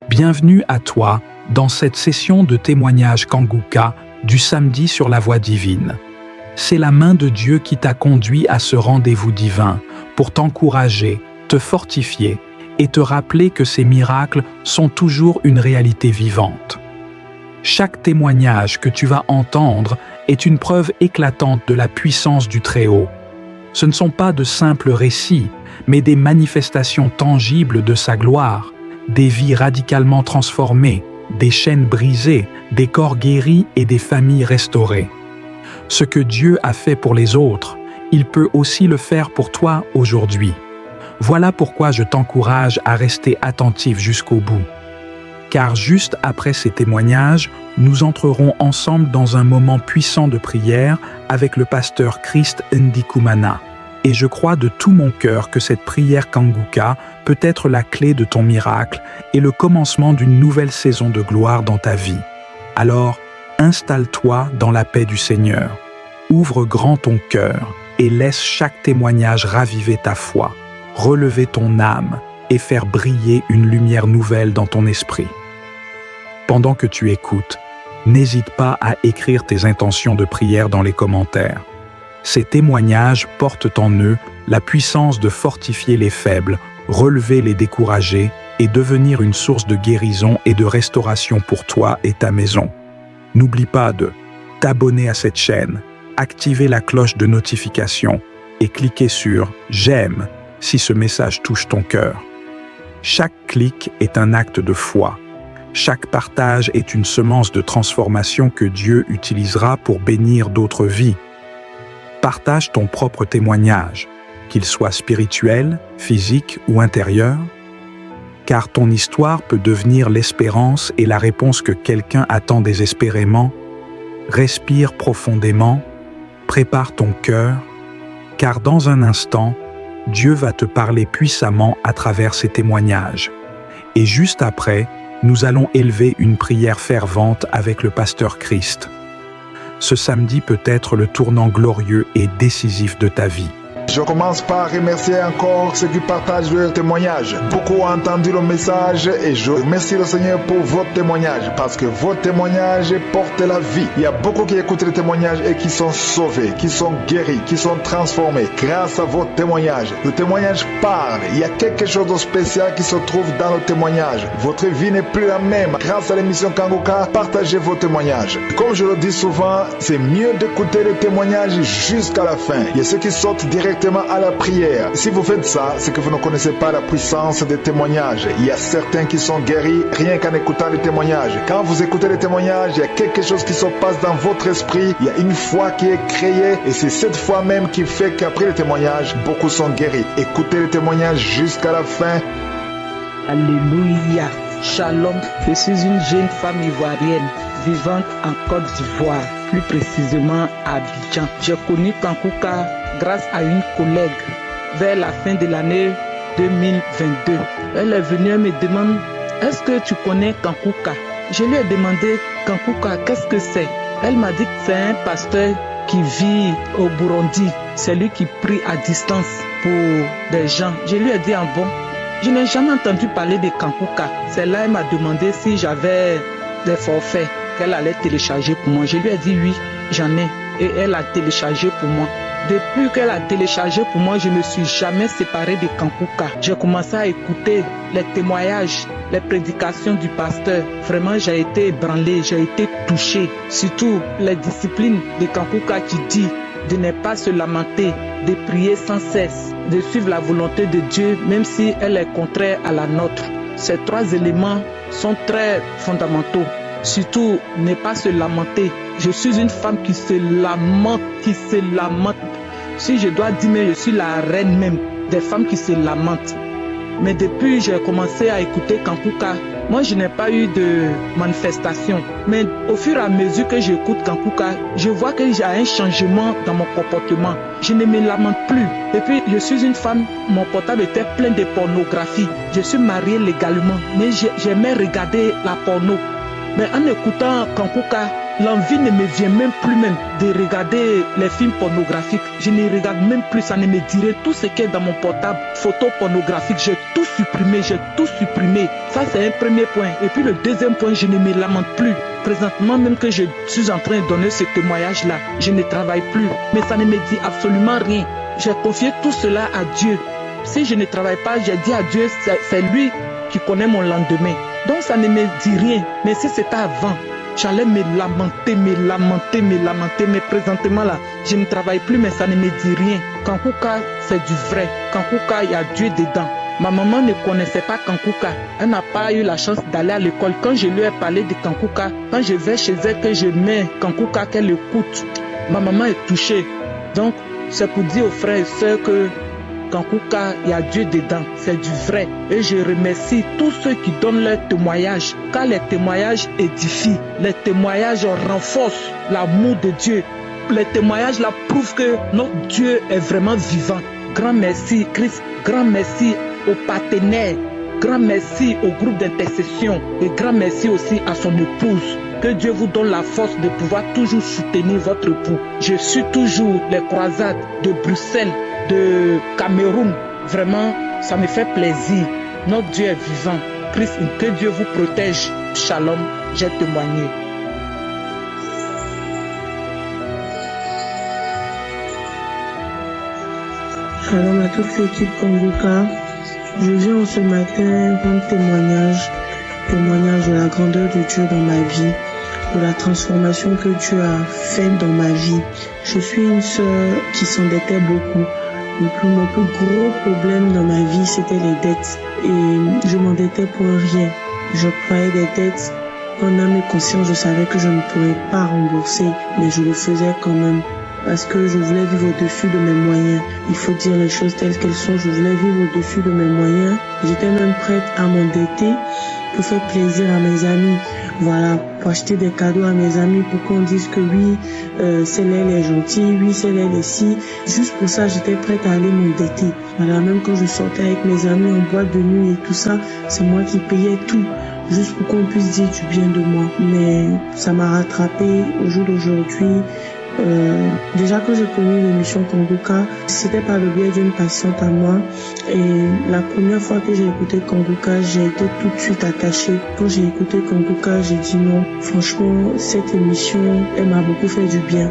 Bienvenue à toi dans cette session de témoignage Kanguka du samedi sur la voie divine. C'est la main de Dieu qui t'a conduit à ce rendez-vous divin pour t'encourager, te fortifier et te rappeler que ces miracles sont toujours une réalité vivante. Chaque témoignage que tu vas entendre est une preuve éclatante de la puissance du Très-Haut. Ce ne sont pas de simples récits, mais des manifestations tangibles de sa gloire, des vies radicalement transformées, des chaînes brisées, des corps guéris et des familles restaurées. Ce que Dieu a fait pour les autres, il peut aussi le faire pour toi aujourd'hui. Voilà pourquoi je t'encourage à rester attentif jusqu'au bout. Car juste après ces témoignages, nous entrerons ensemble dans un moment puissant de prière avec le pasteur Christ Ndikumana. Et je crois de tout mon cœur que cette prière Kanguka peut être la clé de ton miracle et le commencement d'une nouvelle saison de gloire dans ta vie. Alors, installe-toi dans la paix du Seigneur. Ouvre grand ton cœur et laisse chaque témoignage raviver ta foi, relever ton âme et faire briller une lumière nouvelle dans ton esprit. Pendant que tu écoutes, n'hésite pas à écrire tes intentions de prière dans les commentaires. Ces témoignages portent en eux la puissance de fortifier les faibles, relever les découragés et devenir une source de guérison et de restauration pour toi et ta maison. N'oublie pas de t'abonner à cette chaîne, activer la cloche de notification et cliquer sur « J'aime » si ce message touche ton cœur. Chaque clic est un acte de foi. Chaque partage est une semence de transformation que Dieu utilisera pour bénir d'autres vies. Partage ton propre témoignage, qu'il soit spirituel, physique ou intérieur, car ton histoire peut devenir l'espérance et la réponse que quelqu'un attend désespérément. Respire profondément, prépare ton cœur, car dans un instant, Dieu va te parler puissamment à travers ces témoignages. Et juste après, nous allons élever une prière fervente avec le pasteur Christ. Ce samedi peut être le tournant glorieux et décisif de ta vie. Je commence par remercier encore ceux qui partagent leur témoignage. Beaucoup ont entendu le message et je remercie le Seigneur pour votre témoignage parce que votre témoignage porte la vie. Il y a beaucoup qui écoutent les témoignages et qui sont sauvés, qui sont guéris, qui sont transformés grâce à votre témoignage. Le témoignage parle. Il y a quelque chose de spécial qui se trouve dans le témoignage. Votre vie n'est plus la même. Grâce à l'émission Kanguka, partagez vos témoignages. Comme je le dis souvent, c'est mieux d'écouter les témoignages jusqu'à la fin. Il y a ceux qui sortent directement à la prière. Si vous faites ça, c'est que vous ne connaissez pas la puissance des témoignages. Il y a certains qui sont guéris rien qu'en écoutant les témoignages. Quand vous écoutez les témoignages, il y a quelque chose qui se passe dans votre esprit. Il y a une foi qui est créée et c'est cette foi même qui fait qu'après les témoignages, beaucoup sont guéris. Écoutez les témoignages jusqu'à la fin. Alléluia. Shalom. Je suis une jeune femme ivoirienne vivante en Côte d'Ivoire, plus précisément à Abidjan. J'ai connu Kanguka grâce à une collègue vers la fin de l'année 2022. Elle est venue et me demande « Est-ce que tu connais Kanguka ?» Je lui ai demandé « Kanguka, qu'est-ce que c'est ?» Elle m'a dit que c'est un pasteur qui vit au Burundi. C'est lui qui prie à distance pour des gens. Je lui ai dit « Ah bon ?» Je n'ai jamais entendu parler de Kanguka. C'est là qu'elle m'a demandé si j'avais des forfaits qu'elle allait télécharger pour moi. Je lui ai dit « Oui, j'en ai. » Et elle a téléchargé pour moi. Depuis qu'elle a téléchargé pour moi, je ne me suis jamais séparé de Kanguka. J'ai commencé à écouter les témoignages, les prédications du pasteur. Vraiment, j'ai été ébranlé, j'ai été touché. Surtout les disciplines de Kanguka qui dit de ne pas se lamenter, de prier sans cesse, de suivre la volonté de Dieu, même si elle est contraire à la nôtre. Ces trois éléments sont très fondamentaux. Surtout, ne pas se lamenter. Je suis une femme qui se lamente, Si je dois dire, mais je suis la reine même des femmes qui se lamentent. Mais depuis que j'ai commencé à écouter Kanguka, moi je n'ai pas eu de manifestation. Mais au fur et à mesure que j'écoute Kanguka, je vois qu'il y a un changement dans mon comportement. Je ne me lamente plus. Et puis je suis une femme, mon portable était plein de pornographie. Je suis mariée légalement, mais j'aimais regarder la porno. Mais en écoutant Kanguka, l'envie ne me vient même plus même de regarder les films pornographiques. Je ne regarde même plus, ça ne me dirait tout ce qui est dans mon portable, photos pornographiques, j'ai tout supprimé. Ça c'est un premier point. Et puis le deuxième point, je ne me lamente plus. Présentement même que je suis en train de donner ce témoignage-là, je ne travaille plus. Mais ça ne me dit absolument rien. J'ai confié tout cela à Dieu. Si je ne travaille pas, j'ai dit à Dieu, c'est lui qui connaît mon lendemain. Donc ça ne me dit rien. Mais si c'était avant, j'allais me lamenter. Mais présentement là, je ne travaille plus, mais ça ne me dit rien. Kankuka, c'est du vrai. Kankuka, il y a Dieu dedans. Ma maman ne connaissait pas Kankuka. Elle n'a pas eu la chance d'aller à l'école. Quand je lui ai parlé de Kankuka, quand je vais chez elle, que je mets Kankuka, qu'elle écoute, ma maman est touchée. Donc, c'est pour dire aux frères et sœurs que Kankuka, il y a Dieu dedans, c'est du vrai. Et je remercie tous ceux qui donnent leurs témoignages. Car les témoignages édifient, les témoignages renforcent l'amour de Dieu. Les témoignages là prouvent que notre Dieu est vraiment vivant. Grand merci Christ, grand merci aux partenaires, grand merci au groupe d'intercession et grand merci aussi à son épouse. Que Dieu vous donne la force de pouvoir toujours soutenir votre époux. Je suis toujours les croisades de Bruxelles, de Cameroun. Vraiment, ça me fait plaisir. Notre Dieu est vivant. Christ, que Dieu vous protège. Shalom, j'ai témoigné. Shalom à toute l'équipe Kanguka. Je viens ce matin rendre témoignage de la grandeur de Dieu dans ma vie, de la transformation que Dieu a faite dans ma vie. Je suis une sœur qui s'endettait beaucoup. Mon plus gros problème dans ma vie, c'était les dettes. Et je m'endettais pour rien. J'octroyais des dettes. En âme et conscience, je savais que je ne pourrais pas rembourser, mais je le faisais quand même. Parce que je voulais vivre au-dessus de mes moyens. Il faut dire les choses telles qu'elles sont. Je voulais vivre au-dessus de mes moyens. J'étais même prête à m'endetter pour faire plaisir à mes amis. Voilà, pour acheter des cadeaux à mes amis, pour qu'on dise que oui, celle-là est gentille, oui, celle-là est ci. Juste pour ça, j'étais prête à aller m'endetter. Voilà, même quand je sortais avec mes amis en boîte de nuit et tout ça, c'est moi qui payais tout. Juste pour qu'on puisse dire du bien de moi. Mais ça m'a rattrapé au jour d'aujourd'hui. Déjà quand j'ai connu l'émission Kanguka, c'était par le biais d'une patiente à moi, et la première fois que j'ai écouté Kanguka, j'ai été tout de suite attachée. Quand j'ai écouté Kanguka, j'ai dit non, franchement cette émission, elle m'a beaucoup fait du bien.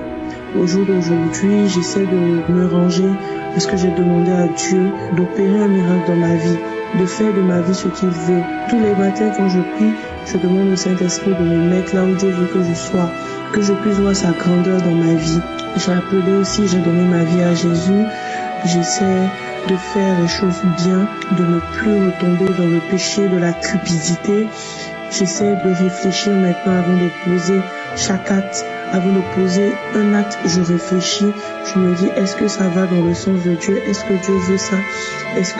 Au jour d'aujourd'hui, j'essaie de me ranger parce que j'ai demandé à Dieu d'opérer un miracle dans ma vie, de faire de ma vie ce qu'il veut. Tous les matins quand je prie, je demande au Saint-Esprit de me mettre là où Dieu veut que je sois, que je puisse voir sa grandeur dans ma vie. J'ai appelé aussi, j'ai donné ma vie à Jésus. J'essaie de faire les choses bien, de ne plus retomber dans le péché de la cupidité. J'essaie de réfléchir maintenant avant de poser chaque acte. Avant de poser un acte, je réfléchis. Je me dis, est-ce que ça va dans le sens de Dieu? Est-ce que Dieu veut ça? Est-ce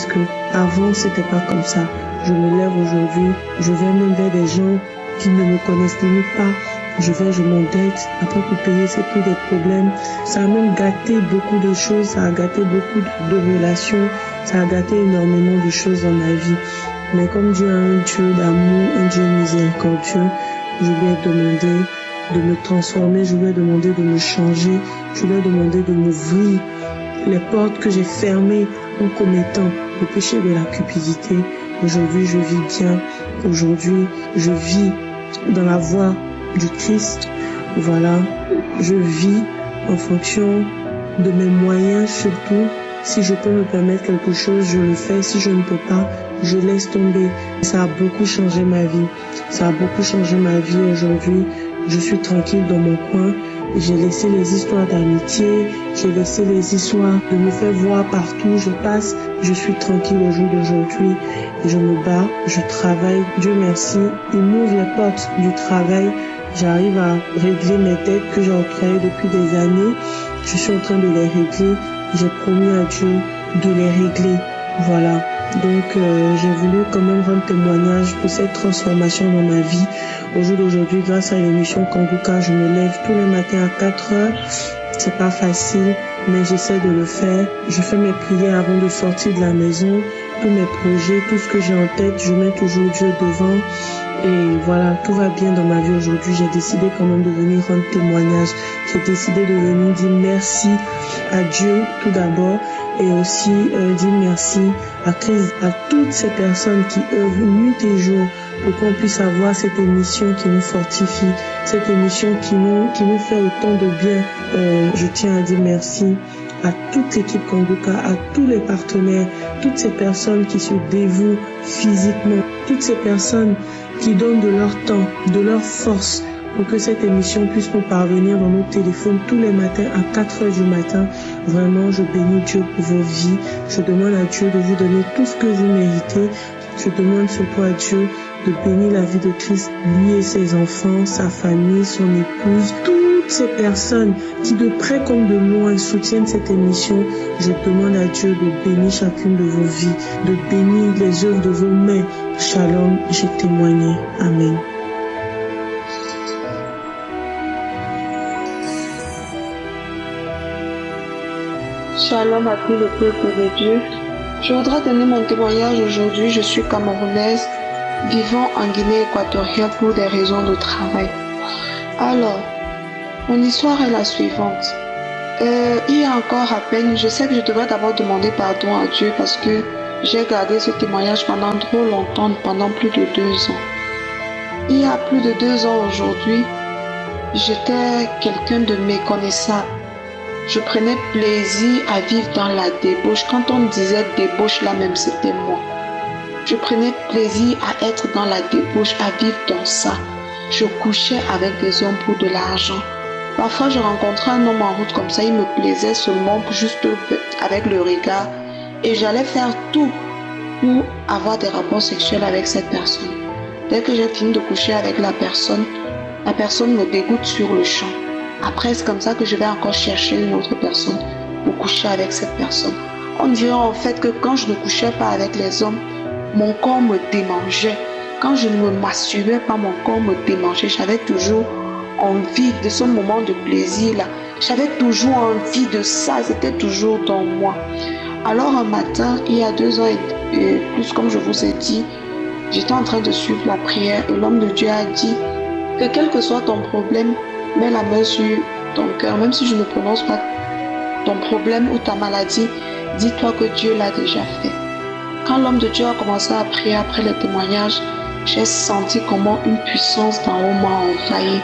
que avant, c'était pas comme ça? Je me lève aujourd'hui, je vais même vers des gens qui ne me connaissent limite pas. Je m'endette, après pour payer, c'est plus des problèmes. Ça a même gâté beaucoup de choses, ça a gâté beaucoup de relations, ça a gâté énormément de choses dans ma vie. Mais comme Dieu est un Dieu d'amour, un Dieu miséricordieux, je lui ai demandé de me transformer, je lui ai demandé de me changer, je lui ai demandé de m'ouvrir les portes que j'ai fermées en commettant le péché de la cupidité. Aujourd'hui, je vis bien. Aujourd'hui, je vis dans la voie du Christ. Voilà, je vis en fonction de mes moyens surtout. Si je peux me permettre quelque chose, je le fais. Si je ne peux pas, je laisse tomber. Ça a beaucoup changé ma vie. Ça a beaucoup changé ma vie aujourd'hui. Je suis tranquille dans mon coin. J'ai laissé les histoires d'amitié. J'ai laissé les histoires de me faire voir partout. Je passe. Je suis tranquille au jour d'aujourd'hui. Je me bats. Je travaille. Dieu merci. Il m'ouvre les portes du travail. J'arrive à régler mes dettes que j'ai octroyées depuis des années. Je suis en train de les régler. J'ai promis à Dieu de les régler. Voilà. Donc j'ai voulu quand même rendre témoignage pour cette transformation dans ma vie. Au jour d'aujourd'hui, grâce à l'émission Kanguka, je me lève tous les matins à 4 heures. C'est pas facile, mais j'essaie de le faire. Je fais mes prières avant de sortir de la maison. Tous mes projets, tout ce que j'ai en tête, je mets toujours Dieu devant. Et voilà, tout va bien dans ma vie aujourd'hui. J'ai décidé quand même de venir rendre témoignage. J'ai décidé de venir dire merci à Dieu tout d'abord et aussi dire merci à Christ, à toutes ces personnes qui œuvrent nuit et jour pour qu'on puisse avoir cette émission qui nous fortifie, cette émission qui nous fait autant de bien. Je tiens à dire merci à toute l'équipe Kanguka, à tous les partenaires, toutes ces personnes qui se dévouent physiquement, toutes ces personnes qui donnent de leur temps, de leur force pour que cette émission puisse nous parvenir dans nos téléphones tous les matins à 4 heures du matin. Vraiment, je bénis Dieu pour vos vies. Je demande à Dieu de vous donner tout ce que vous méritez. Je demande surtout à Dieu de bénir la vie de Christ, lui et ses enfants, sa famille, son épouse, toutes ces personnes qui de près comme de loin soutiennent cette émission. Je demande à Dieu de bénir chacune de vos vies, de bénir les œuvres de vos mains. Shalom, j'ai témoigné. Amen. Shalom à tout le peuple de Dieu. Je voudrais donner mon témoignage aujourd'hui. Je suis camerounaise, vivant en Guinée équatoriale pour des raisons de travail. Alors, mon histoire est la suivante. Il y a encore à peine, je sais que je devrais d'abord demander pardon à Dieu parce que j'ai gardé ce témoignage pendant trop longtemps, pendant plus de 2 ans. Il y a plus de 2 ans aujourd'hui, j'étais quelqu'un de méconnaissable. Je prenais plaisir à vivre dans la débauche. Quand on disait débauche, là même, c'était moi. Je prenais plaisir à être dans la débauche, à vivre dans ça. Je couchais avec des hommes pour de l'argent. Parfois, je rencontrais un homme en route comme ça, il me plaisait seulement juste avec le regard. Et j'allais faire tout pour avoir des rapports sexuels avec cette personne. Dès que j'ai fini de coucher avec la personne me dégoûte sur le champ. Après, c'est comme ça que je vais encore chercher une autre personne pour coucher avec cette personne. On dirait en fait que quand je ne couchais pas avec les hommes, mon corps me démangeait. Quand je ne me masturbais pas, mon corps me démangeait. J'avais toujours envie de ce moment de plaisir-là. J'avais toujours envie de ça. C'était toujours dans moi. Alors un matin, il y a 2 ans et plus, comme je vous ai dit, j'étais en train de suivre la prière et l'homme de Dieu a dit que quel que soit ton problème, mets la main sur ton cœur, même si je ne prononce pas ton problème ou ta maladie, dis-toi que Dieu l'a déjà fait. Quand l'homme de Dieu a commencé à prier après les témoignages, j'ai senti comment une puissance d'en haut m'a envahi.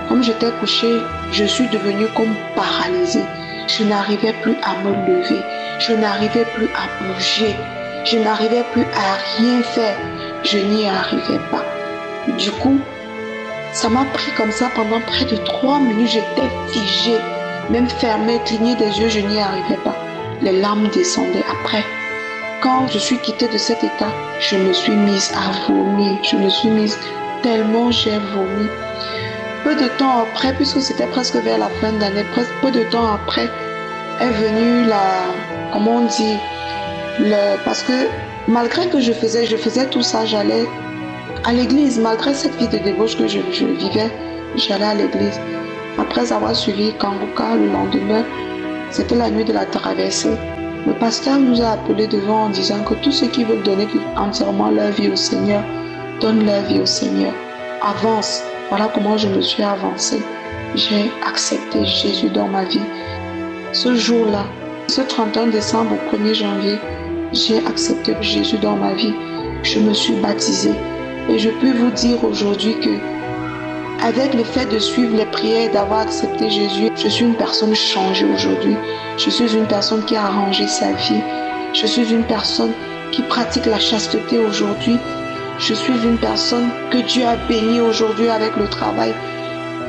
Comme j'étais couchée, je suis devenue comme paralysée. Je n'arrivais plus à me lever, je n'arrivais plus à bouger, je n'arrivais plus à rien faire, je n'y arrivais pas. Du coup, ça m'a pris comme ça pendant près de 3 minutes, j'étais figée, même fermée, cligner des yeux, je n'y arrivais pas. Les larmes descendaient. Après, quand je suis quittée de cet état, je me suis mise à vomir. Je me suis mise tellement j'ai vomi. Peu de temps après, puisque c'était presque vers la fin d'année, peu de temps après, est venue comment on dit, parce que malgré que je faisais tout ça, j'allais à l'église, malgré cette vie de débauche que je vivais, j'allais à l'église. Après avoir suivi Kanguka le lendemain, c'était la nuit de la traversée. Le pasteur nous a appelés devant en disant que tous ceux qui veulent donner entièrement leur vie au Seigneur, donnent leur vie au Seigneur. Avance. Voilà comment je me suis avancée. J'ai accepté Jésus dans ma vie. Ce jour-là, ce 31 décembre au 1er janvier, j'ai accepté Jésus dans ma vie. Je me suis baptisée. Et je peux vous dire aujourd'hui que, avec le fait de suivre les prières et d'avoir accepté Jésus, je suis une personne changée aujourd'hui. Je suis une personne qui a arrangé sa vie. Je suis une personne qui pratique la chasteté aujourd'hui. Je suis une personne que Dieu a bénie aujourd'hui avec le travail.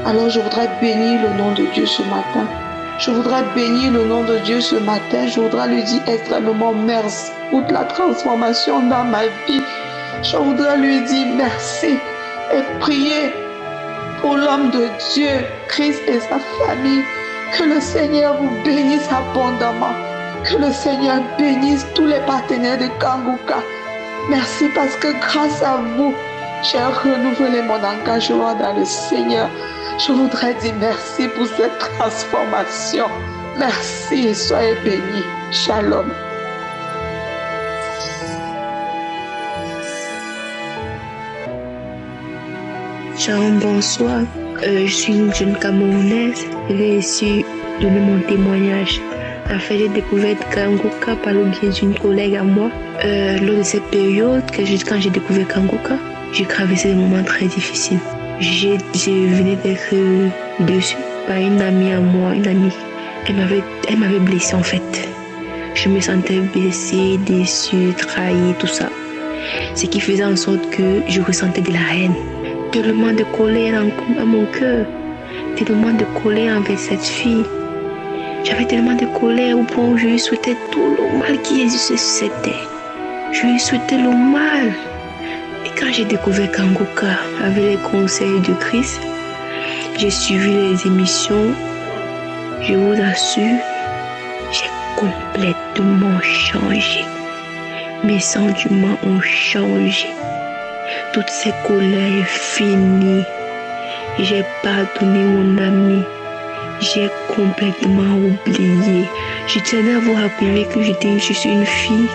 Alors je voudrais bénir le nom de Dieu ce matin. Je voudrais bénir le nom de Dieu ce matin. Je voudrais lui dire extrêmement merci pour la transformation dans ma vie. Je voudrais lui dire merci et prier pour l'homme de Dieu, Christ et sa famille. Que le Seigneur vous bénisse abondamment. Que le Seigneur bénisse tous les partenaires de Kanguka. Merci parce que grâce à vous, j'ai renouvelé mon engagement dans le Seigneur. Je voudrais dire merci pour cette transformation. Merci et soyez bénis. Shalom. Ciao, bonsoir. Je suis une jeune Camerounaise. Je vais ici donner mon témoignage. En fait, j'ai découvert Kanguka par le biais d'une collègue à moi. Lors de cette période, quand j'ai découvert Kanguka, j'ai traversé des moments très difficiles. Je venais d'être déçue par une amie à moi, une amie. Elle m'avait blessée en fait. Je me sentais blessée, déçue, trahie, tout ça. Ce qui faisait en sorte que je ressentais de la haine. Tellement de colère à mon cœur. Tellement de colère envers cette fille. J'avais tellement de colère au point où je lui souhaitais tout le mal qui existait sur cette terre. Je lui souhaitais le mal. Et quand j'ai découvert Kanguka avec les conseils de Christ, j'ai suivi les émissions. Je vous assure, j'ai complètement changé. Mes sentiments ont changé. Toutes ces colères finies. J'ai pardonné mon ami. J'ai complètement oublié. Je tenais à vous rappeler que je suis une fille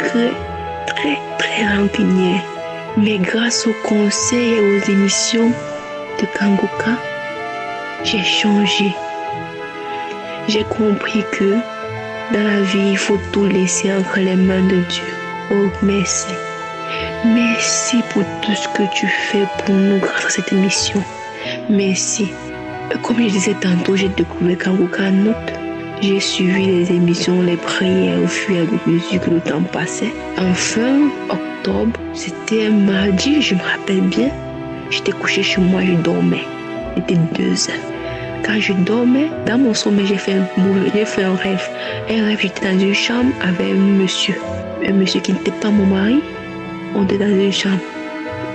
très rancunière. Mais grâce aux conseils et aux émissions de Kanguka, j'ai changé. J'ai compris que dans la vie, il faut tout laisser entre les mains de Dieu. Oh, merci. Merci pour tout ce que tu fais pour nous grâce à cette émission. Merci. Comme je disais tantôt, j'ai découvert Kanguka en août. J'ai suivi les émissions, les prières au fur et à mesure que le temps passait. En fin octobre, c'était un mardi, je me rappelle bien. J'étais couchée chez moi, je dormais. Il était 2 heures. Quand je dormais, dans mon sommeil, j'ai fait un rêve. Un rêve, j'étais dans une chambre avec un monsieur qui n'était pas mon mari. On était dans une chambre.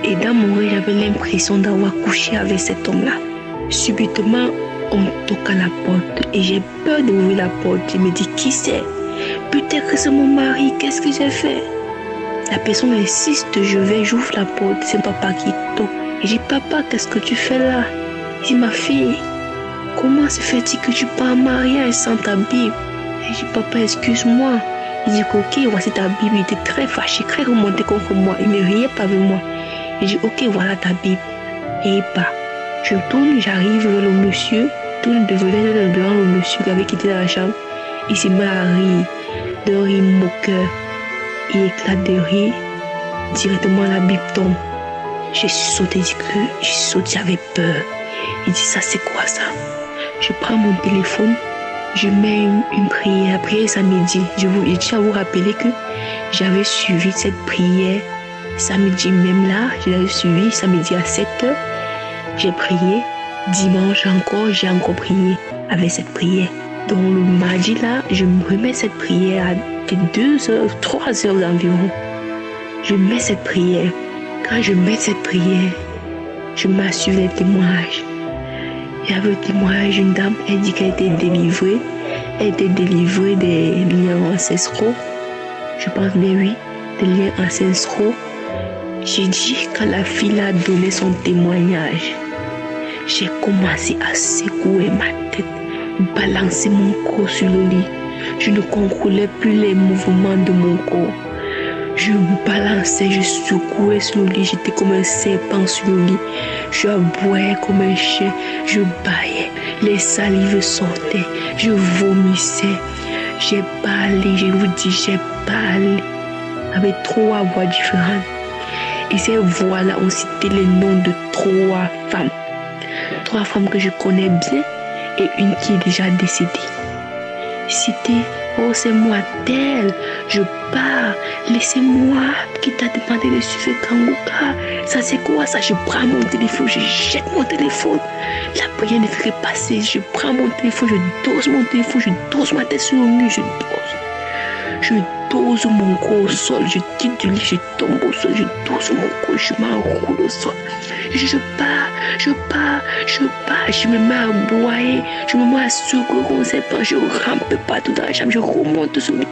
Et dans mon rêve, j'avais l'impression d'avoir couché avec cet homme-là. Subitement, on toque à la porte et j'ai peur d'ouvrir la porte. Je me dis, qui c'est? Peut-être que c'est mon mari, qu'est-ce que j'ai fait? La personne insiste, j'ouvre la porte, c'est papa qui toque. Et je dis, papa, qu'est-ce que tu fais là? Il dit, ma fille, comment se fait-il que tu pars en mariage sans ta Bible? Et je dis, papa, excuse-moi. Il dit, ok, voici ta Bible. Il était très fâché, très remonté contre moi. Il ne riait pas avec moi. Il dit, ok, voilà ta Bible. Et il part. Je tourne, j'arrive vers le monsieur, tourne devant le monsieur avec qui était dans la chambre. Il se met à rire, de rire moqueur. Il éclate de rire. Directement, la Bible tombe. J'ai sauté, j'avais peur. Il dit, ça c'est quoi ça? Je prends mon téléphone, je mets une prière. La prière samedi. Je tiens à vous rappeler que j'avais suivi cette prière samedi même là. Je l'avais suivi samedi à 7h. J'ai prié. Dimanche encore, j'ai encore prié avec cette prière. Donc le mardi là, je me remets cette prière à 2h, 3h environ. Je mets cette prière. Quand je mets cette prière, je m'assure les témoignages. Il y avait le témoignage d'une dame, elle dit qu'elle était délivrée. Elle était délivrée des liens ancestraux. Je pense bien oui, des liens ancestraux. J'ai dit, quand la fille a donné son témoignage, j'ai commencé à secouer ma tête, balancer mon corps sur le lit. Je ne contrôlais plus les mouvements de mon corps. Je me balançais, je secouais sur le lit, j'étais comme un serpent sur le lit. Je aboyais comme un chien, je bâillais, les salives sortaient, je vomissais. J'ai parlé, je vous dis, j'ai parlé avec 3 voix différentes. Et ces voix-là ont cité les noms de 3 femmes. 3 femmes que je connais bien et une qui est déjà décédée. C'était, oh c'est moi telle, je pars, laissez-moi, qui t'a demandé de suivre Kanguka. Ça c'est quoi ça? Je prends mon téléphone, je jette mon téléphone. La prière ne ferait passer, je prends mon téléphone, je dose mon téléphone, je dose ma tête sur le mur, je dose mon corps au sol, je quitte du lit, je tombe au sol, je dose mon corps, je m'enroule au sol. Je pars, je me mets à boyer, je me mets à secouer comme ça, je rampe partout dans la chambre, je remonte sur le lit.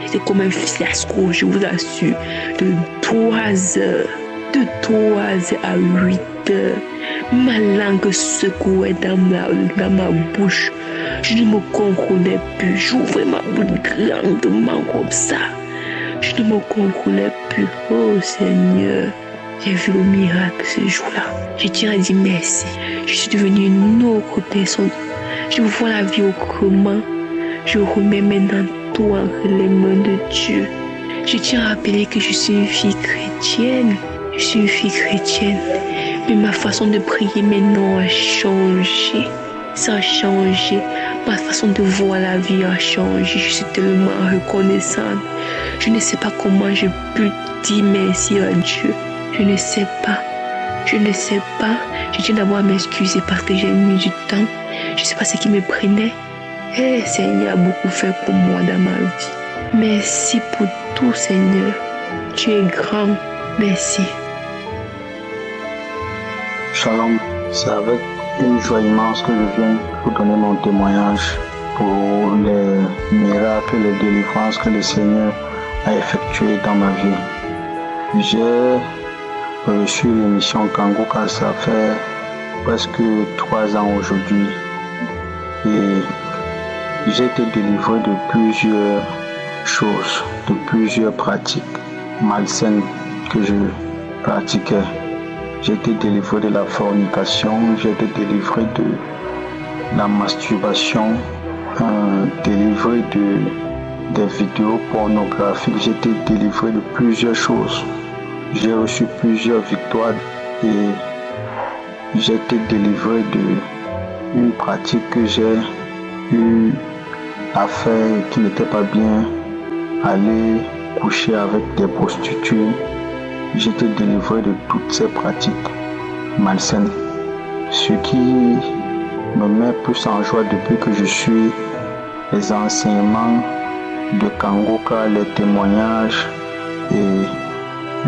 C'est comme un fiasco, je vous assure, de 3 heures, à 8 heures. Ma langue secouait dans ma bouche. Je ne me contrôlais plus. J'ouvrais ma bouche grandement comme ça. Je ne me contrôlais plus. Oh Seigneur, J'ai vu le miracle ce jour-là. Je tiens à dire merci. Je suis devenue une autre personne. Je vois la vie autrement. Je remets maintenant tout entre les mains de Dieu. Je tiens à rappeler que je suis une fille chrétienne. Je suis une fille chrétienne. Mais ma façon de prier maintenant a changé. Ça a changé. Ma façon de voir la vie a changé. Je suis tellement reconnaissante. Je ne sais pas comment je peux dire merci à Dieu. Je ne sais pas. Je ne sais pas. Je tiens d'abord à m'excuser parce que j'ai mis du temps. Je ne sais pas ce qui me prenait. Eh, Seigneur a beaucoup fait pour moi dans ma vie. Merci pour tout, Seigneur. Tu es grand. Merci. Shalom, c'est avec une joie immense que je viens vous donner mon témoignage pour les miracles et les délivrances que le Seigneur a effectuées dans ma vie. J'ai reçu l'émission Kanguka, ça fait presque 3 ans aujourd'hui. Et j'ai été délivré de plusieurs choses, de plusieurs pratiques malsaines que je pratiquais. J'ai été délivré de la fornication, j'ai été délivré de la masturbation, délivré des vidéos pornographiques. J'ai été délivré de plusieurs choses. J'ai reçu plusieurs victoires et j'ai été délivré d'une pratique que j'ai eu à faire qui n'était pas bien, aller coucher avec des prostituées. J'ai été délivré de toutes ces pratiques malsaines. Ce qui me met plus en joie depuis que je suis les enseignements de Kanguka, les témoignages et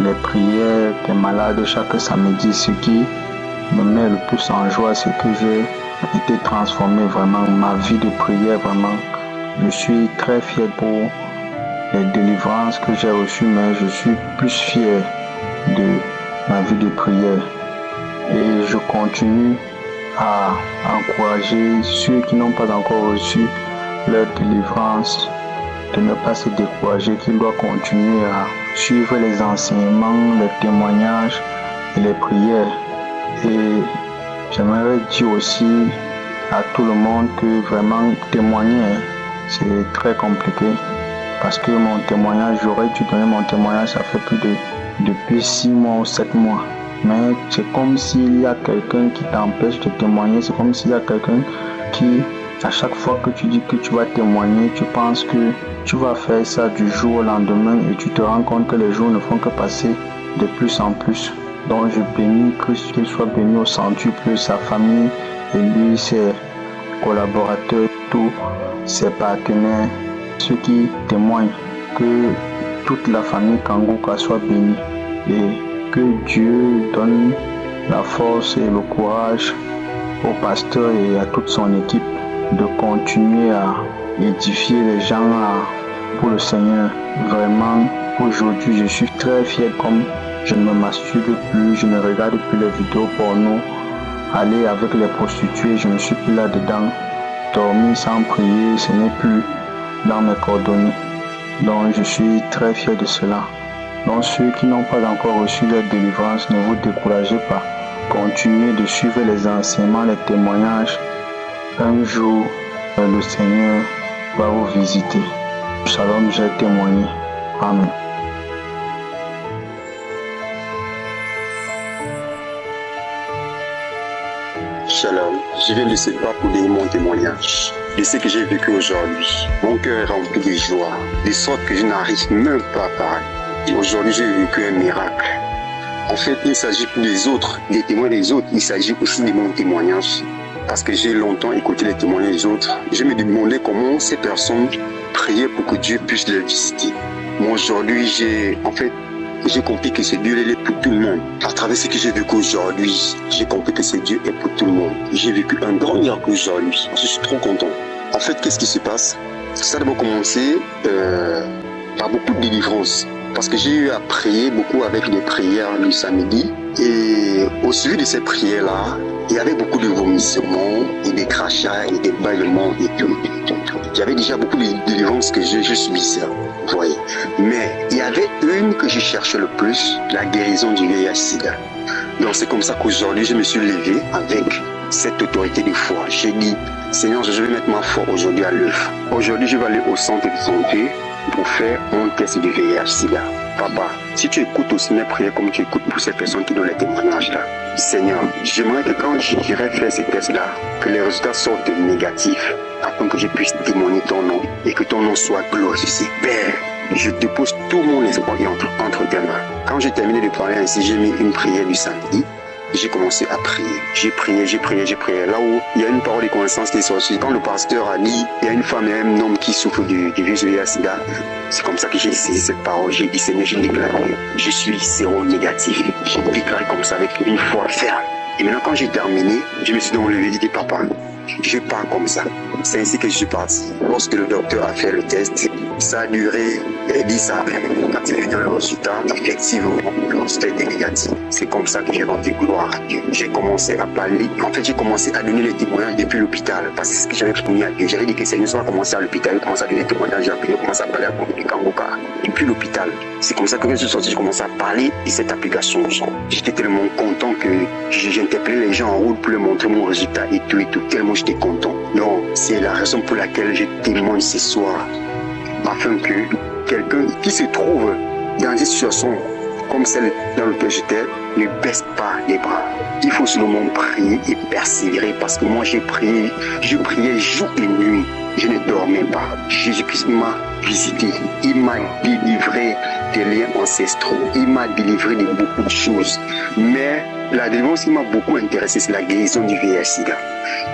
les prières des malades chaque samedi. Ce qui me met le plus en joie, c'est que j'ai été transformé vraiment, ma vie de prière vraiment. Je suis très fier pour les délivrances que j'ai reçues, mais je suis plus fier de ma vie de prière. Et je continue à encourager ceux qui n'ont pas encore reçu leur délivrance de ne pas se décourager, qu'ils doivent continuer à suivre les enseignements, les témoignages et les prières. Et j'aimerais dire aussi à tout le monde que vraiment témoigner, c'est très compliqué. Parce que mon témoignage, j'aurais dû donner mon témoignage, ça fait depuis 6 mois ou 7 mois. Mais c'est comme s'il y a quelqu'un qui t'empêche de témoigner. C'est comme s'il y a quelqu'un qui, à chaque fois que tu dis que tu vas témoigner, tu penses que tu vas faire ça du jour au lendemain et tu te rends compte que les jours ne font que passer de plus en plus. Donc je bénis Christ, qu'il soit béni au centuple, sa famille et lui, ses collaborateurs, tous ses partenaires, ceux qui témoignent, que toute la famille Kanguka soit bénie et que Dieu donne la force et le courage au pasteur et à toute son équipe de continuer à édifier les gens pour le Seigneur. Vraiment, aujourd'hui, je suis très fier comme je ne me masturbe plus, je ne regarde plus les vidéos porno, aller avec les prostituées, je ne suis plus là-dedans, dormir sans prier, ce n'est plus dans mes coordonnées. Donc je suis très fier de cela. Donc ceux qui n'ont pas encore reçu leur délivrance, ne vous découragez pas. Continuez de suivre les enseignements, les témoignages. Un jour, le Seigneur va vous visiter. Shalom, j'ai témoigné. Amen. Shalom, je viens de ce pas pour donner mon témoignage de ce que j'ai vécu aujourd'hui. Mon cœur est rempli de joie, de sorte que je n'arrive même pas à parler. Et aujourd'hui, j'ai vécu un miracle. En fait, il ne s'agit plus des autres, des témoins des autres, il s'agit aussi de mon témoignage. Parce que j'ai longtemps écouté les témoignages des autres, je me demandais comment ces personnes priaient pour que Dieu puisse les visiter. Moi, aujourd'hui, j'ai compris que ce Dieu est pour tout le monde. À travers ce que j'ai vécu aujourd'hui, j'ai compris que ce Dieu est pour tout le monde. J'ai vécu un grand miracle aujourd'hui. Je suis trop content. En fait, qu'est-ce qui se passe? Ça a d'abord commencé par beaucoup de délivrances. Parce que j'ai eu à prier beaucoup avec les prières du samedi. Et au suivi de ces prières-là, il y avait beaucoup de vomissements et des crachats et des bâillements et tout. Il y avait déjà beaucoup de délivrances que je subissais. Vous voyez. Mais il y avait une que je cherchais le plus, la guérison du VIH-Sida. Donc c'est comme ça qu'aujourd'hui je me suis levé avec cette autorité de foi. J'ai dit, Seigneur, je vais mettre ma foi aujourd'hui à l'œuvre. Aujourd'hui, je vais aller au centre de santé pour faire un test de VIH-Sida. Papa, si tu écoutes aussi mes prières comme tu écoutes pour ces personnes qui donnent les témoignages là, Seigneur, j'aimerais que quand j'irai faire ces tests-là, que les résultats sortent négatifs, afin que je puisse témoigner ton nom et que ton nom soit glorifié. Père, je dépose tout mon espoir entre tes mains. Quand j'ai terminé de parler ainsi, j'ai mis une prière du samedi. J'ai commencé à prier. J'ai prié. Là où il y a une parole de connaissance qui est sortie, quand le pasteur a dit, il y a une femme et un homme qui souffrent du virus VIH-Sida, c'est comme ça que j'ai saisi cette parole. J'ai dit, Seigneur, j'ai déclaré, je suis séronégatif. J'ai déclaré comme ça avec une foi ferme. Et maintenant, quand j'ai terminé, je me suis donc levé et dit, papa, je pars comme ça. C'est ainsi que je suis parti. Lorsque le docteur a fait le test, ça a duré 10 après. Quand il est venu le résultat, effectivement, le résultat était négatif. C'est comme ça que j'ai rendu gloire à Dieu. J'ai commencé à parler. En fait, j'ai commencé à donner les témoignages depuis l'hôpital. Parce que c'est ce que j'avais promis à Dieu. J'avais dit que Seigneur soit commencé à l'hôpital. J'ai commencé à donner des témoignages. J'ai commencé à parler à du Kangoka. Depuis l'hôpital. C'est comme ça que je suis sorti. J'ai commencé à parler de cette application. J'étais tellement content que j'interpellais les gens en route pour leur montrer mon résultat et tout. Tellement j'étais content. Donc, c'est la raison pour laquelle je témoigne ce soir. Afin que quelqu'un qui se trouve dans une situation comme celle dans laquelle j'étais ne baisse pas les bras. Il faut seulement prier et persévérer parce que moi je priais jour et nuit. Je ne dormais pas. Jésus-Christ m'a visité. Il m'a délivré des liens ancestraux. Il m'a délivré de beaucoup de choses. Mais la délivrance qui m'a beaucoup intéressé, c'est la guérison du VIH-Sida.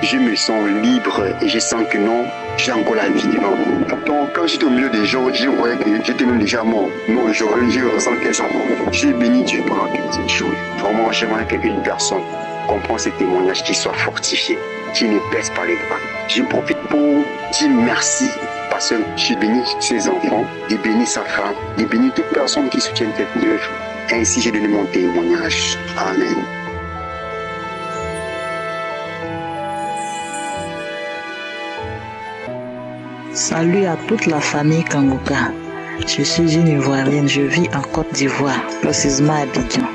Je me sens libre et je sens que non, j'ai encore la vie devant moi. Donc, quand j'étais au milieu des gens, je voyais que j'étais même déjà mort. Non, je ressens que j'ai béni Dieu pendant toutes ces choses. Vraiment, j'aimerais qu'une personne comprenne ces témoignages, qui soit fortifié, qui ne baisse pas les bras. Je profite pour dire merci parce que j'ai béni ses enfants, j'ai béni sa femme, j'ai béni toute personne qui soutient cette œuvre. Ainsi, j'ai donné mon témoignage. Amen. Salut à toute la famille Kangoka. Je suis une Ivoirienne, je vis en Côte d'Ivoire, précisément à Abidjan.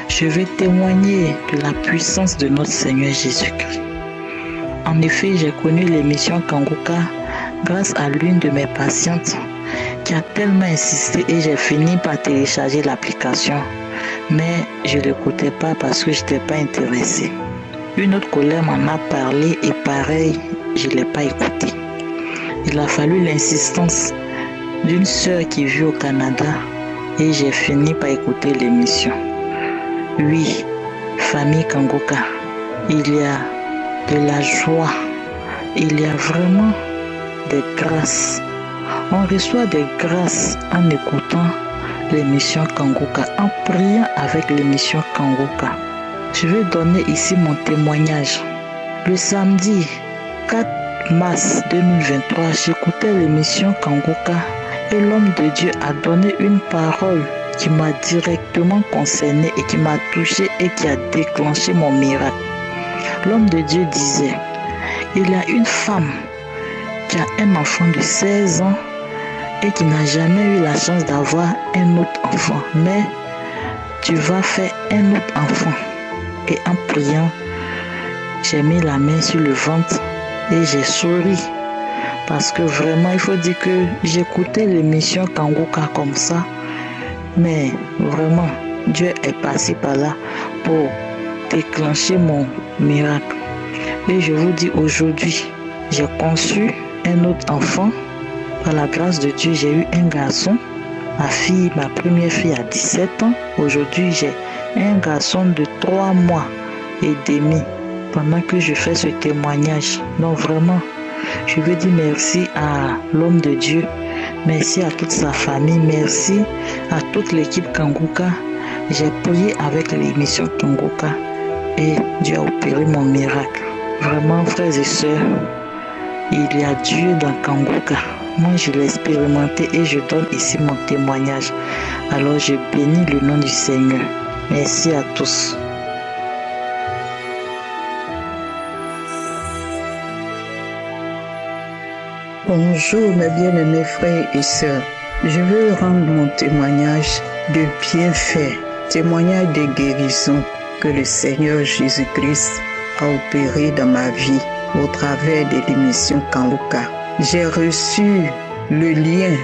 Je vais témoigner de la puissance de notre Seigneur Jésus-Christ. En effet, j'ai connu l'émission Kangoka grâce à l'une de mes patientes qui a tellement insisté et j'ai fini par télécharger l'application. Mais je ne l'écoutais pas parce que je n'étais pas intéressée. Une autre collègue m'en a parlé et pareil, je ne l'ai pas écouté. Il a fallu l'insistance d'une sœur qui vit au Canada et j'ai fini par écouter l'émission. Oui, famille Kangoka, il y a de la joie, il y a vraiment des grâces. On reçoit des grâces en écoutant l'émission Kangoka, en priant avec l'émission Kangoka. Je vais donner ici mon témoignage. Le samedi 4 mars 2023, j'écoutais l'émission Kangoka et l'homme de Dieu a donné une parole qui m'a directement concerné et qui m'a touché et qui a déclenché mon miracle. L'homme de Dieu disait, il y a une femme qui a un enfant de 16 ans et qui n'a jamais eu la chance d'avoir un autre enfant, mais tu vas faire un autre enfant. Et en priant, j'ai mis la main sur le ventre et j'ai souri. Parce que vraiment, il faut dire que j'écoutais l'émission Kangoka comme ça. Mais vraiment, Dieu est passé par là pour déclencher mon miracle. Et je vous dis aujourd'hui, j'ai conçu un autre enfant. Par la grâce de Dieu, j'ai eu un garçon. Ma première fille a 17 ans. Aujourd'hui, j'ai un garçon de 3 mois et demi pendant que je fais ce témoignage. Donc vraiment, je veux dire merci à l'homme de Dieu. Merci à toute sa famille. Merci à toute l'équipe Kangoka. J'ai prié avec l'émission Kangoka et Dieu a opéré mon miracle. Vraiment, frères et sœurs, il y a Dieu dans Kangoka. Moi, je l'ai expérimenté et je donne ici mon témoignage. Alors, je bénis le nom du Seigneur. Merci à tous. Bonjour mes bien-aimés frères et sœurs. Je veux rendre mon témoignage de bienfaits, témoignage de guérison que le Seigneur Jésus-Christ a opéré dans ma vie au travers de l'émission Kanguka. J'ai reçu le lien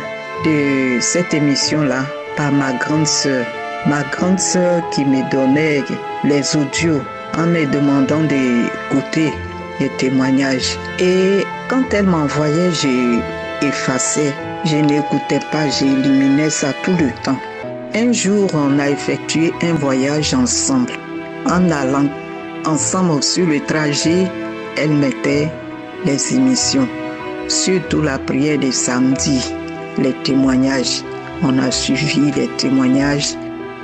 de cette émission-là par ma grande sœur. Ma grande sœur qui me donnait les audios en me demandant d'écouter les témoignages. Et quand elle m'envoyait, j'ai effacé. Je n'écoutais pas, j'éliminais ça tout le temps. Un jour, on a effectué un voyage ensemble. En allant ensemble sur le trajet, elle mettait les émissions. Surtout la prière de samedi, les témoignages. On a suivi les témoignages,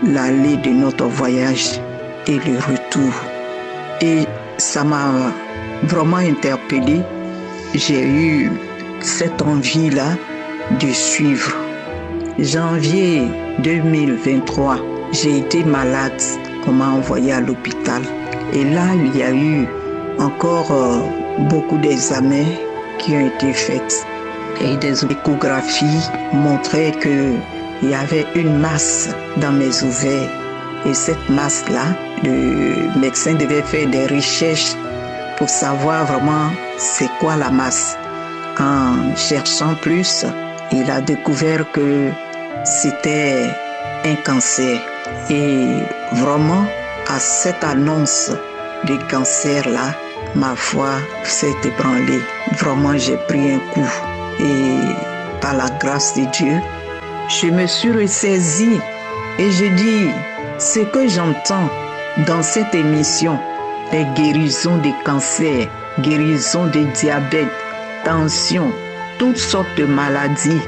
l'aller de notre voyage et le retour. Et ça m'a vraiment interpellée. J'ai eu cette envie-là de suivre. Janvier 2023, j'ai été malade. On m'a envoyé à l'hôpital. Et là, il y a eu encore beaucoup d'examens qui ont été faits. Et des échographies montraient qu'il y avait une masse dans mes ovaires. Et cette masse-là, le médecin devait faire des recherches pour savoir vraiment c'est quoi la masse. En cherchant plus, il a découvert que c'était un cancer. Et vraiment, à cette annonce de cancer-là, ma foi s'est ébranlée. Vraiment, j'ai pris un coup. Et par la grâce de Dieu, je me suis ressaisie et je dis, ce que j'entends dans cette émission, les guérisons des cancers, guérisons de diabète, tension, toutes sortes de maladies.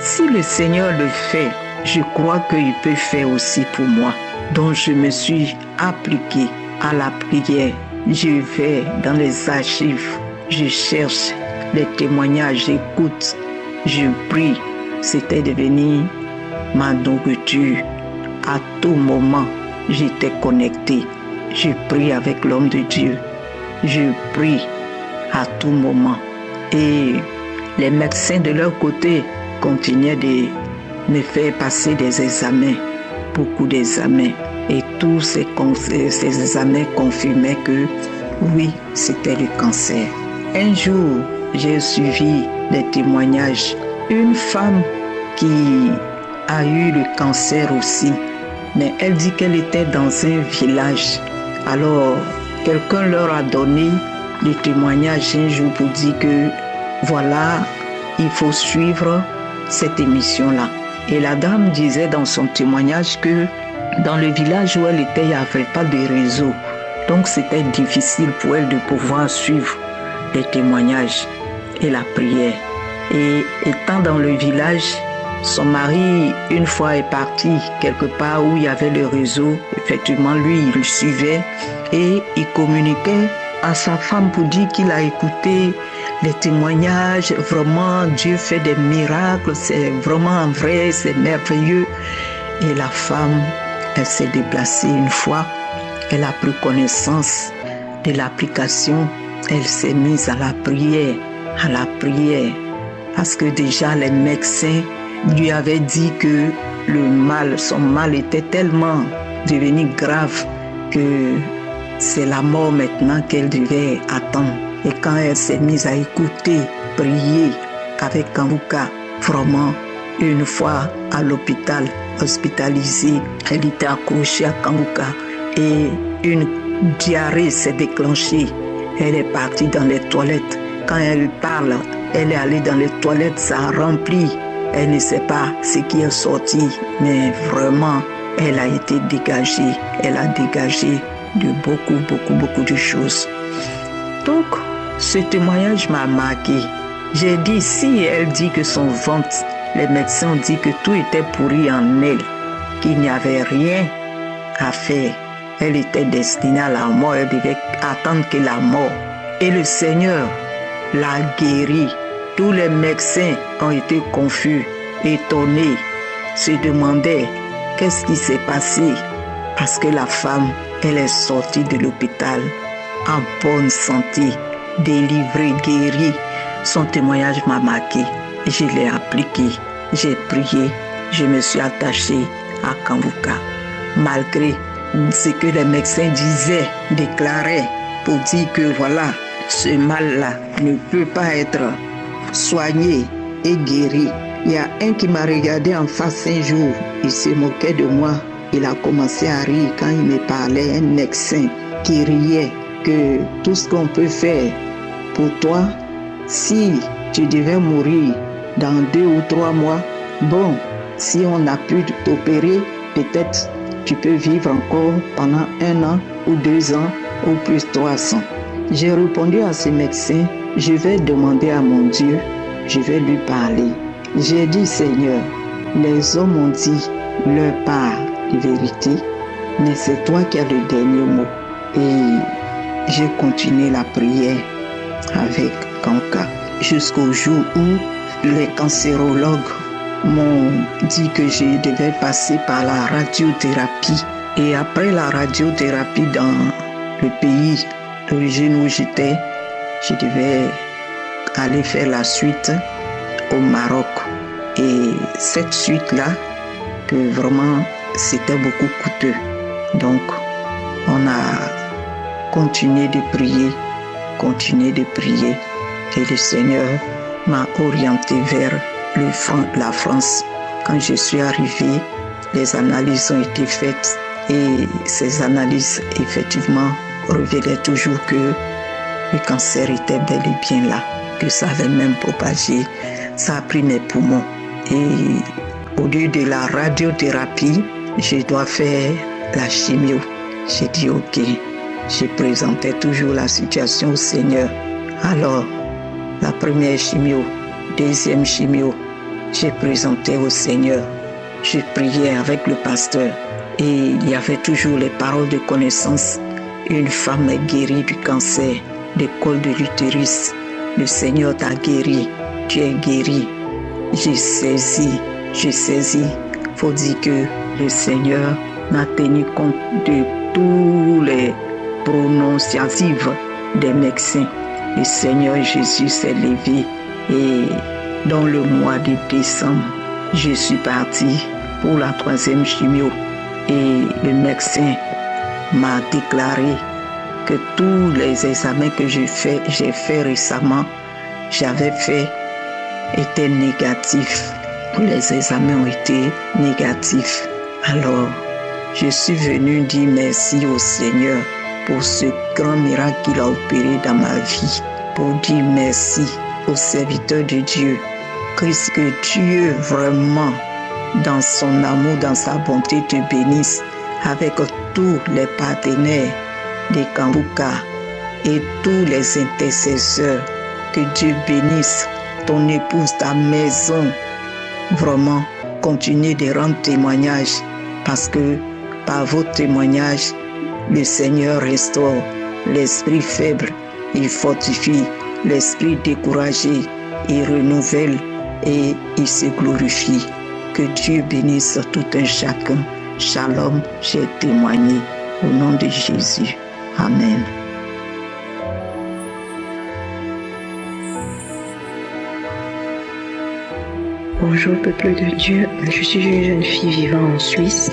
Si le Seigneur le fait, je crois qu'il peut faire aussi pour moi. Donc je me suis appliquée à la prière. Je vais dans les archives, je cherche les témoignages, j'écoute, je prie. C'était devenu ma nourriture. À tout moment, j'étais connectée. Je prie avec l'homme de Dieu. Je prie à tout moment. Et les médecins de leur côté continuaient de me faire passer des examens, beaucoup d'examens. Et tous ces examens confirmaient que oui, c'était le cancer. Un jour, j'ai suivi les témoignages. Une femme qui a eu le cancer aussi, mais elle dit qu'elle était dans un village. Alors, quelqu'un leur a donné le témoignage un jour pour dire que voilà, il faut suivre cette émission-là. Et la dame disait dans son témoignage que dans le village où elle était, il n'y avait pas de réseau. Donc c'était difficile pour elle de pouvoir suivre les témoignages et la prière. Et étant dans le village, son mari, une fois, est parti quelque part où il y avait le réseau. Effectivement, lui, il le suivait et il communiquait à sa femme pour dire qu'il a écouté les témoignages. Vraiment, Dieu fait des miracles, c'est vraiment vrai, c'est merveilleux. Et la femme, elle s'est déplacée une fois, elle a pris connaissance de l'application, elle s'est mise à la prière, parce que déjà les médecins lui avaient dit que son mal était tellement devenu grave que c'est la mort maintenant qu'elle devait attendre. Et quand elle s'est mise à écouter, prier avec Kanguka, vraiment, une fois à l'hôpital, hospitalisée, elle était accrochée à Kanguka et une diarrhée s'est déclenchée. Elle est partie dans les toilettes. Quand elle parle, elle est allée dans les toilettes, ça a rempli. Elle ne sait pas ce qui est sorti, mais vraiment, elle a été dégagée. Elle a dégagé de beaucoup de choses. Donc, ce témoignage m'a marqué. J'ai dit, si elle dit que son ventre, les médecins ont dit que tout était pourri en elle, qu'il n'y avait rien à faire. Elle était destinée à la mort, elle devait attendre que la mort. Et le Seigneur l'a guérie. Tous les médecins ont été confus, étonnés, se demandaient qu'est-ce qui s'est passé. Parce que la femme, elle est sortie de l'hôpital en bonne santé, délivrée, guérie. Son témoignage m'a marqué. Je l'ai appliqué j'ai prié, je me suis attachée à Kanguka. Malgré ce que les médecins disaient, déclaraient, pour dire que voilà, ce mal-là ne peut pas être soigné et guéri. Il y a un qui m'a regardé en face un jour, il se moquait de moi. Il a commencé à rire quand il me parlait, un médecin qui riait que tout ce qu'on peut faire pour toi, si tu devais mourir dans 2 ou 3 mois, bon, si on a pu t'opérer, peut-être tu peux vivre encore pendant 1 an ou 2 ans ou plus 300. J'ai répondu à ce médecin, je vais demander à mon Dieu, je vais lui parler. J'ai dit, Seigneur, les hommes ont dit leur part de vérité, mais c'est toi qui as le dernier mot. Et j'ai continué la prière avec Kanka jusqu'au jour où les cancérologues m'ont dit que je devais passer par la radiothérapie. Et après la radiothérapie dans le pays d'origine où j'étais, je devais aller faire la suite au Maroc. Et cette suite-là, que vraiment c'était beaucoup coûteux. Donc, on a continué de prier. Et le Seigneur m'a orienté vers la France. Quand je suis arrivée, les analyses ont été faites et ces analyses, effectivement, révélaient toujours que le cancer était bel et bien là, que ça avait même propagé. Ça a pris mes poumons. Et au lieu de la radiothérapie, je dois faire la chimio. J'ai dit ok. Je présentais toujours la situation au Seigneur. Alors, la première chimio, deuxième chimio, j'ai présenté au Seigneur. Je priais avec le pasteur et il y avait toujours les paroles de connaissance. Une femme est guérie du cancer, du col de l'utérus. Le Seigneur t'a guéri, tu es guéri. J'ai saisi. Faut dire que le Seigneur n'a tenu compte de tous les prononciatifs des médecins. Le Seigneur Jésus s'est levé et dans le mois de décembre, je suis partie pour la 3e chimio et le médecin m'a déclaré que tous les examens que j'ai fait récemment, étaient négatifs. Les examens ont été négatifs. Alors, je suis venue dire merci au Seigneur pour ce grand miracle qu'il a opéré dans ma vie. Pour dire merci au serviteur de Dieu. Que Dieu vraiment, dans son amour, dans sa bonté, te bénisse avec tous les partenaires de Kanguka et tous les intercesseurs. Que Dieu bénisse ton épouse, ta maison. Vraiment, continuez de rendre témoignage parce que par vos témoignages, le Seigneur restaure l'esprit faible, il fortifie l'esprit découragé, il renouvelle et il se glorifie. Que Dieu bénisse tout un chacun. Shalom, j'ai témoigné au nom de Jésus. Amen. Bonjour peuple de Dieu, je suis une jeune fille vivant en Suisse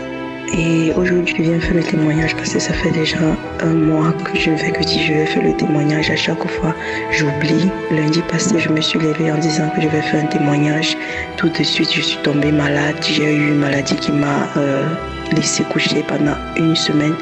et aujourd'hui je viens faire le témoignage parce que ça fait déjà 1 mois que je ne fais que dire je vais faire le témoignage. À chaque fois j'oublie. Lundi passé je me suis levée en disant que je vais faire un témoignage. Tout de suite je suis tombée malade, j'ai eu une maladie qui m'a laissé coucher pendant 1 semaine,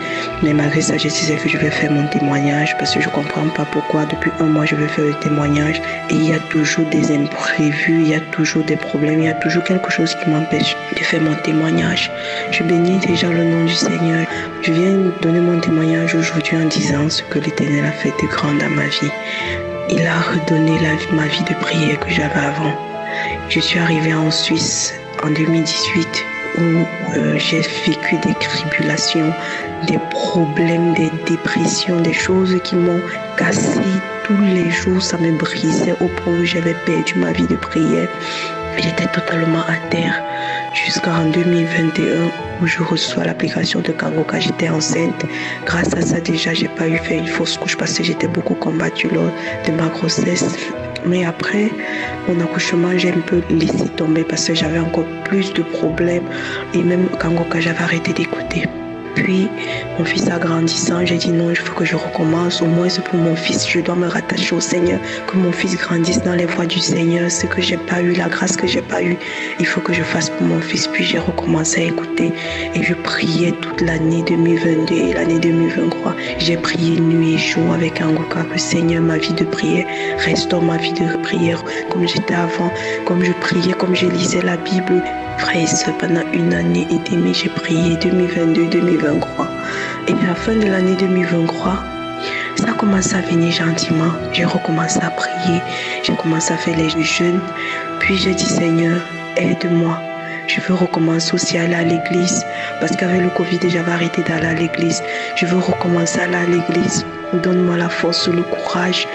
mais malgré ça je disais que je vais faire mon témoignage parce que je ne comprends pas pourquoi depuis 1 mois je vais faire le témoignage et il y a toujours des imprévus, il y a toujours des problèmes, il y a toujours quelque chose qui m'empêche de faire mon témoignage. Je bénis déjà le nom du Seigneur. Je viens donner mon témoignage aujourd'hui en disant ce que l'Éternel a fait de grand dans ma vie. Il a redonné ma vie de prière que j'avais avant. Je suis arrivée en Suisse en 2018 où j'ai vécu des tribulations, des problèmes, des dépressions, des choses qui m'ont cassé tous les jours. Ça me brisait au point où j'avais perdu ma vie de prière. J'étais totalement à terre jusqu'en 2021 où je reçois l'application de Kanguka. J'étais enceinte. Grâce à ça déjà, j'ai pas eu fait une fausse couche parce que j'étais beaucoup combattue lors de ma grossesse. Mais après mon accouchement, j'ai un peu laissé tomber parce que j'avais encore plus de problèmes. Et même quand j'avais arrêté d'écouter. Puis, mon fils a grandissant, j'ai dit non, il faut que je recommence. Au moins, c'est pour mon fils, je dois me rattacher au Seigneur. Que mon fils grandisse dans les voies du Seigneur. Ce que j'ai pas eu, la grâce que j'ai pas eu, il faut que je fasse pour mon fils. Puis, j'ai recommencé à écouter. Et je priais toute l'année 2022 et l'année 2023. J'ai prié nuit et jour avec Kanguka. Que Seigneur, ma vie de prière, restaure ma vie de prière comme j'étais avant. Comme je priais, comme je lisais la Bible. Frère et soeur, pendant une année et demie, j'ai prié 2022-2023. Et à la fin de l'année 2023, ça a commencé à venir gentiment. J'ai recommencé à prier, j'ai commencé à faire les jeûnes. Puis j'ai dit, Seigneur, aide-moi. Je veux recommencer aussi à aller à l'église. Parce qu'avec le Covid, j'avais arrêté d'aller à l'église. Je veux recommencer à aller à l'église. Donne-moi la force, le courage.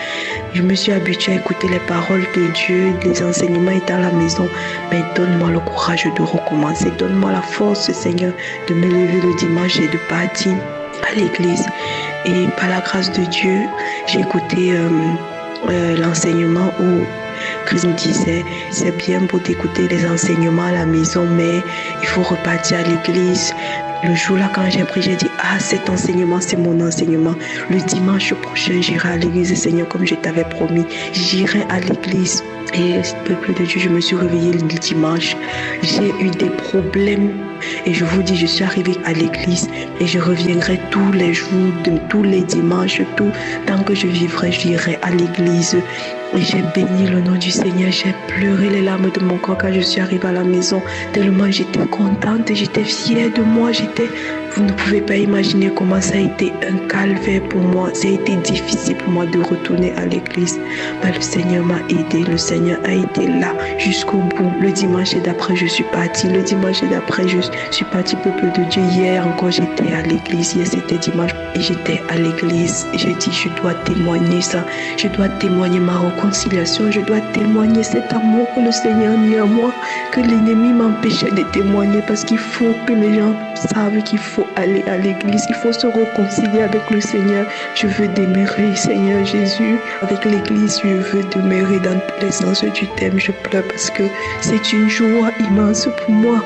Je me suis habituée à écouter les paroles de Dieu, les enseignements étant à la maison. Mais donne-moi le courage de recommencer. Donne-moi la force, Seigneur, de me lever le dimanche et de partir à l'église. Et par la grâce de Dieu, j'ai écouté l'enseignement où Christ nous disait, c'est bien beau d'écouter les enseignements à la maison, mais il faut repartir à l'église. Le jour-là, quand j'ai prié, j'ai dit, cet enseignement, c'est mon enseignement. Le dimanche prochain, j'irai à l'église, Seigneur, comme je t'avais promis. J'irai à l'église. Et peuple de Dieu, je me suis réveillée le dimanche. J'ai eu des problèmes. Et je vous dis, je suis arrivée à l'église et je reviendrai tous les jours, tous les dimanches, tant que je vivrai, j'irai à l'église. Et j'ai béni le nom du Seigneur. J'ai pleuré les larmes de mon corps quand je suis arrivée à la maison. Tellement j'étais contente, j'étais fière de moi. Vous ne pouvez pas imaginer comment ça a été un calvaire pour moi. Ça a été difficile pour moi de retourner à l'église. Mais le Seigneur m'a aidé. Le Seigneur a été là jusqu'au bout. Le dimanche d'après, je suis partie. Le dimanche d'après, je suis partie, peuple de Dieu. Hier encore, j'étais à l'église. Hier, c'était dimanche. Et j'étais à l'église. J'ai dit, je dois témoigner ça. Je dois témoigner ma réconciliation. Je dois témoigner cet amour que le Seigneur a mis en moi. Que l'ennemi m'empêchait de témoigner. Parce qu'il faut que les gens savent qu'il faut aller à l'église. Il faut se réconcilier avec le Seigneur. Je veux demeurer, Seigneur Jésus. Avec l'église, je veux demeurer dans tous les sens du thème. Je pleure parce que c'est une joie immense pour moi.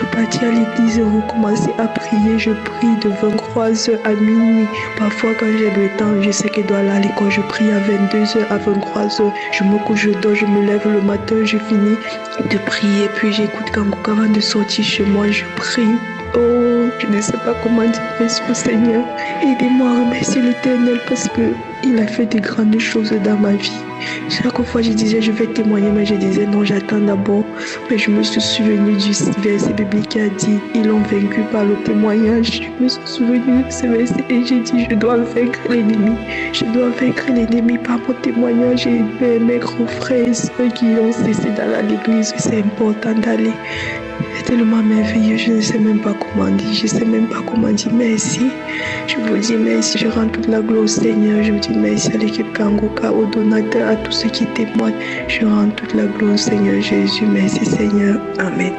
Repartir à l'église et recommencer à prier. Je prie de 23h à minuit. Parfois, quand j'ai le temps, je sais que je dois aller à l'école. Je prie à 22h, à 23h. Je me couche, je dors, je me lève le matin, je finis de prier. Puis j'écoute Kanguka avant de sortir chez moi. Je prie. Oh, je ne sais pas comment dire merci au Seigneur. Aidez-moi à remercier l'Éternel parce qu'il a fait de grandes choses dans ma vie. Chaque fois, je disais, je vais témoigner, mais je disais, non, j'attends d'abord. Mais je me suis souvenue du verset biblique qui a dit, ils l'ont vaincu par le témoignage. Je me suis souvenue de ce verset et j'ai dit, je dois vaincre l'ennemi. Je dois vaincre l'ennemi par mon témoignage. Et mes grands frères et ceux qui ont cessé d'aller à l'église, c'est important d'aller. C'est tellement merveilleux, je ne sais même pas comment dire, je ne sais même pas comment dire merci. Je vous dis merci, je rends toute la gloire au Seigneur, je vous dis merci à l'équipe Kanguka, aux donateurs, à tous ceux qui témoignent. Je rends toute la gloire au Seigneur Jésus, merci Seigneur, Amen.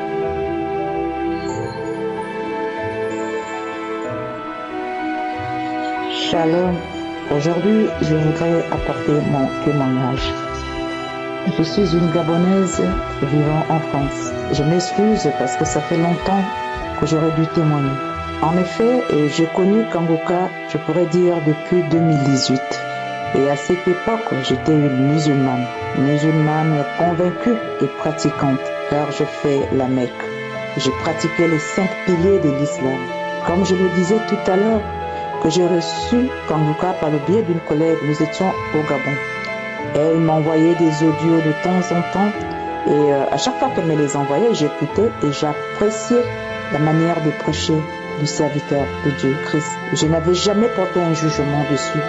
Shalom, aujourd'hui je voudrais apporter mon témoignage. Je suis une Gabonaise vivant en France. Je m'excuse parce que ça fait longtemps que j'aurais dû témoigner. En effet, j'ai connu Kanguka, je pourrais dire, depuis 2018. Et à cette époque, j'étais une musulmane convaincue et pratiquante, car je fais la Mecque. Je pratiquais les 5 piliers de l'islam. Comme je le disais tout à l'heure, que j'ai reçu Kanguka par le biais d'une collègue, nous étions au Gabon. Elle m'envoyait des audios de temps en temps et à chaque fois qu'elle me les envoyait, j'écoutais et j'appréciais la manière de prêcher du serviteur de Dieu, Christ. Je n'avais jamais porté un jugement dessus.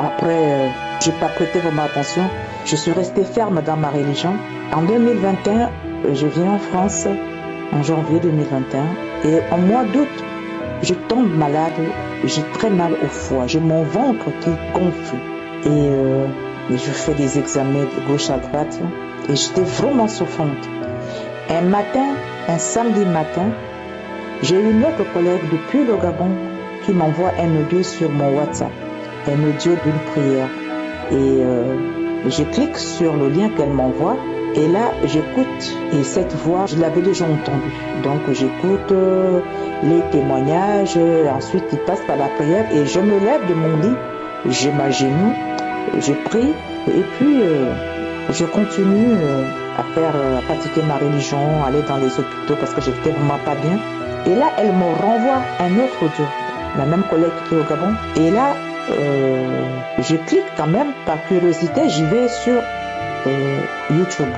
Après, je n'ai pas prêté vraiment attention. Je suis restée ferme dans ma religion. En 2021, je viens en France, en janvier 2021, et en mois d'août, je tombe malade, j'ai très mal au foie, j'ai mon ventre qui gonfle et je fais des examens de gauche à droite et j'étais vraiment souffrante. Un samedi matin, j'ai une autre collègue depuis le Gabon qui m'envoie un audio sur mon WhatsApp, un audio d'une prière. Et Je clique sur le lien qu'elle m'envoie et là, j'écoute. Et cette voix, je l'avais déjà entendue. Donc, j'écoute les témoignages. Ensuite, il passe par la prière et je me lève de mon lit. Je m'agenouille, je prie et puis je continue à pratiquer ma religion, aller dans les hôpitaux parce que j'étais vraiment pas bien. Et là, elle me renvoie un autre audio, la même collègue qui est au Gabon. Et là, je clique quand même par curiosité, j'y vais sur YouTube.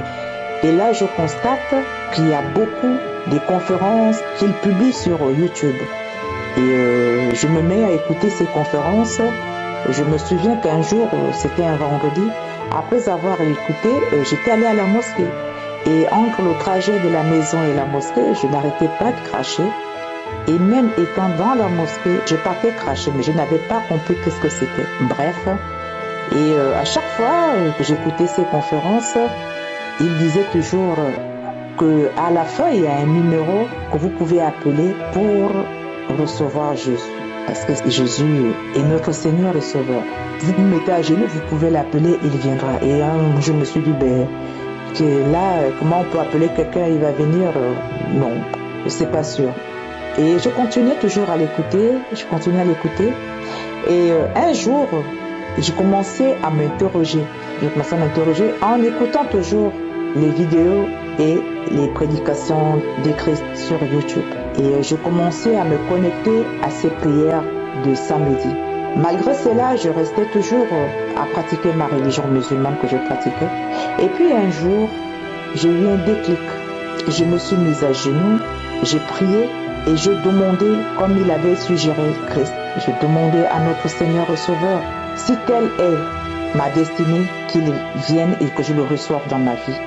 Et là, je constate qu'il y a beaucoup de conférences qu'il publie sur YouTube. Et je me mets à écouter ces conférences. Je me souviens qu'un jour, c'était un vendredi, après avoir écouté, j'étais allée à la mosquée. Et entre le trajet de la maison et la mosquée, je n'arrêtais pas de cracher. Et même étant dans la mosquée, je partais cracher, mais je n'avais pas compris qu'est-ce que c'était. Bref, et à chaque fois que j'écoutais ces conférences, il disait toujours qu'à la fin, il y a un numéro que vous pouvez appeler pour recevoir Jésus. Parce que Jésus est notre Seigneur et Sauveur. Vous vous mettez à genoux, vous pouvez l'appeler, il viendra. Et je me suis dit, que là, comment on peut appeler quelqu'un, il va venir? Non, c'est pas sûr. Et je continuais toujours à l'écouter, Et un jour, j'ai commencé à m'interroger. En écoutant toujours les vidéos et les prédications de Christ sur YouTube. Et je commençais à me connecter à ces prières de samedi. Malgré cela, je restais toujours à pratiquer ma religion musulmane que je pratiquais. Et puis un jour, j'ai eu un déclic. Je me suis mise à genoux, j'ai prié et je demandais, comme il avait suggéré Christ, je demandais à notre Seigneur et Sauveur, si telle est ma destinée, qu'il vienne et que je le reçoive dans ma vie.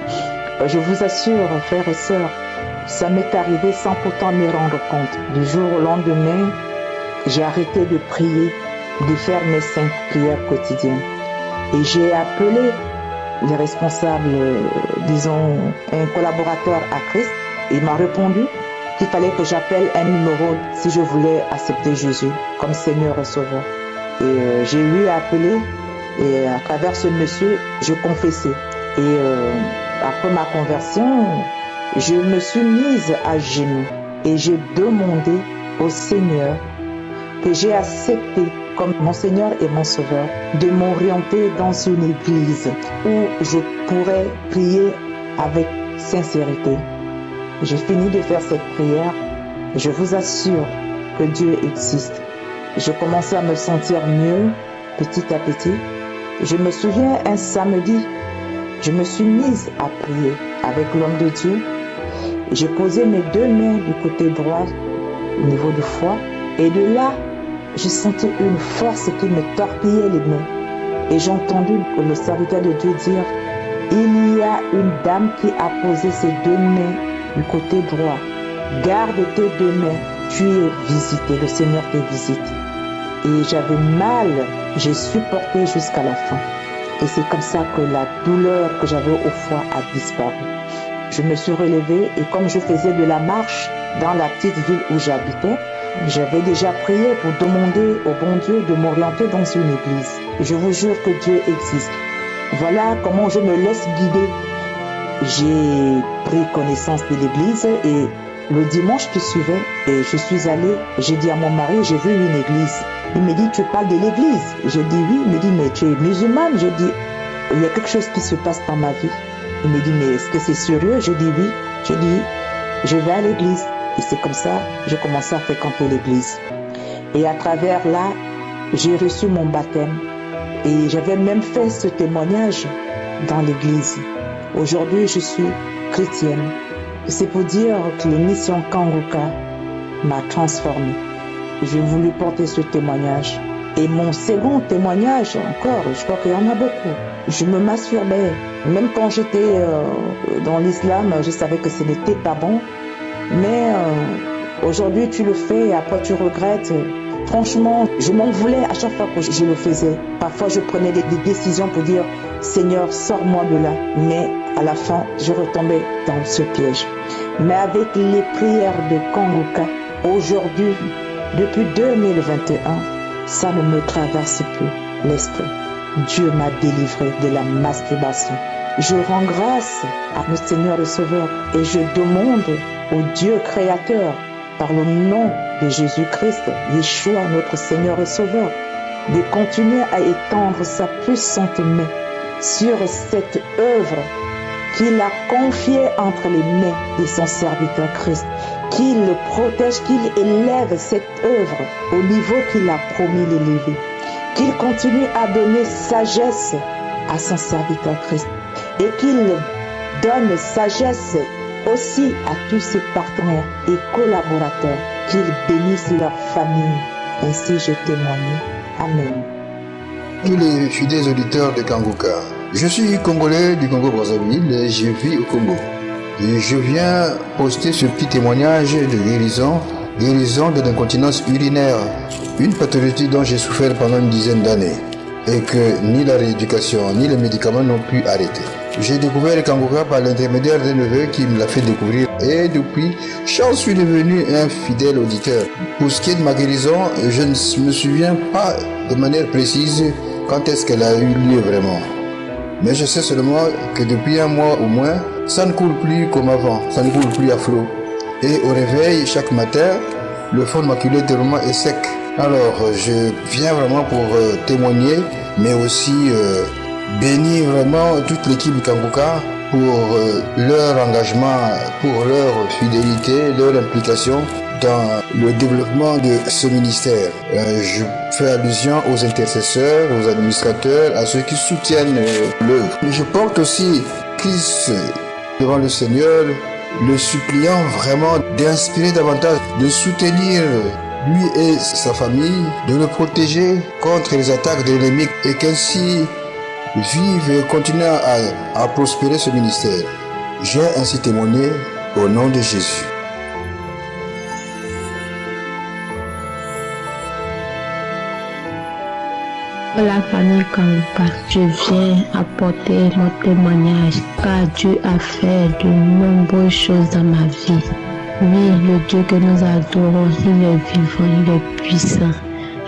Je vous assure, frères et sœurs, ça m'est arrivé sans pourtant me rendre compte. Du jour au lendemain, j'ai arrêté de prier, de faire mes 5 prières quotidiennes. Et j'ai appelé les responsables, disons, un collaborateur à Christ. Il m'a répondu qu'il fallait que j'appelle un numéro si je voulais accepter Jésus comme Seigneur et Sauveur. Et j'ai eu à appeler et à travers ce monsieur, je confessais. Et après ma conversion, je me suis mise à genoux et j'ai demandé au Seigneur que j'ai accepté comme mon Seigneur et mon Sauveur de m'orienter dans une église où je pourrais prier avec sincérité. J'ai fini de faire cette prière. Je vous assure que Dieu existe. Je commençais à me sentir mieux petit à petit. Je me souviens un samedi, je me suis mise à prier avec l'homme de Dieu. J'ai posé mes 2 mains du côté droit au niveau du foie et de là, j'ai senti une force qui me torpillait les mains. Et j'ai entendu le serviteur de Dieu dire, il y a une dame qui a posé ses 2 mains du côté droit. Garde tes 2 mains, tu es visité, le Seigneur te visite. Et j'avais mal, j'ai supporté jusqu'à la fin. Et c'est comme ça que la douleur que j'avais au foie a disparu. Je me suis relevée et comme je faisais de la marche dans la petite ville où j'habitais, j'avais déjà prié pour demander au bon Dieu de m'orienter dans une église. Je vous jure que Dieu existe. Voilà comment je me laisse guider. J'ai pris connaissance de l'église et le dimanche qui suivait, et je suis allée, j'ai dit à mon mari, j'ai vu une église. Il me dit, tu parles de l'église? J'ai dit oui. Il me dit, mais tu es musulmane? J'ai dit, il y a quelque chose qui se passe dans ma vie. Il me dit, mais est-ce que c'est sérieux? J'ai dit oui. J'ai dit, je vais à l'église. Et c'est comme ça, j'ai commencé à fréquenter l'église. Et à travers là, j'ai reçu mon baptême. Et j'avais même fait ce témoignage dans l'église. Aujourd'hui, je suis chrétienne. C'est pour dire que l'émission Kanguka m'a transformée. J'ai voulu porter ce témoignage. Et mon second témoignage, encore, je crois qu'il y en a beaucoup. Je me masturbais. Même quand j'étais dans l'islam, je savais que ce n'était pas bon. Mais aujourd'hui, tu le fais et après tu regrettes. Franchement, je m'en voulais à chaque fois que je le faisais. Parfois, je prenais des décisions pour dire « Seigneur, sors-moi de là ». Mais à la fin, je retombais dans ce piège. Mais avec les prières de Kanguka, aujourd'hui, depuis 2021, ça ne me traverse plus l'esprit. Dieu m'a délivré de la masturbation. Je rends grâce à notre Seigneur et Sauveur et je demande au Dieu créateur, par le nom de Jésus-Christ, Yeshua, notre Seigneur et Sauveur, de continuer à étendre sa puissante main sur cette œuvre qu'il a confiée entre les mains de son serviteur Christ, qu'il le protège, qu'il élève cette œuvre au niveau qu'il a promis d'élever, qu'il continue à donner sagesse à son serviteur Christ et qu'il donne sagesse aussi à tous ses partenaires et collaborateurs, qu'il bénisse leur famille. Ainsi je témoigne. Amen. Tous les fidèles auditeurs de Kanguka, je suis Congolais du Congo-Brazzaville et je vis au Congo. Et je viens poster ce petit témoignage de guérison de l'incontinence urinaire, une pathologie dont j'ai souffert pendant une dizaine d'années et que ni la rééducation ni les médicaments n'ont pu arrêter. J'ai découvert le Kanguka par l'intermédiaire d'un neveu qui me l'a fait découvrir et depuis, j'en suis devenu un fidèle auditeur. Pour ce qui est de ma guérison, je ne me souviens pas de manière précise quand est-ce qu'elle a eu lieu vraiment. Mais je sais seulement que depuis un mois au moins, ça ne coule plus comme avant, ça ne coule plus à flot. Et au réveil, chaque matin, le fond maculé est sec. Alors, je viens vraiment pour témoigner, mais aussi bénir vraiment toute l'équipe du Kanguka pour leur engagement, pour leur fidélité, leur implication dans le développement de ce ministère. Je fais allusion aux intercesseurs, aux administrateurs, à ceux qui soutiennent l'œuvre. Je porte aussi Christ devant le Seigneur, le suppliant vraiment d'inspirer davantage, de soutenir lui et sa famille, de le protéger contre les attaques de l'ennemi et qu'ainsi vive et continue à prospérer ce ministère. J'ai ainsi témoigné au nom de Jésus. Pour la famille Kanguka, je viens apporter mon témoignage car Dieu a fait de nombreuses choses dans ma vie. Oui, le Dieu que nous adorons, il est vivant, il est puissant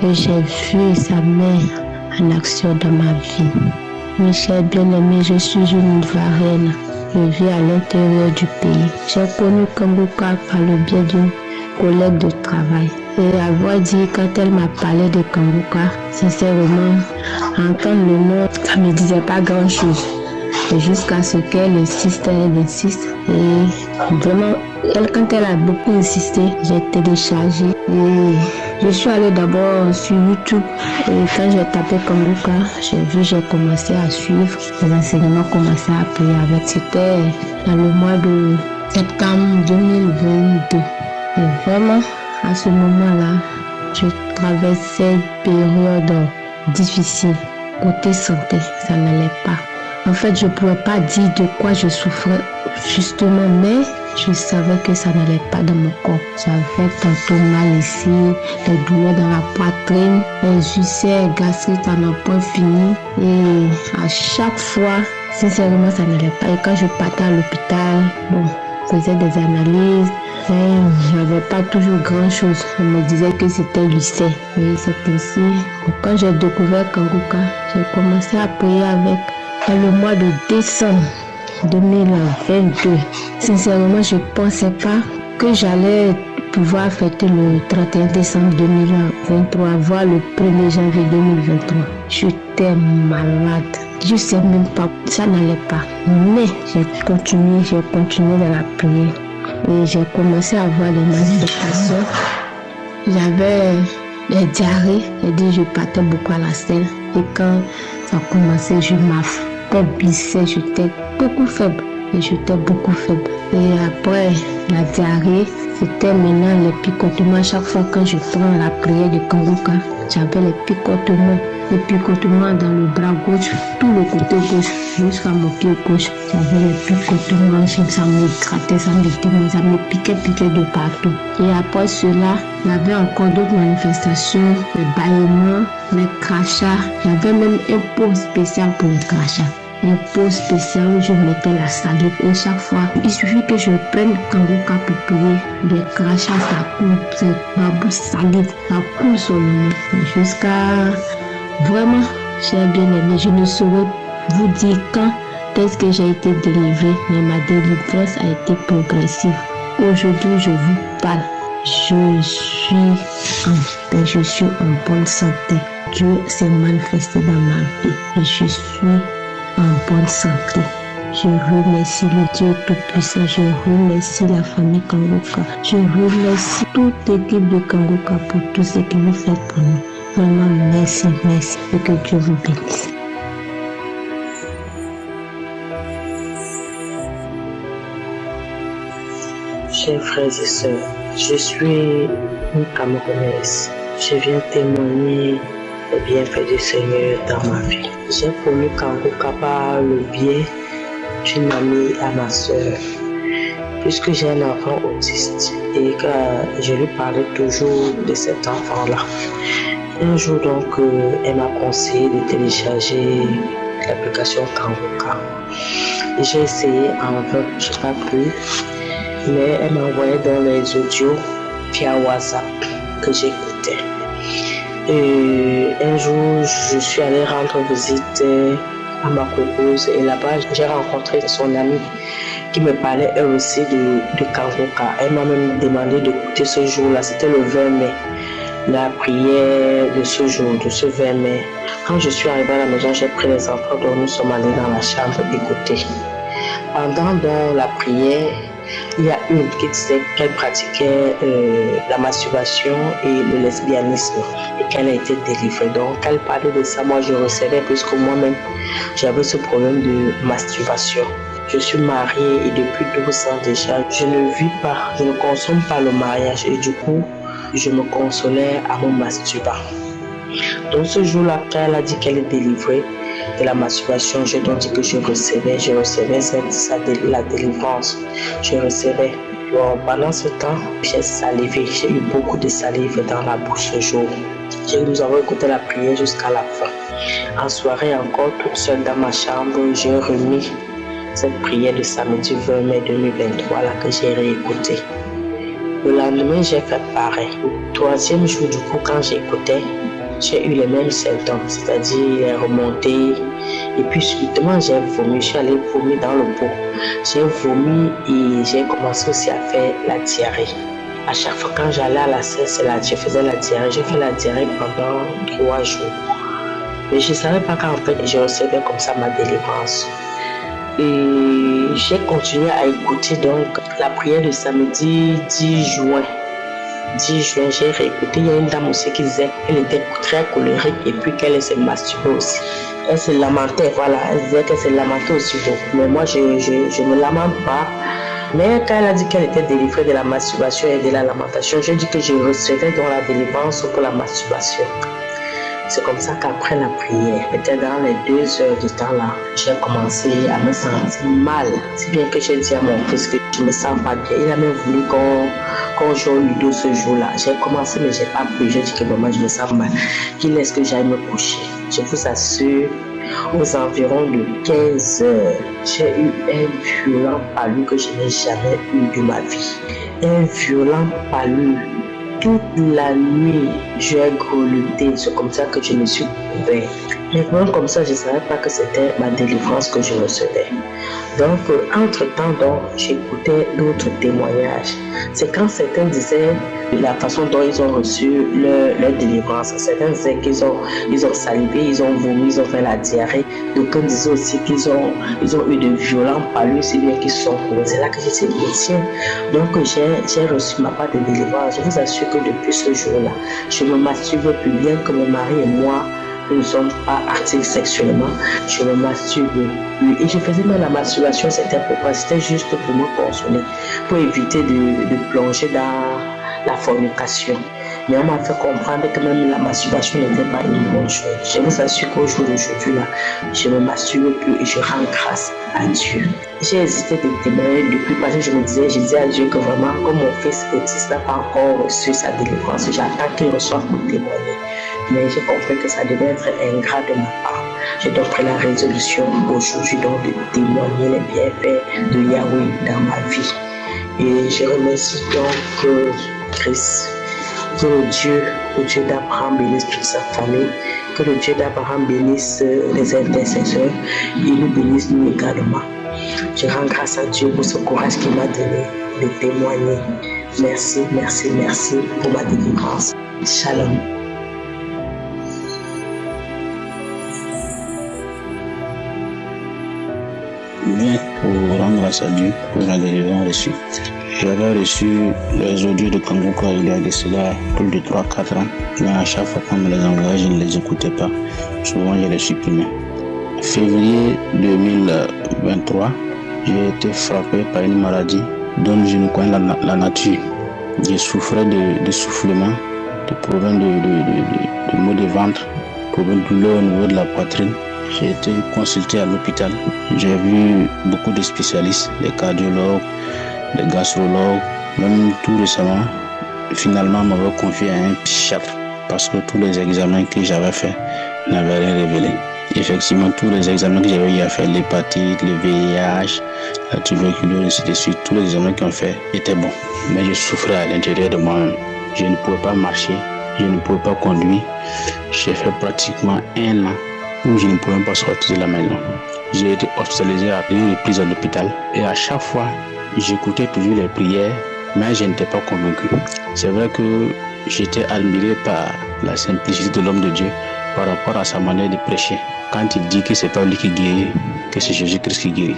et j'ai vu sa main en action dans ma vie. Mes chers bien-aimés, je suis une Ivoirienne. Je vis à l'intérieur du pays. J'ai connu Kanguka par le biais d'une collègue de travail. Et avoir dit, quand elle m'a parlé de Kanguka, sincèrement, entendre le nom, ça ne me disait pas grand-chose. Et jusqu'à ce qu'elle insiste. Et vraiment, quand elle a beaucoup insisté, j'ai téléchargé. Et je suis allée d'abord sur YouTube. Et quand j'ai tapé Kanguka, j'ai commencé à suivre. Les enseignements commençaient à prier avec. C'était dans le mois de septembre 2022. Et vraiment, à ce moment-là, je traversais une période difficile. Côté santé, ça n'allait pas. En fait, je ne pouvais pas dire de quoi je souffrais justement, mais je savais que ça n'allait pas dans mon corps. J'avais tantôt mal ici, des douleurs dans la poitrine, les ulcères gastriques à n'en point fini. Et à chaque fois, sincèrement, ça n'allait pas. Et quand je partais à l'hôpital, je faisais des analyses. Je n'avais pas toujours grand chose. On me disait que c'était l'ulcère. Oui, c'est ainsi. Quand j'ai découvert Kanguka, j'ai commencé à prier avec. Dans le mois de décembre 2022, sincèrement, je ne pensais pas que j'allais pouvoir fêter le 31 décembre 2023, voire le 1er janvier 2023. J'étais malade. Je ne sais même pas, ça n'allait pas. Mais j'ai continué dans la prière. Et j'ai commencé à avoir des manifestations. J'avais des diarrhées. Je partais beaucoup à la selle. Et quand ça a commencé, je m'affaiblissais. J'étais beaucoup faible. Et après la diarrhée, c'était maintenant les picotements. À chaque fois que je prends la prière de Kanguka, j'avais les picotements dans le bras gauche, tout le côté gauche, jusqu'à mon pied gauche. J'avais les picotements, ça me grattait, ça me piquait de partout. Et après cela, il y avait encore d'autres manifestations, les bâillements, les crachats. J'avais même un pot spécial pour les crachats. Un pot spécial où je mettais la salive et chaque fois, il suffit que je prenne Kanguka pour prier. Les crachats, ça coule, c'est ma bouche salive, ça coule sur le nez. Jusqu'à vraiment, Chers bien-aimés, je ne saurais vous dire quand est-ce que j'ai été délivrée, mais ma délivrance a été progressive. Aujourd'hui, je vous parle. Je suis en bonne santé. Dieu s'est manifesté dans ma vie et je suis en bonne santé. Je remercie le Dieu Tout-Puissant, je remercie la famille Kangoka, je remercie toute l'équipe de Kangoka pour tout ce que vous faites pour nous. Vraiment, merci et que Dieu vous bénisse. Chers frères et sœurs, je suis une Camerounaise. Je viens témoigner les bienfaits du Seigneur dans ma vie. J'ai connu Kangoka par le biais d'une amie à ma sœur, puisque j'ai un enfant autiste et que je lui parlais toujours de cet enfant-là. Un jour donc, elle m'a conseillé de télécharger l'application Kangoka. J'ai essayé en vain, je n'ai pas pu, mais elle m'a envoyé dans les audios via WhatsApp que j'écoutais. Un jour, je suis allée rendre visite à ma copose et là-bas, j'ai rencontré son amie qui me parlait elle aussi de Kangoka. Elle m'a même demandé d'écouter ce jour-là, c'était le 20 mai, la prière de ce jour, de ce 20 mai. Quand je suis arrivée à la maison, j'ai pris les enfants, donc nous sommes allés dans la chambre écouter. Pendant la prière, il y a une qui disait qu'elle pratiquait la masturbation et le lesbianisme et qu'elle a été délivrée. Donc, elle parlait de ça. Moi, je recevais puisque moi-même, j'avais ce problème de masturbation. Je suis mariée et depuis 12 ans déjà, je ne vis pas, je ne consomme pas le mariage et du coup, je me consolais à mon masturbant. Donc, ce jour-là, quand elle a dit qu'elle est délivrée de la masturbation, je donc dit que je recevais la délivrance. Je recevais. Bon, pendant ce temps, j'ai salivé. J'ai eu beaucoup de salive dans la bouche ce jour. Nous avons écouté la prière jusqu'à la fin. En soirée encore, toute seule dans ma chambre, j'ai remis cette prière de samedi 20 mai 2023 là que j'ai réécoutée. Le lendemain, j'ai fait pareil. Le troisième jour, du coup, quand j'écoutais, j'ai eu les mêmes symptômes, c'est-à-dire les remontées. Et puis subitement, j'ai vomi. Je suis allée vomir dans le pot. J'ai vomi et j'ai commencé aussi à faire la diarrhée. À chaque fois quand j'allais à la cesse, je faisais la diarrhée. J'ai fait la diarrhée pendant 3 jours. Mais je ne savais pas qu'en fait, je recevais comme ça ma délivrance. Et j'ai continué à écouter donc la prière de samedi 10 juin. 10 juin, j'ai réécouté. Il y a une dame aussi qui disait qu'elle était très colérique et puis qu'elle se masturbait aussi. Elle se lamentait, voilà. Elle disait qu'elle se lamentait aussi beaucoup. Mais moi, je ne me lamente pas. Mais quand elle a dit qu'elle était délivrée de la masturbation et de la lamentation, j'ai dit que je recevais dans la délivrance pour la masturbation. C'est comme ça qu'après la prière, peut-être dans les 2 heures du temps là, j'ai commencé à me sentir mal. Si bien que j'ai dit à mon fils que je ne me sens pas bien. Il a même voulu qu'on joue au ludo ce jour-là. J'ai commencé mais j'ai pas pu. J'ai dit que maman, je me sens mal. Qu'il laisse que j'aille me coucher. Je vous assure, aux environs de 15 heures, j'ai eu un violent palu que je n'ai jamais eu de ma vie. Un violent palu. Toute la nuit, j'ai grelotté. C'est comme ça que je me suis couvert. Mais vraiment comme ça, je ne savais pas que c'était ma délivrance que je recevais. Donc, entre-temps, j'écoutais d'autres témoignages. C'est quand certains disaient la façon dont ils ont reçu leur délivrance. Certains disaient qu'ils ont salivé, ils ont vomi, ils ont fait la diarrhée. D'autres disaient aussi qu'ils ont eu de violents palus, c'est bien qu'ils sont courus. C'est là que j'ai dit, tiens, donc j'ai reçu ma part de délivrance. Je vous assure que depuis ce jour-là, je me masturbe plus bien que mon mari et moi. Nous ne sommes pas actifs sexuellement, je me masturbe plus. Et je faisais même la masturbation, c'était juste pour me consoler, pour éviter de plonger dans la fornication. Mais on m'a fait comprendre que même la masturbation n'était pas une bonne chose. Je vous assure qu'au jour d'aujourd'hui, là, je ne me masturbe plus et je rends grâce à Dieu. J'ai hésité de témoigner depuis parce que je disais à Dieu que vraiment, comme mon fils autiste n'a pas encore reçu sa délivrance, j'attends qu'il reçoive pour témoigner. Mais j'ai compris que ça devait être ingrat de ma part. J'ai donc pris la résolution aujourd'hui donc de témoigner les bienfaits de Yahweh dans ma vie. Et je remercie donc Christ, que le Dieu d'Abraham bénisse toute sa famille Que le Dieu d'Abraham bénisse les intercesseurs et nous bénisse nous également. Je rends grâce à Dieu pour ce courage qu'il m'a donné de témoigner. Merci, merci, merci pour ma délivrance. Shalom. Bien, pour rendre grâce à Dieu pour la délivrance reçue. J'avais reçu les audios de Kanguka il y a de cela plus de 3-4 ans, mais à chaque fois qu'on me les envoyait, je ne les écoutais pas. Souvent, je les supprimais. Février 2023, j'ai été frappé par une maladie dont je ne connais la nature. Je souffrais de soufflement, de problèmes de maux de ventre, problèmes de douleur au niveau de la poitrine. J'ai été consulté à l'hôpital. J'ai vu beaucoup de spécialistes, des cardiologues, des gastrologues, même tout récemment. Finalement, on m'avait confié à un psychiatre parce que tous les examens que j'avais faits n'avaient rien révélé. Effectivement, tous les examens que j'avais eu à faire, l'hépatite, le VIH, la tuberculose, ainsi de suite, tous les examens qu'on fait étaient bons. Mais je souffrais à l'intérieur de moi-même. Je ne pouvais pas marcher, je ne pouvais pas conduire. J'ai fait pratiquement 1 an où je ne pouvais pas sortir de la maison. J'ai été hospitalisé à une reprise à l'hôpital et à chaque fois, j'écoutais toujours les prières, mais je n'étais pas convaincu. C'est vrai que j'étais admiré par la simplicité de l'homme de Dieu par rapport à sa manière de prêcher. Quand il dit que c'est pas lui qui guérit, que c'est Jésus-Christ qui guérit.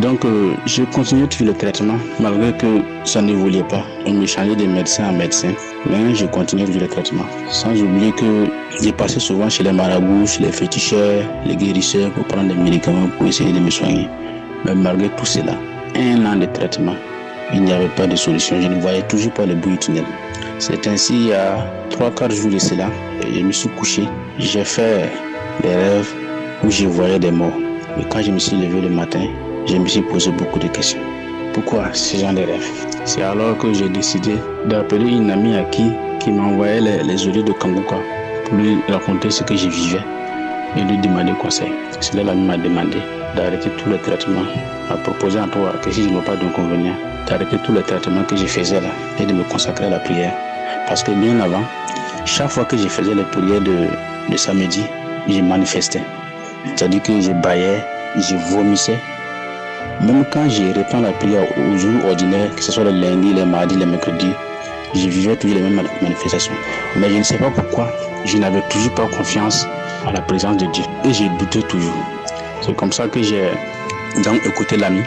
Donc, je continuais toujours le traitement, malgré que ça n'évoluait pas. On me changeait de médecin en médecin, mais je continuais toujours le traitement. Sans oublier que j'ai passé souvent chez les marabouts, chez les féticheurs, les guérisseurs pour prendre des médicaments pour essayer de me soigner. Mais malgré tout cela, 1 an de traitement, il n'y avait pas de solution. Je ne voyais toujours pas le bout du tunnel. C'est ainsi, il y a 3-4 jours de cela, je me suis couché. J'ai fait des rêves où je voyais des morts. Et quand je me suis levé le matin, je me suis posé beaucoup de questions. Pourquoi ce genre de rêves? C'est alors que j'ai décidé d'appeler une amie à qui m'a envoyé les audios de Kanguka pour lui raconter ce que je vivais et lui demander conseil. C'est là l'ami m'a demandé d'arrêter tous les traitements, m'a proposé en toi que si je n'ai pas d'inconvénient, d'arrêter tous les traitements que je faisais là et de me consacrer à la prière. Parce que bien avant, chaque fois que je faisais les prières de samedi, je manifestais. C'est-à-dire que je bâillais, je vomissais. Même quand je réponds la prière aux jours ordinaires, que ce soit le lundi, le mardi, le mercredi, je vivais toujours les mêmes manifestations. Mais je ne sais pas pourquoi, je n'avais toujours pas confiance en la présence de Dieu. Et j'ai douté toujours. C'est comme ça que j'ai donc écouté l'ami.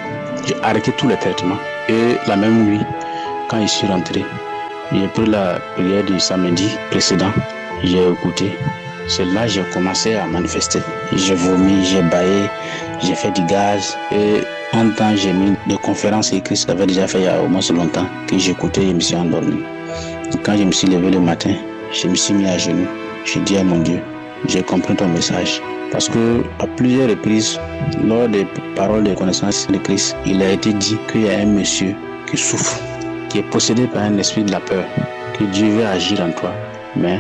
J'ai arrêté tous les traitements. Et la même nuit, quand je suis rentré, j'ai pris la prière du samedi précédent. J'ai écouté. C'est là que j'ai commencé à manifester. J'ai vomi, j'ai bâillé, j'ai fait du gaz. Et en temps, j'ai mis des conférences écrites que j'avais déjà fait il y a au moins longtemps, que j'écoutais et je me suis endormi. Et quand je me suis levé le matin, je me suis mis à genoux. J'ai dit à mon Dieu, j'ai compris ton message. Parce que à plusieurs reprises, lors des paroles de connaissance de Christ, il a été dit qu'il y a un monsieur qui souffre, qui est possédé par un esprit de la peur, que Dieu veut agir en toi. Mais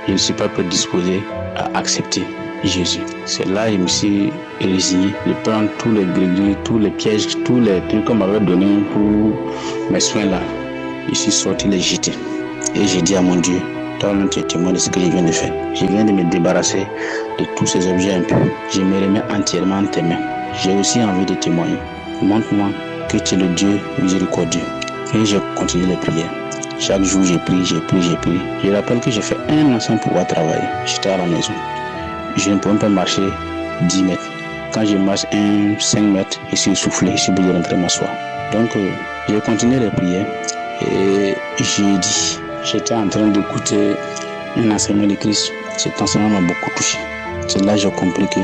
je ne suis pas prédisposé à accepter Jésus. C'est là que je me suis résigné de prendre tous les gris, tous les pièges, tous les trucs qu'on m'avait donnés pour mes soins là. Je suis sorti les jeter. Et j'ai dit à mon Dieu, toi-même tu es témoin de ce que je viens de faire. Je viens de me débarrasser de tous ces objets impurs. Je me remets entièrement en tes mains. J'ai aussi envie de témoigner. Montre-moi que tu es le Dieu miséricordieux. Et j'ai continué les prières. Chaque jour, j'ai prié. Je rappelle que j'ai fait 1 an sans pouvoir travailler. J'étais à la maison. Je ne pouvais pas marcher 10 mètres. Quand je marche 5 mètres, je suis essoufflé, je suis obligé de rentrer m'asseoir. Donc, j'ai continué les prières. Et j'étais en train d'écouter un enseignement de Christ. Cet enseignement m'a beaucoup touché. C'est là que j'ai compris que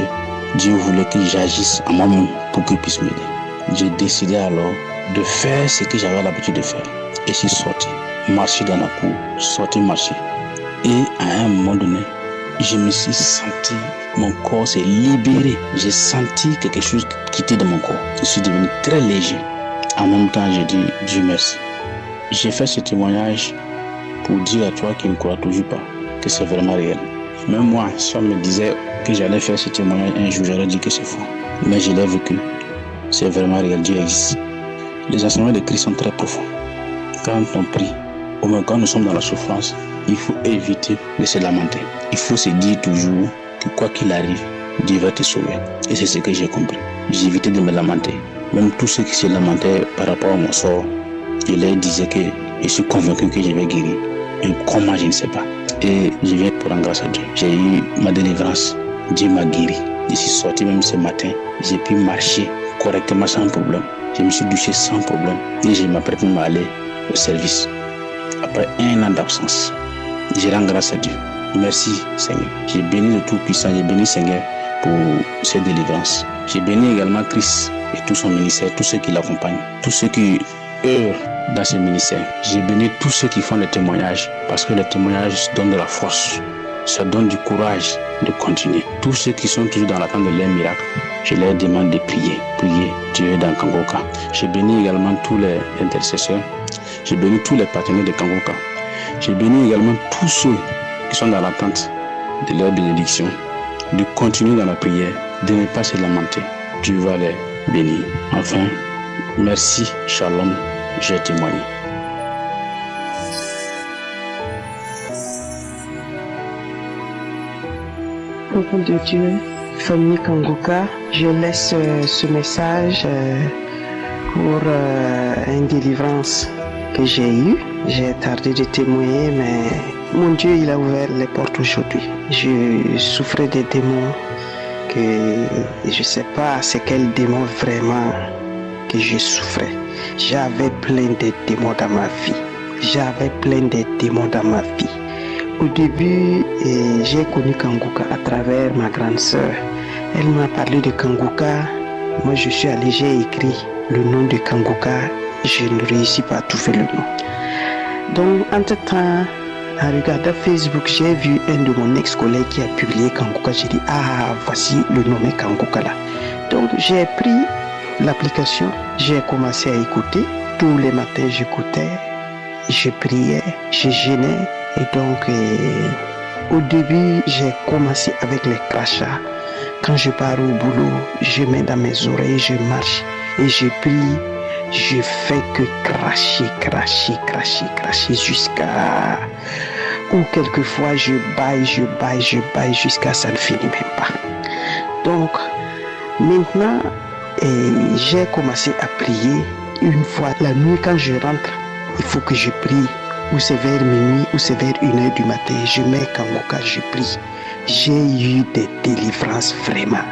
Dieu voulait que j'agisse à moi-même pour qu'il puisse m'aider. J'ai décidé alors de faire ce que j'avais l'habitude de faire. Et je suis sorti, marcher dans la cour, marcher. Et à un moment donné, je me suis senti, mon corps s'est libéré. J'ai senti quelque chose quitter de mon corps. Je suis devenu très léger. En même temps, j'ai dit Dieu merci. J'ai fait ce témoignage pour dire à toi qui ne crois toujours pas que c'est vraiment réel. Même moi, si on me disait que j'allais faire ce témoignage un jour, j'aurais dit que c'est faux. Mais je l'ai vécu. C'est vraiment réel, Dieu existe. Les enseignements de Christ sont très profonds. Quand on prie, au moins quand nous sommes dans la souffrance, il faut éviter de se lamenter. Il faut se dire toujours que quoi qu'il arrive, Dieu va te sauver. Et c'est ce que j'ai compris. J'ai évité de me lamenter. Même tous ceux qui se lamentaient par rapport à mon sort, je leur disais que je suis convaincu que je vais guérir. Et comment, je ne sais pas. Et je viens pour rendre grâce à Dieu. J'ai eu ma délivrance. Dieu m'a guéri. Je suis sorti même ce matin. J'ai pu marcher correctement sans problème. Je me suis douché sans problème. Et je m'apprête même à aller au service. Après 1 an d'absence, je rends grâce à Dieu. Merci Seigneur. J'ai béni le Tout-Puissant. J'ai béni Seigneur pour cette délivrance. J'ai béni également Christ et tout son ministère, tous ceux qui l'accompagnent, tous ceux qui œuvrent dans ce ministère. J'ai béni tous ceux qui font des témoignages parce que les témoignages donnent de la force. Ça donne du courage de continuer. Tous ceux qui sont toujours dans l'attente de leur miracle, je leur demande de prier. Prier Dieu dans Kangoka. J'ai béni également tous les intercesseurs. J'ai béni tous les partenaires de Kangoka. J'ai béni également tous ceux qui sont dans l'attente de leur bénédiction, de continuer dans la prière, de ne pas se lamenter. Dieu va les bénir. Enfin, merci, Shalom, j'ai témoigné. Peuple de Dieu, famille Kangoka, je laisse ce message pour une délivrance que j'ai eue. J'ai tardé de témoigner, mais mon Dieu, il a ouvert les portes aujourd'hui. Je souffrais des démons que je ne sais pas c'est quel démon vraiment que je souffrais. J'avais plein de démons dans ma vie. Au début, j'ai connu Kangoka à travers ma grande sœur. Elle m'a parlé de Kangoka. Moi, je suis allé, j'ai écrit le nom de Kangoka. Je ne réussis pas à trouver le nom. Donc, entre-temps, en regardant Facebook, j'ai vu un de mon ex-collègues qui a publié Kangoka. J'ai dit, voici le nom de Kangoka là. Donc, j'ai pris l'application, j'ai commencé à écouter. Tous les matins, j'écoutais, je priais, je jeûnais. Et donc, au début, j'ai commencé avec les crachats. Quand je pars au boulot, je mets dans mes oreilles, je marche et je prie. Je fais que cracher jusqu'à... Ou quelquefois je baille jusqu'à ça ne finit même pas. Donc, maintenant, j'ai commencé à prier. Une fois la nuit, quand je rentre, il faut que je prie. Ou c'est vers minuit, ou c'est vers 1h du matin. Je mets Kangoka, je prie. J'ai eu des délivrances vraiment.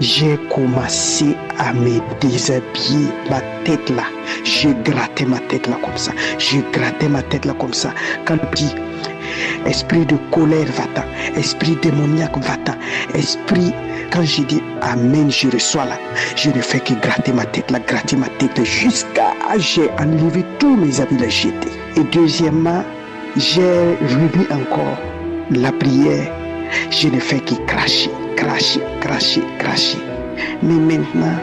J'ai commencé à me déshabiller, ma tête là. Je grattais ma tête là comme ça. Quand le petit esprit de colère va-t'en, esprit démoniaque va-t'en, esprit, quand je dis Amen, je reçois là. Je ne fais que gratter ma tête jusqu'à j'ai enlevé tous mes habits là jetés. Et deuxièmement, j'ai remis encore la prière. Je ne fais que cracher. Mais maintenant,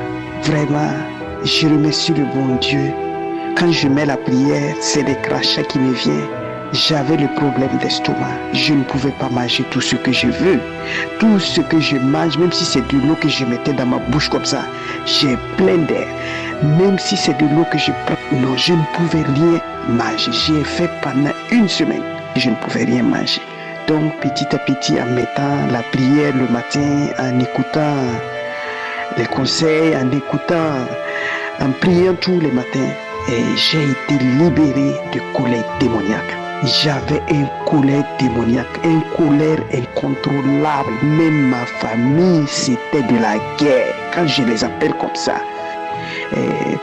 vraiment, je remercie le bon Dieu. Quand je mets la prière, c'est des crachats qui me viennent. J'avais le problème d'estomac. Je ne pouvais pas manger tout ce que je veux. Tout ce que je mange, même si c'est de l'eau que je mettais dans ma bouche comme ça, j'ai plein d'air. Même si c'est de l'eau que je prends, non, je ne pouvais rien manger. J'ai fait pendant 1 semaine, je ne pouvais rien manger. Donc petit à petit, en mettant la prière le matin, en écoutant les conseils, en priant tous les matins, et j'ai été libéré de colère démoniaque. J'avais une colère démoniaque, une colère incontrôlable. Même ma famille, c'était de la guerre, quand je les appelle comme ça.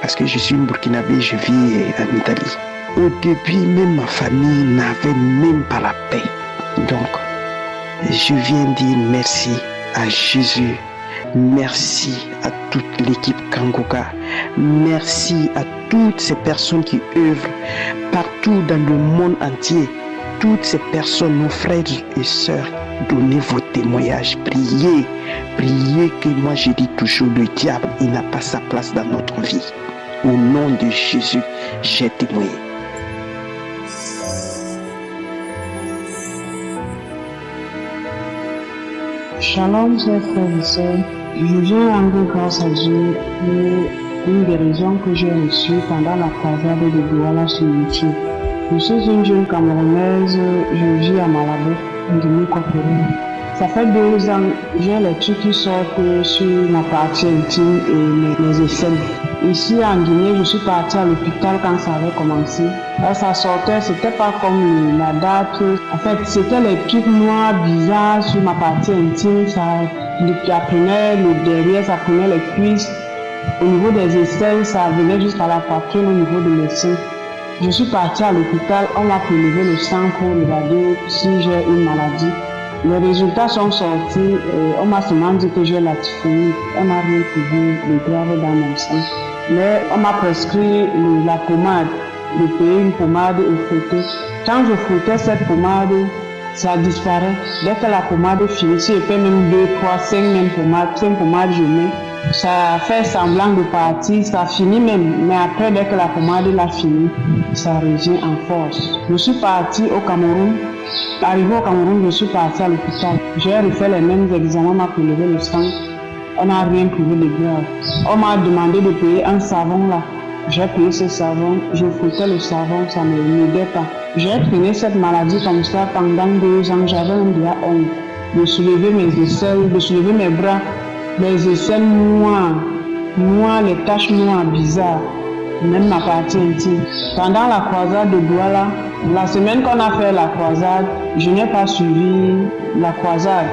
Parce que je suis une Burkinabé, je vis en Italie. Au début, même ma famille n'avait même pas la paix. Donc, je viens dire merci à Jésus, merci à toute l'équipe Kangoka, merci à toutes ces personnes qui œuvrent partout dans le monde entier, toutes ces personnes, nos frères et sœurs, donnez vos témoignages, priez que moi je dis toujours, le diable, il n'a pas sa place dans notre vie. Au nom de Jésus, j'ai témoigné. Shalom, chers frères et sœurs. Je viens rendre grâce à Dieu pour une guérison que j'ai reçue pendant la croisade de Douala sur YouTube. Je suis une jeune Camerounaise, je vis à Malabo, en Guinée-Équatoriale. Ça fait 2 ans, j'ai les trucs qui sortent sur ma partie intime et mes aisselles. Ici en Guinée, je suis partie à l'hôpital quand ça avait commencé. Là, ça sortait, c'était pas comme la date. En fait, c'était les trucs noirs bizarres sur ma partie intime. Ça prenait le derrière, ça prenait les cuisses. Au niveau des aisselles, ça venait jusqu'à la poitrine, au niveau de mes seins. Je suis partie à l'hôpital, on m'a prélevé le sang pour regarder si j'ai une maladie. Les résultats sont sortis et on m'a seulement dit que j'ai la typhoïde. On n'a rien trouvé de grave dans mon sang. Mais on m'a prescrit la pommade, de payer une pommade et frotter. Quand je frottais cette pommade, ça disparaît. Dès que la pommade finit, si je fais même 2, 3, 5 même pommades, 5 pommades je mets, ça fait semblant de partir, ça finit même. Mais après, dès que la pommade l'a fini, ça revient en force. Je suis partie au Cameroun. Arrivé au Cameroun, je suis partie à l'hôpital. J'ai refait les mêmes examens, on m'a prélevé le sang. On n'a rien trouvé de grave. On m'a demandé de payer un savon là. J'ai payé ce savon, je frottais le savon, ça ne m'aidait pas. J'ai traîné cette maladie comme ça pendant 2 ans. J'avais un dia honte de soulever mes aisselles, de soulever mes bras, les aisselles noires, les taches noires bizarres, même ma partie intime. Pendant la croisade de Douala, la semaine qu'on a fait la croisade, je n'ai pas suivi la croisade.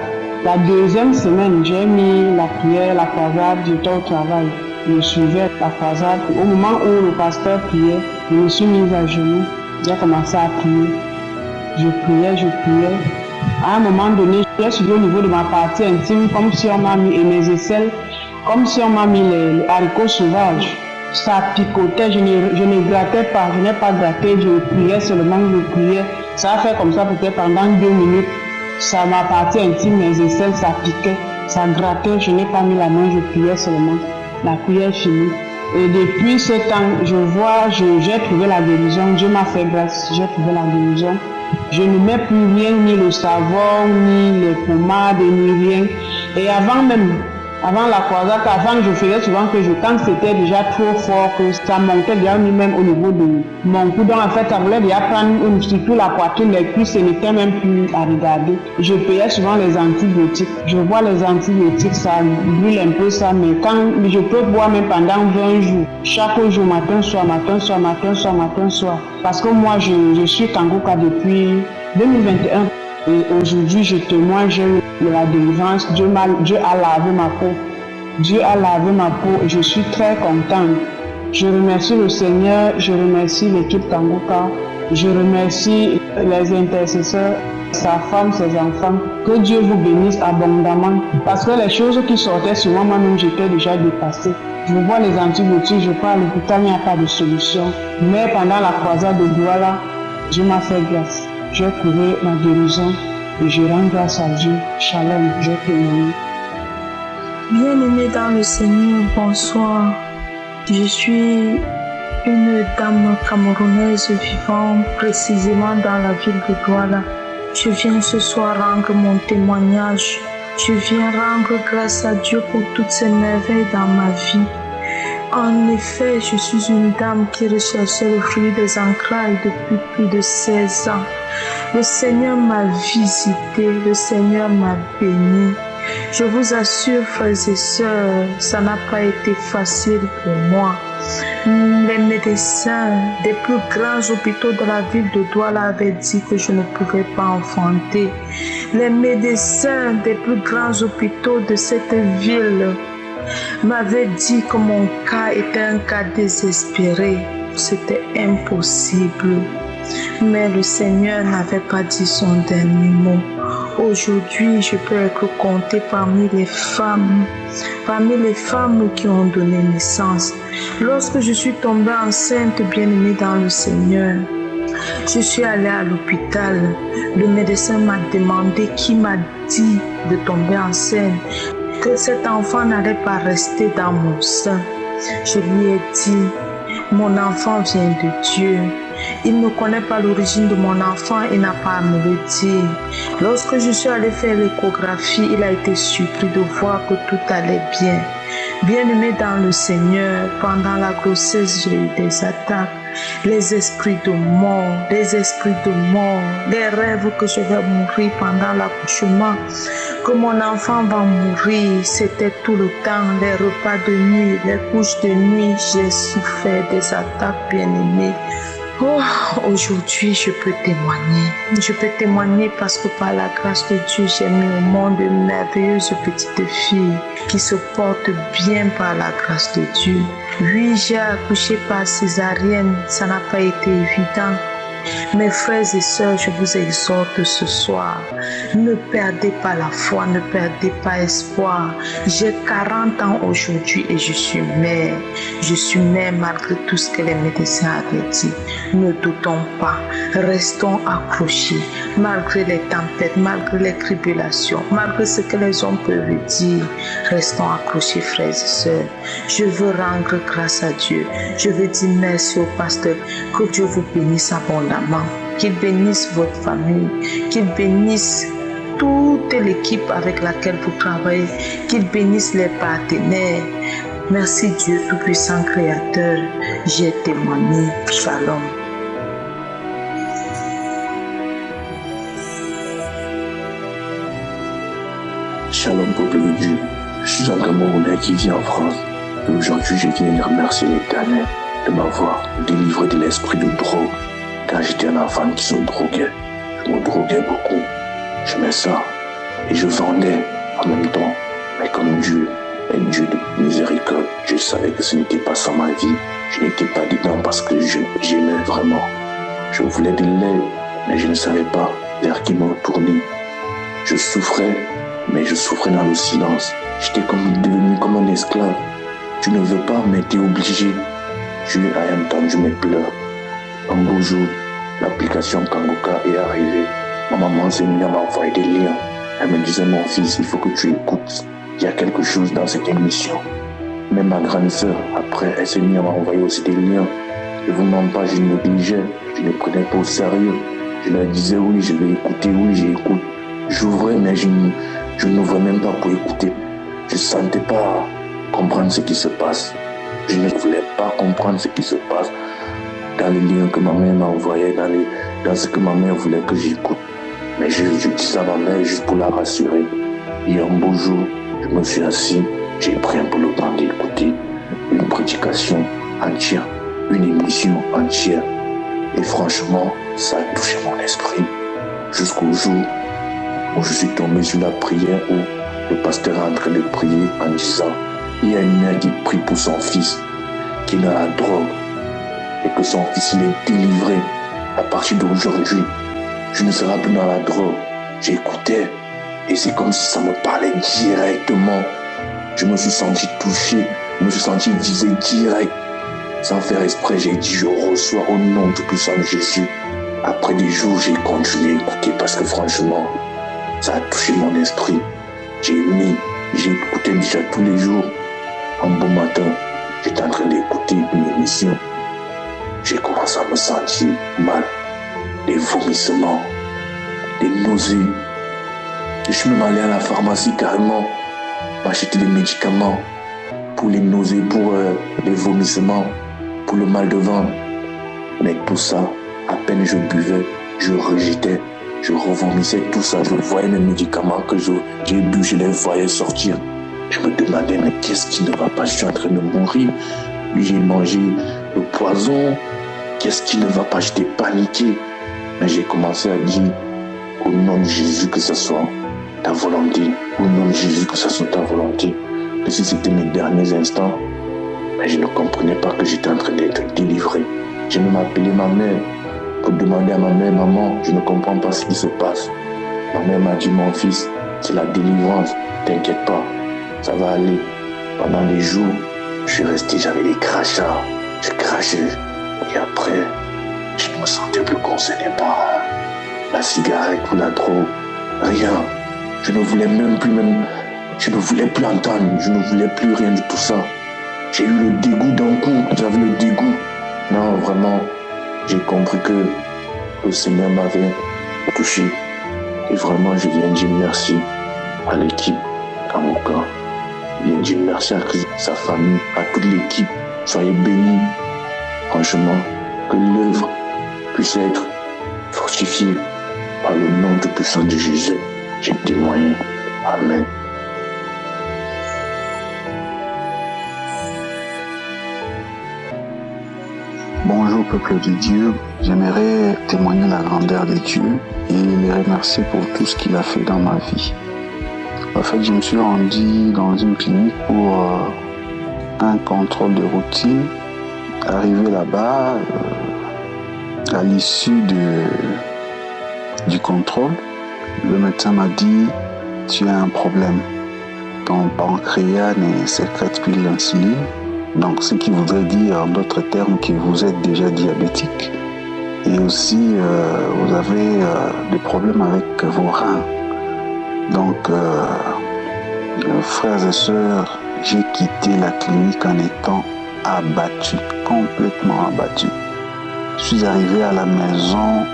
La 2e semaine, j'ai mis la prière, la croisade, j'étais au travail. Je suivais la croisade. Au moment où le pasteur priait, je me suis mise à genoux. J'ai commencé à prier. Je priais. À un moment donné, j'ai suivi au niveau de ma partie intime, comme si on m'a mis mes aisselles, comme si on m'a mis les haricots sauvages. Ça picotait, je ne grattais pas, je n'ai pas gratté, je priais seulement, je priais. Ça a fait comme ça peut-être pendant 2 minutes. Ça, ma partie intime, mes aisselles, ça piquait, ça grattait, je n'ai pas mis la main, je priais seulement. La prière finie. Et depuis ce temps, j'ai trouvé la guérison. Dieu m'a fait grâce, j'ai trouvé la guérison. Je ne mets plus rien, ni le savon, ni les pommades, ni rien. Et avant la croisade, avant je faisais souvent que quand c'était déjà trop fort, que ça montait déjà même au niveau de mon cou. Donc en fait, ça voulait déjà prendre surtout la poitrine, les cuisses, ce n'était même plus à regarder. Je payais souvent les antibiotiques. Je bois les antibiotiques, ça brûle un peu ça, mais quand je peux boire même pendant 20 jours, chaque jour, matin, soir. Parce que moi, je suis Kangoka depuis 2021. Et aujourd'hui, je témoigne de la délivrance. Dieu a lavé ma peau. Dieu a lavé ma peau et je suis très contente. Je remercie le Seigneur, je remercie l'équipe Kangoka, je remercie les intercesseurs, sa femme, ses enfants. Que Dieu vous bénisse abondamment. Parce que les choses qui sortaient sur moi-même, j'étais déjà dépassée. Je vois les antibiotiques, je pars à l'hôpital, il n'y a pas de solution. Mais pendant la croisade de Douala, Dieu m'a fait grâce. J'ai trouvé ma guérison et je rends grâce à Dieu. Shalom, je témoigne. Bien-aimés dans le Seigneur, bonsoir. Je suis une dame camerounaise vivant précisément dans la ville de Douala. Je viens ce soir rendre mon témoignage. Je viens rendre grâce à Dieu pour toutes ces merveilles dans ma vie. En effet, je suis une dame qui recherchait le fruit des entrailles depuis plus de 16 ans. Le Seigneur m'a visité, le Seigneur m'a béni. Je vous assure, frères et sœurs, ça n'a pas été facile pour moi. Les médecins des plus grands hôpitaux de la ville de Douala avaient dit que je ne pouvais pas enfanter. Les médecins des plus grands hôpitaux de cette ville m'avaient dit que mon cas était un cas désespéré. C'était impossible. Mais le Seigneur n'avait pas dit son dernier mot. Aujourd'hui, je peux être comptée parmi les femmes qui ont donné naissance. Lorsque je suis tombée enceinte, bien-aimée dans le Seigneur, je suis allée à l'hôpital. Le médecin m'a demandé qui m'a dit de tomber enceinte, que cet enfant n'allait pas rester dans mon sein. Je lui ai dit, mon enfant vient de Dieu. Il ne connaît pas l'origine de mon enfant, il n'a pas à me le dire. Lorsque je suis allée faire l'échographie, il a été surpris de voir que tout allait bien. Bien-aimé dans le Seigneur, pendant la grossesse, j'ai eu des attaques. Les esprits de mort, les rêves que je vais mourir pendant l'accouchement, que mon enfant va mourir, c'était tout le temps, les repas de nuit, les couches de nuit, j'ai souffert des attaques, bien-aimé. Oh, aujourd'hui, je peux témoigner. Je peux témoigner parce que par la grâce de Dieu, j'ai mis au monde une merveilleuse petite fille qui se porte bien par la grâce de Dieu. Oui, j'ai accouché par césarienne, ça n'a pas été évident. Mes frères et sœurs, je vous exhorte ce soir, ne perdez pas la foi, ne perdez pas espoir. J'ai 40 ans aujourd'hui et je suis mère. Je suis mère malgré tout ce que les médecins avaient dit. Ne doutons pas, restons accrochés, malgré les tempêtes, malgré les tribulations, malgré ce que les hommes peuvent dire. Restons accrochés, frères et sœurs. Je veux rendre grâce à Dieu. Je veux dire merci au pasteur. Que Dieu vous bénisse abondamment. Qu'il bénisse votre famille, qu'il bénisse toute l'équipe avec laquelle vous travaillez, qu'il bénisse les partenaires. Merci Dieu Tout-Puissant Créateur, j'ai témoigné. Shalom. Shalom peuple de Dieu, je suis un Camerounais qui vit en France. Et aujourd'hui je viens remercier l'Éternel de m'avoir délivré de l'esprit de drogue. Quand j'étais un enfant qui se droguait, je me droguais beaucoup. Je mets ça et je vendais en même temps. Mais comme Dieu est Dieu de miséricorde, je savais que ce n'était pas ça ma vie. Je n'étais pas dedans parce que j'aimais vraiment. Je voulais de l'aide, mais je ne savais pas vers qui me tourner. Je souffrais, mais je souffrais dans le silence. J'étais devenu comme un esclave. Tu ne veux pas, mais tu es obligé. Dieu a entendu mes pleurs. Un beau jour, l'application Kanguka est arrivée. Ma maman s'est mise à m'envoyer des liens. Elle me disait, mon fils, il faut que tu écoutes. Il y a quelque chose dans cette émission. Même ma grande sœur, après, elle s'est mise à m'envoyer aussi des liens. Je ne vous mens pas, je négligeais. Je ne prenais pas au sérieux. Je leur disais, oui, je vais écouter, oui, j'écoute. J'ouvrais, mais je n'ouvrais même pas pour écouter. Je ne sentais pas comprendre ce qui se passe. Je ne voulais pas comprendre ce qui se passe dans les liens que ma mère m'a envoyés, dans ce que ma mère voulait que j'écoute. Mais je dis ça à ma mère juste pour la rassurer. Et un beau jour, je me suis assis, j'ai pris un peu le temps d'écouter une prédication entière, une émission entière. Et franchement, ça a touché mon esprit. Jusqu'au jour où je suis tombé sur la prière où le pasteur est en train de prier en disant, il y a une mère qui prie pour son fils qui est dans la drogue et que son fils il est délivré à partir d'aujourd'hui. Je ne serai plus dans la drogue. J'écoutais et c'est comme si ça me parlait directement. Je me suis senti touché, je me suis senti visé direct. Sans faire exprès, j'ai dit je reçois au nom du puissant de Jésus. Après des jours, j'ai continué à écouter parce que franchement, ça a touché mon esprit. J'ai écouté déjà tous les jours. Un bon matin, j'étais en train d'écouter une émission. J'ai commencé à me sentir mal. Des vomissements, des nausées. Je suis même allé à la pharmacie carrément m'acheter des médicaments pour les nausées, pour les vomissements, pour le mal de ventre. Mais tout ça, à peine je buvais, je rejetais, je revomissais tout ça. Je voyais mes médicaments que j'ai bu, je les voyais sortir. Je me demandais, mais qu'est-ce qui ne va pas? Je suis en train de mourir. J'ai mangé le poison. Qu'est-ce qui ne va pas? J'étais paniqué. Mais j'ai commencé à dire, au nom de Jésus, que ce soit ta volonté. Au nom de Jésus, que ce soit ta volonté. Que si c'était mes derniers instants, mais je ne comprenais pas que j'étais en train d'être délivré. J'ai même appelé ma mère pour demander à ma mère, maman, je ne comprends pas ce qui se passe. Ma mère m'a dit, mon fils, c'est la délivrance, t'inquiète pas, ça va aller. Pendant des jours, je suis resté, j'avais des crachats, je crachais. Et après, je ne me sentais plus concerné par la cigarette ou la drogue, rien. Je ne voulais je ne voulais plus entendre, je ne voulais plus rien de tout ça. J'ai eu le dégoût d'un coup, j'avais le dégoût. Non, vraiment, j'ai compris que le Seigneur m'avait touché. Et vraiment, je viens dire merci à l'équipe Kanguka. Je dis merci à Christ, sa famille, à toute l'équipe. Soyez bénis. Franchement, que l'œuvre puisse être fortifiée par le nom tout puissant de Jésus. J'ai témoigné. Amen. Bonjour peuple de Dieu, j'aimerais témoigner la grandeur de Dieu et les remercier pour tout ce qu'il a fait dans ma vie. En fait, je me suis rendu dans une clinique pour un contrôle de routine. Arrivé là-bas, à l'issue du contrôle, le médecin m'a dit « Tu as un problème. Ton pancréas ne sécrète plus l'insuline. » Donc, ce qui voudrait dire, en d'autres termes, que vous êtes déjà diabétique. Et aussi, vous avez des problèmes avec vos reins. Donc, frères et sœurs, j'ai quitté la clinique en étant abattu, complètement abattu. Je suis arrivé à la maison,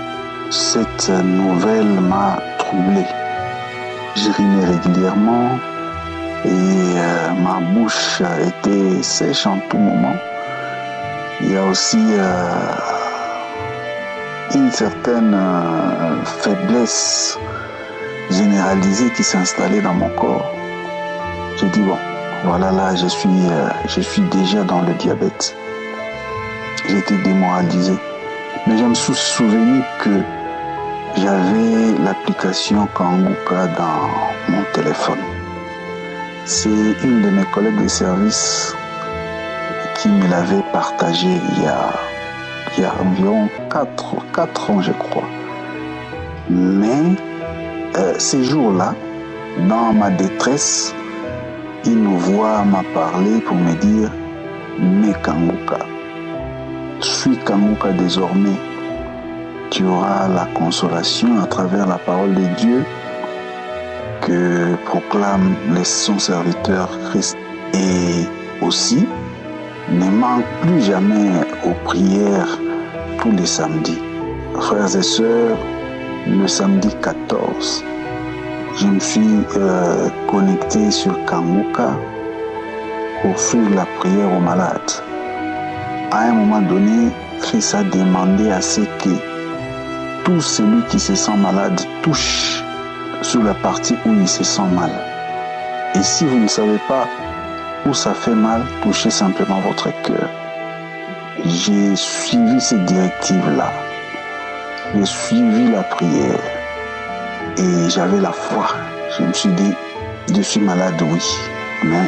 cette nouvelle m'a troublé. J'urinais régulièrement. Et ma bouche était sèche en tout moment. Il y a aussi une certaine faiblesse généralisée qui s'est installée dans mon corps. J'ai dit bon, voilà là, je suis déjà dans le diabète. J'étais démoralisé. Mais je me suis souvenu que j'avais l'application Kanguka dans mon téléphone. C'est une de mes collègues de service qui me l'avait partagé il y a environ 4 ans, je crois. Mais ces jours-là, dans ma détresse, il me voit m'a parlé pour me dire « Mais Kanguka, suis Kanguka désormais. Tu auras la consolation à travers la parole de Dieu que proclame son serviteur Christ. Et aussi, ne manque plus jamais aux prières tous les samedis. Frères et sœurs, le samedi 14, je me suis connecté sur Kanguka pour suivre la prière aux malades. À un moment donné, Christ a demandé à ce que tout celui qui se sent malade touche sur la partie où il se sent mal. Et si vous ne savez pas où ça fait mal, touchez simplement votre cœur. J'ai suivi cette directive-là. J'ai suivi la prière. Et j'avais la foi. Je me suis dit, je suis malade, oui. Mais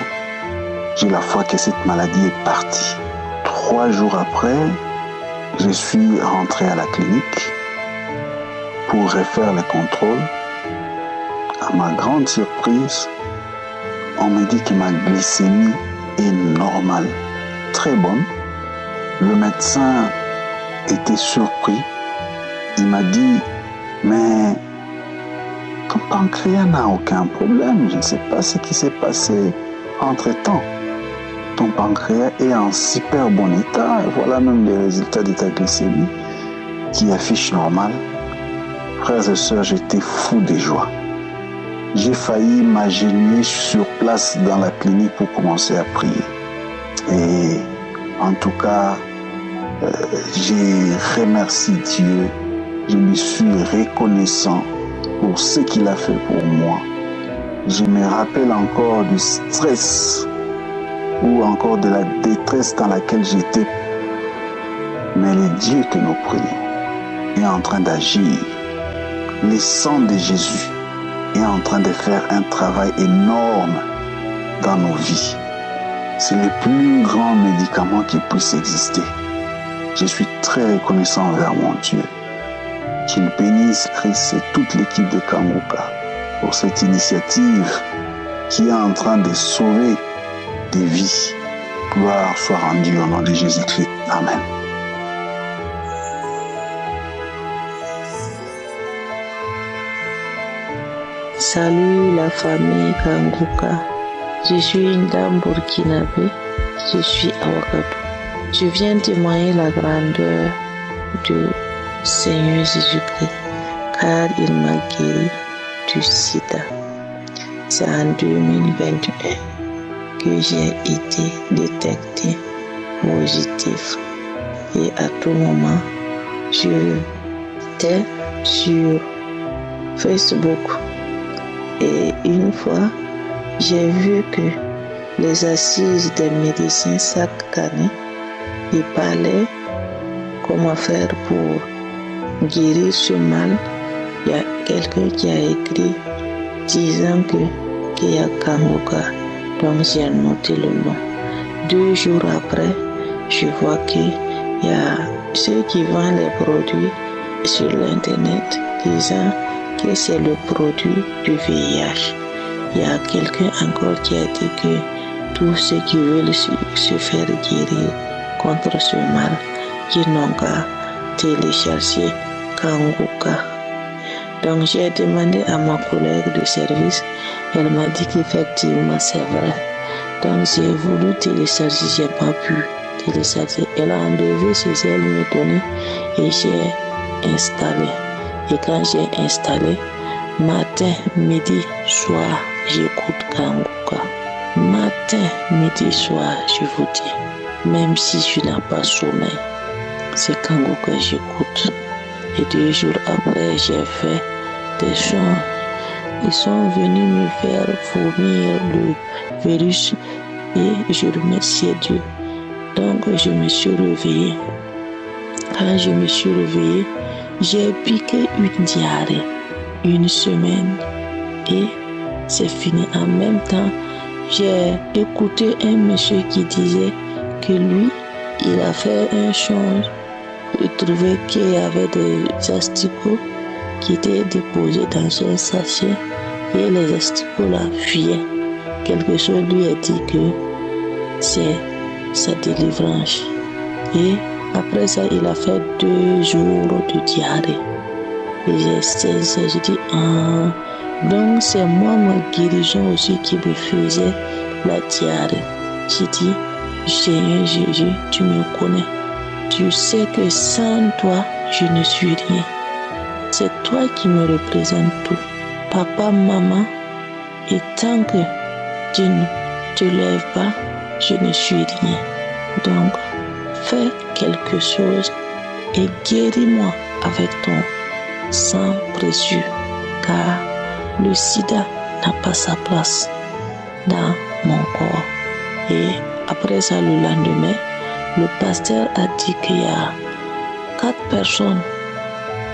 j'ai la foi que cette maladie est partie. 3 jours après, je suis rentré à la clinique pour refaire les contrôles. À ma grande surprise, on me dit que ma glycémie est normale, très bonne. Le médecin était surpris. Il m'a dit, mais ton pancréas n'a aucun problème. Je ne sais pas ce qui s'est passé entre-temps. Ton pancréas est en super bon état. Voilà même les résultats de ta glycémie qui affichent normal. Frères et sœurs, j'étais fou de joie. J'ai failli m'agenouiller sur place dans la clinique pour commencer à prier. Et en tout cas, j'ai remercié Dieu. Je lui suis reconnaissant pour ce qu'il a fait pour moi. Je me rappelle encore du stress ou encore de la détresse dans laquelle j'étais. Mais le Dieu que nous prions est en train d'agir. Le sang de Jésus est en train de faire un travail énorme dans nos vies. C'est le plus grand médicament qui puisse exister. Je suis très reconnaissant envers mon Dieu. Qu'il bénisse Christ et toute l'équipe de Kanguka pour cette initiative qui est en train de sauver des vies. Gloire soit rendue au nom de Jésus-Christ. Amen. Salut la famille Kanguka. Je suis une dame burkinabé. Je suis à Ouagadougou. Je viens témoigner la grandeur du Seigneur Jésus-Christ, car il m'a guéri du sida. C'est en 2021 que j'ai été détecté positif. Et à tout moment, j'étais sur Facebook. Et une fois, j'ai vu que les assises des médecins chaque année, ils parlaient comment faire pour guérir ce mal. Il y a quelqu'un qui a écrit disant qu'il y a Kanguka. Donc j'ai noté le nom. 2 jours après, je vois qu'il y a ceux qui vendent les produits sur l'internet disant que c'est le produit du VIH. Il y a quelqu'un encore qui a dit que tous ceux qui veulent se faire guérir contre ce mal, qui n'ont qu'à télécharger Kanguka. Donc j'ai demandé à ma collègue de service, elle m'a dit qu'effectivement c'est vrai. Donc j'ai voulu télécharger, j'ai pas pu télécharger. Elle a enlevé chez elle, me donner et j'ai installé. Et quand j'ai installé, matin, midi, soir, j'écoute Kanguka. Matin, midi, soir, je vous dis, même si je n'ai pas sommeil, c'est Kanguka que j'écoute. Et 2 jours après, j'ai fait des sons. Ils sont venus me faire vomir le virus et je remercie Dieu. Donc, je me suis réveillée. Quand je me suis réveillée, j'ai piqué une diarrhée 1 semaine et c'est fini. En même temps, j'ai écouté un monsieur qui disait que lui, il a fait un change. Il trouvait qu'il y avait des asticots qui étaient déposés dans un sachet et les asticots là fuyaient. Quelque chose lui a dit que c'est sa délivrance. Et après ça, il a fait 2 jours de diarrhée. Et j'ai dit, donc c'est moi, ma guérison aussi qui me faisait la diarrhée. J'ai dit, Seigneur Jésus, tu me connais. Tu sais que sans toi, je ne suis rien. C'est toi qui me représente tout. Papa, maman, et tant que tu ne te lèves pas, je ne suis rien. Donc, fais quelque chose et guéris-moi avec ton sang précieux, car le sida n'a pas sa place dans mon corps. Et après ça, le lendemain, le pasteur a dit qu'il y a 4 personnes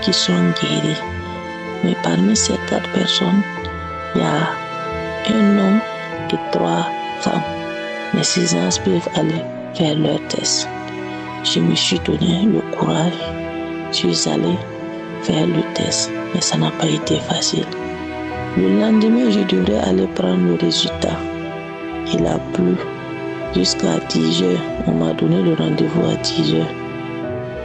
qui sont guéries. Mais parmi ces 4 personnes, il y a un homme et 3 femmes. Mais ces gens peuvent aller faire leur test. Je me suis donné le courage. Je suis allé faire le test, mais ça n'a pas été facile. Le lendemain, je devrais aller prendre le résultat. Il a plu jusqu'à 10h. On m'a donné le rendez-vous à 10h.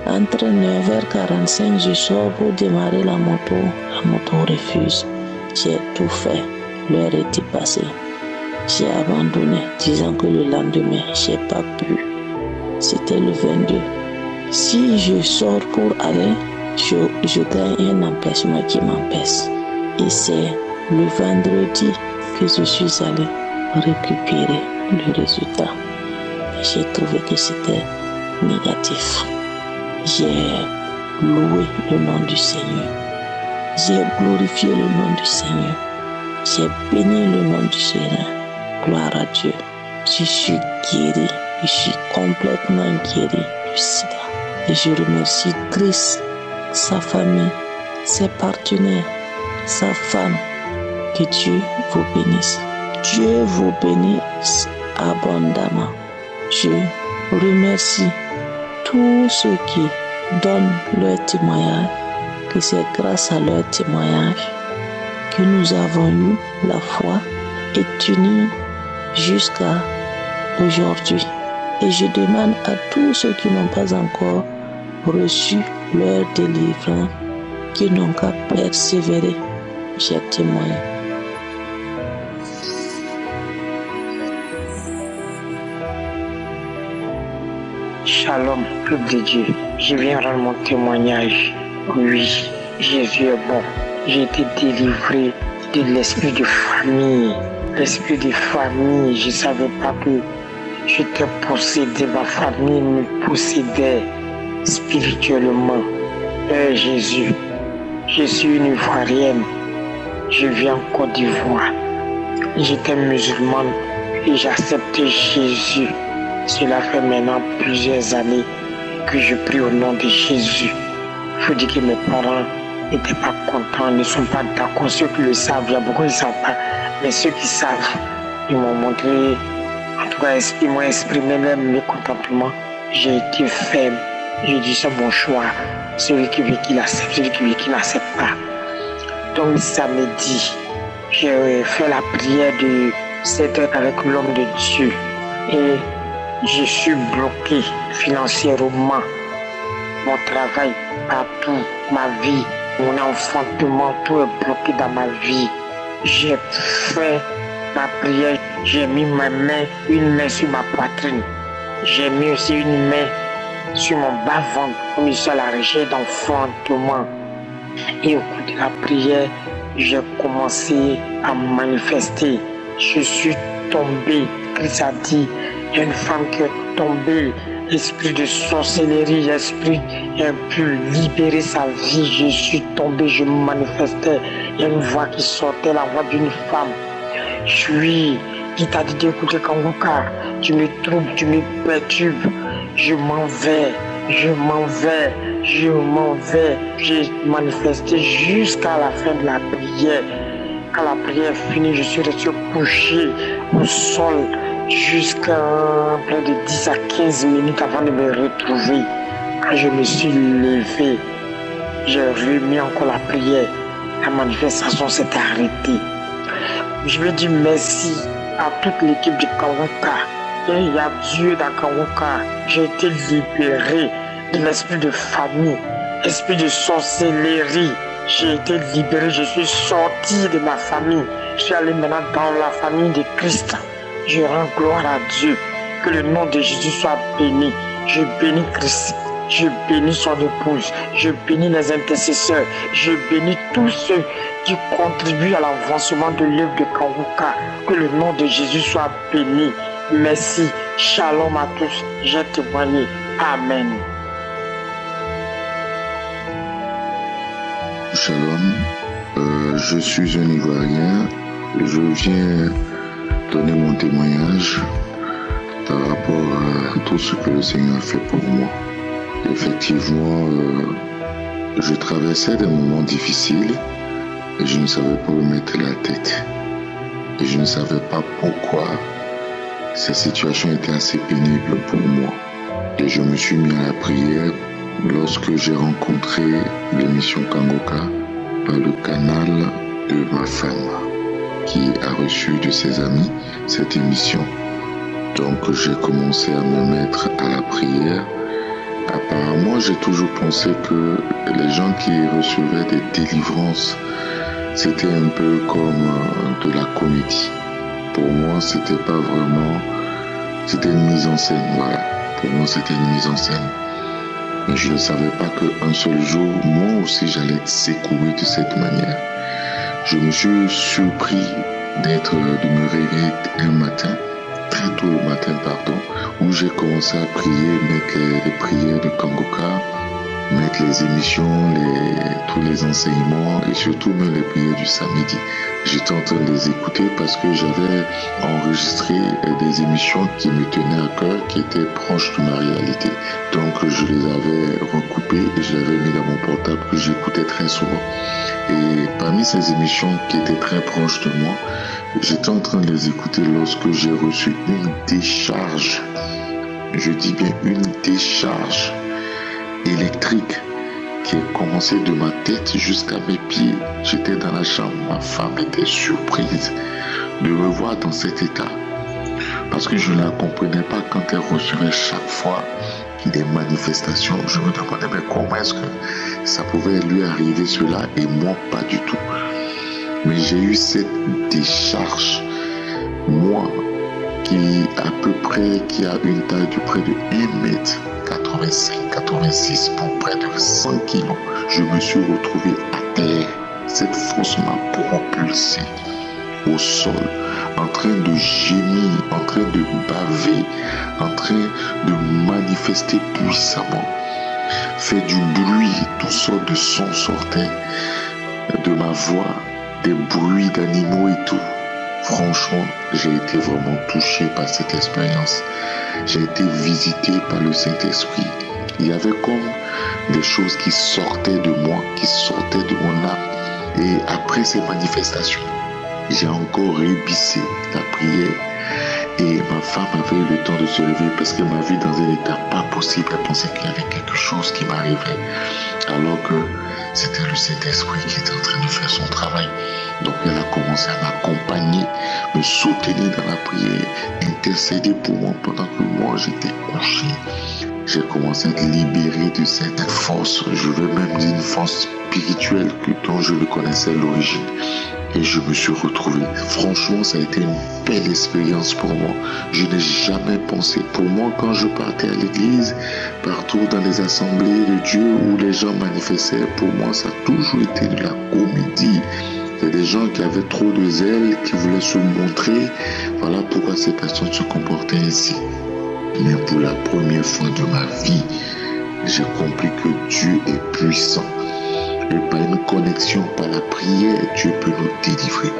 Entre 9h45, je sors pour démarrer la moto. La moto refuse. J'ai tout fait. L'heure était passée. J'ai abandonné, disant que le lendemain, j'ai pas pu. C'était le 22. Si je sors pour aller, je gagne un empêchement qui m'empêche. Et c'est le vendredi que je suis allé récupérer le résultat. J'ai trouvé que c'était négatif. J'ai loué le nom du Seigneur. J'ai glorifié le nom du Seigneur. J'ai béni le nom du Seigneur. Gloire à Dieu. Je suis guéri. Je suis complètement guéri du sida. Et je remercie Christ, sa famille, ses partenaires, sa femme. Que Dieu vous bénisse. Dieu vous bénisse abondamment. Je remercie tous ceux qui donnent leur témoignage, que c'est grâce à leur témoignage que nous avons eu la foi et tenu jusqu'à aujourd'hui. Et je demande à tous ceux qui n'ont pas encore reçu leur délivrance, qui n'ont qu'à persévérer. J'ai témoigné. Shalom, peuple de Dieu. Je viens rendre mon témoignage. Oui, Jésus est bon. J'ai été délivré de l'esprit de famille. L'esprit de famille, je ne savais pas que j'étais possédé, ma famille me possédait spirituellement. Père Jésus, je suis une Ivoirienne, je viens en Côte d'Ivoire. J'étais musulmane et j'acceptais Jésus. Cela fait maintenant plusieurs années que je prie au nom de Jésus. Il faut dire que mes parents n'étaient pas contents, ne sont pas d'accord. Ceux qui le savent, il y a beaucoup qui ne savent pas, mais ceux qui savent, ils m'ont montré, en tout cas, ils m'ont exprimé même mes contentements. J'ai été ferme. J'ai dit c'est mon choix. Celui qui veut qu'il accepte, celui qui veut qu'il n'accepte pas. Donc samedi, j'ai fait la prière de 7 heures avec l'homme de Dieu. Et je suis bloqué financièrement. Mon travail, partout, ma vie, mon enfantement, tout est bloqué dans ma vie. J'ai fait ma prière, j'ai mis une main sur ma poitrine. J'ai mis aussi une main sur mon bas-ventre pour me faire la recherche d'enfantement. Et au cours de la prière, j'ai commencé à manifester. Je suis tombé. Christ a dit, il y a une femme qui est tombée. Esprit de sorcellerie, esprit impur, libérer sa vie. Je suis tombé, je me manifestais. Il y a une voix qui sortait, la voix d'une femme. Qui t'a dit d'écouter Kanguka. Tu me troubles, tu me perturbes. Je m'en vais. J'ai manifesté jusqu'à la fin de la prière. Quand la prière est finie, je suis resté couché au sol jusqu'à près de 10 à 15 minutes avant de me retrouver. Quand je me suis levé, j'ai remis encore la prière. La manifestation s'est arrêtée. Je veux dire merci à toute l'équipe de Kanguka. Il y a Dieu dans Kanguka. J'ai été libéré de l'esprit de famille, l'esprit de sorcellerie. J'ai été libéré, je suis sorti de ma famille. Je suis allé maintenant dans la famille de Christ. Je rends gloire à Dieu. Que le nom de Jésus soit béni. Je bénis Christ. Je bénis son épouse. Je bénis les intercesseurs. Je bénis tous ceux qui contribuent à l'avancement de l'œuvre de Kanguka. Que le nom de Jésus soit béni. Merci. Shalom à tous. J'ai témoigné. Amen. Shalom. Je suis un Ivoirien. Je viens donner mon témoignage par rapport à tout ce que le Seigneur a fait pour moi. Effectivement, je traversais des moments difficiles et je ne savais pas où mettre la tête. Et je ne savais pas pourquoi ces situations étaient assez pénibles pour moi. Et je me suis mis à la prière lorsque j'ai rencontré l'émission Kanguka par le canal de ma femme qui a reçu de ses amis cette émission. Donc j'ai commencé à me mettre à la prière. Apparemment, j'ai toujours pensé que les gens qui recevaient des délivrances, c'était un peu comme de la comédie. Pour moi, c'était pas vraiment... C'était une mise en scène, voilà. Pour moi, c'était une mise en scène. Mais je ne savais pas qu'un seul jour, moi aussi, j'allais être secoué de cette manière. Je me suis surpris de me réveiller un matin, très tôt le matin, où j'ai commencé à prier, mettre les prières de Kanguka, mettre les émissions, tous les enseignements et surtout même les prières du samedi. J'étais en train de les écouter parce que j'avais enregistré des émissions qui me tenaient à cœur, qui étaient proches de ma réalité. Donc je les avais recoupées et je les avais mis dans mon portable que j'écoutais très souvent. Et parmi ces émissions qui étaient très proches de moi, j'étais en train de les écouter lorsque j'ai reçu une décharge. Je dis bien une décharge électrique qui a commencé de ma tête jusqu'à mes pieds. J'étais dans la chambre, ma femme était surprise de me voir dans cet état. Parce que je ne la comprenais pas quand elle recevait chaque fois des manifestations. Je me demandais mais comment est-ce que ça pouvait lui arriver cela et moi pas du tout. Mais j'ai eu cette décharge, moi qui a une taille de près de 1m85, 86 pour près de 100 kilos. Je me suis retrouvé à terre. Cette force m'a propulsé au sol, en train de gémir, en train de baver, en train de manifester puissamment. Fait du bruit, toutes sortes de sons sortaient de ma voix, des bruits d'animaux et tout. Franchement, j'ai été vraiment touché par cette expérience. J'ai été visité par le Saint-Esprit. Il y avait comme des choses qui sortaient de moi, qui sortaient de mon âme. Et après ces manifestations, j'ai encore rébissé la prière. Et ma femme avait eu le temps de se lever parce qu'elle m'a vu dans un état pas possible. Elle pensait qu'il y avait quelque chose qui m'arrivait. Alors que c'était le Saint-Esprit qui était en train de faire son travail. Donc elle a commencé à m'accompagner, me soutenir dans la prière, intercéder pour moi pendant que moi j'étais couché. J'ai commencé à être libéré de cette force, je veux même dire une force spirituelle dont je ne connaissais l'origine. Et je me suis retrouvé. Franchement, ça a été une belle expérience pour moi. Je n'ai jamais pensé. Pour moi, quand je partais à l'église, partout dans les assemblées de Dieu où les gens manifestaient, pour moi, ça a toujours été de la comédie. Il y a des gens qui avaient trop de zèle, qui voulaient se montrer. Voilà pourquoi ces personnes se comportaient ainsi. Mais pour la première fois de ma vie, j'ai compris que Dieu est puissant. Et par une connexion, par la prière, Dieu peut nous délivrer.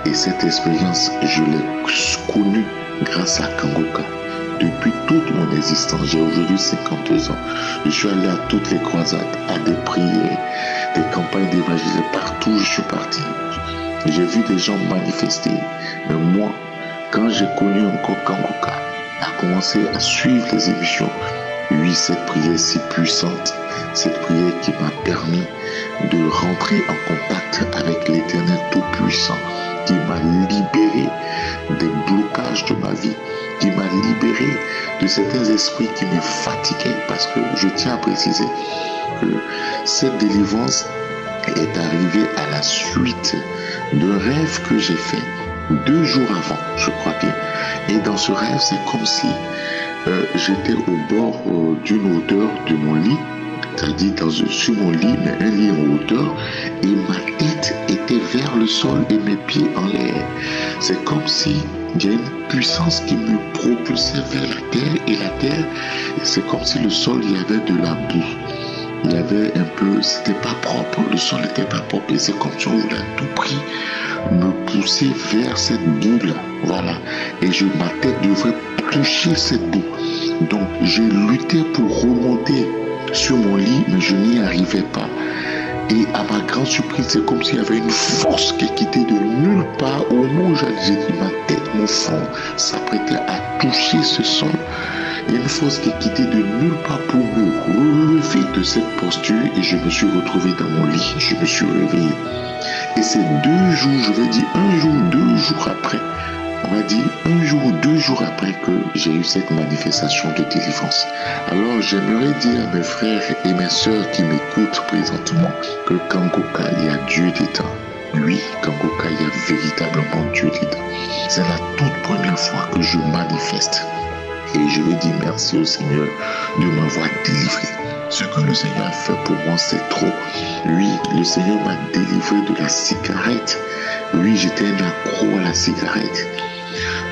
Et cette expérience, je l'ai connue grâce à Kangoka. Depuis toute mon existence, j'ai aujourd'hui 52 ans. Je suis allé à toutes les croisades, à des prières, des campagnes d'évangile. Partout où je suis parti, j'ai vu des gens manifester. Mais moi, quand j'ai connu encore Kangoka, a commencé à suivre les émissions. Oui, cette prière si puissante, cette prière qui m'a permis de rentrer en contact avec l'Éternel Tout-Puissant, qui m'a libéré des blocages de ma vie, qui m'a libéré de certains esprits qui me fatiguaient, parce que je tiens à préciser que cette délivrance est arrivée à la suite d'un rêve que j'ai fait 2 jours avant, je crois bien. Et dans ce rêve, c'est comme si j'étais au bord d'une hauteur de mon lit, c'est-à-dire sur mon lit, mais un lit en hauteur, et ma tête était vers le sol et mes pieds en l'air. C'est comme si il y a une puissance qui me propulsait vers la terre, et la terre, c'est comme si le sol, il y avait de la boue. Il y avait un peu, c'était pas propre, le sol n'était pas propre, et c'est comme si on voulait à tout prix me pousser vers cette boue-là. Voilà. Et ma tête devrait toucher cette boue. Donc, j'ai lutté pour remonter sur mon lit, mais je n'y arrivais pas. Et à ma grande surprise, c'est comme s'il y avait une force qui quittait de nulle part. Au moment où j'ai dit ma tête, mon front s'apprêtait à toucher ce sol. Il y a une force qui quittait de nulle part pour me relever de cette posture, et je me suis retrouvé dans mon lit. Je me suis réveillé. Et c'est 2 jours, je vais dire 1 jour, 2 jours après, on va dire 1 jour ou 2 jours après que j'ai eu cette manifestation de délivrance. Alors j'aimerais dire à mes frères et mes sœurs qui m'écoutent présentement que Kangoka, il y a Dieu dedans. Oui, Kangoka, il y a véritablement Dieu dedans. C'est la toute première fois que je manifeste. Et je veux dire merci au Seigneur de m'avoir délivré. Ce que le Seigneur a fait pour moi, c'est trop. Oui, le Seigneur m'a délivré de la cigarette. Oui, j'étais un accro à la cigarette.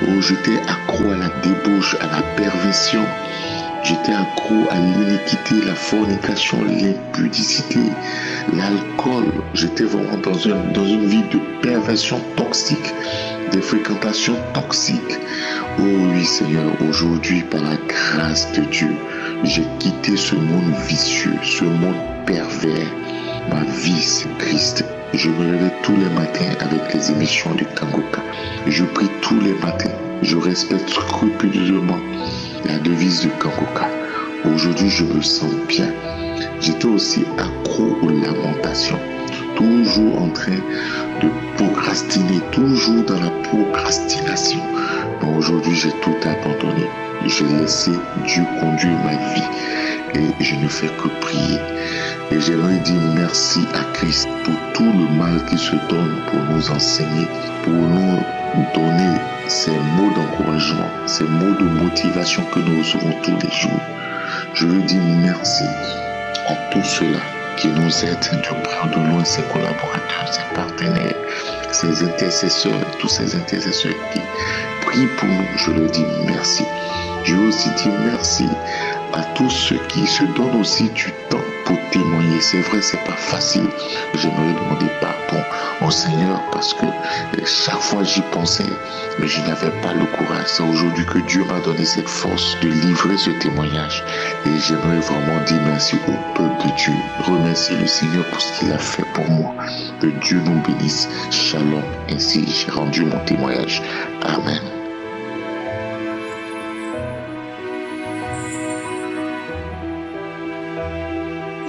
Oh, j'étais accro à la débauche, à la perversion. J'étais accro à l'iniquité, la fornication, l'impudicité, l'alcool. J'étais vraiment dans une vie de perversion toxique, de fréquentation toxique. Oh oui, Seigneur, aujourd'hui, par la grâce de Dieu, j'ai quitté ce monde vicieux, ce monde pervers. Ma vie, c'est Christ. Je me réveille tous les matins avec les émissions de Kangoka. Je prie tous les matins. Je respecte scrupuleusement la devise de Kangoka. Aujourd'hui, je me sens bien. J'étais aussi accro aux lamentations. Toujours en train de procrastiner, toujours dans la procrastination. Mais aujourd'hui, j'ai tout abandonné. J'ai laissé Dieu conduire ma vie. Et je ne fais que prier. Et j'aimerais dire merci à Christ pour tout le mal qu'il se donne pour nous enseigner, pour nous donner ces mots d'encouragement, ces mots de motivation que nous recevons tous les jours. Je veux dire merci à tous ceux-là qui nous aident de près ou de loin, ses collaborateurs, ses partenaires, ses intercesseurs, tous ces intercesseurs qui prient pour nous. Je leur dis merci. Je veux aussi dire merci à tous ceux qui se donnent aussi du temps pour témoigner. C'est vrai, c'est pas facile. J'aimerais demander pardon au Seigneur parce que chaque fois j'y pensais, mais je n'avais pas le courage. C'est aujourd'hui que Dieu m'a donné cette force de livrer ce témoignage. Et j'aimerais vraiment dire merci au peuple de Dieu. Remercier le Seigneur pour ce qu'il a fait pour moi. Que Dieu nous bénisse. Shalom. Ainsi, j'ai rendu mon témoignage. Amen.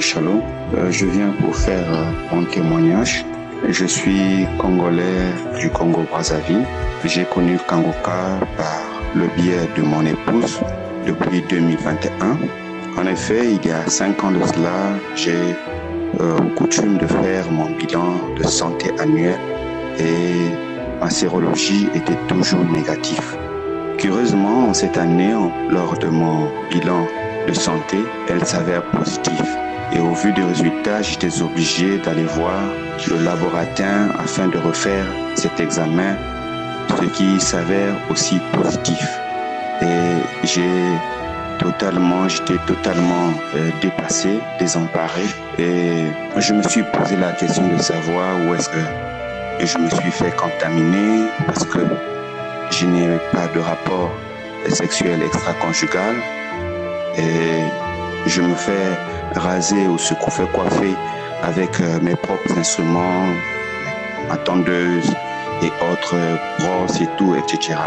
Shalom, je viens pour faire mon témoignage. Je suis congolais du Congo-Brazzaville. J'ai connu Kangoka par le biais de mon épouse depuis 2021. En effet, il y a 5 ans de cela, j'ai coutume de faire mon bilan de santé annuel et ma sérologie était toujours négative. Curieusement, cette année, lors de mon bilan de santé, elle s'avère positive. Et au vu des résultats, j'étais obligé d'aller voir le laboratoire afin de refaire cet examen, ce qui s'avère aussi positif. Et j'étais totalement dépassé, désemparé. Et je me suis posé la question de savoir où est-ce que je me suis fait contaminer parce que je n'ai pas de rapport sexuel extra-conjugal. Et je me fais raser ou se fait coiffer avec mes propres instruments, ma tondeuse et autres brosses et tout, etc.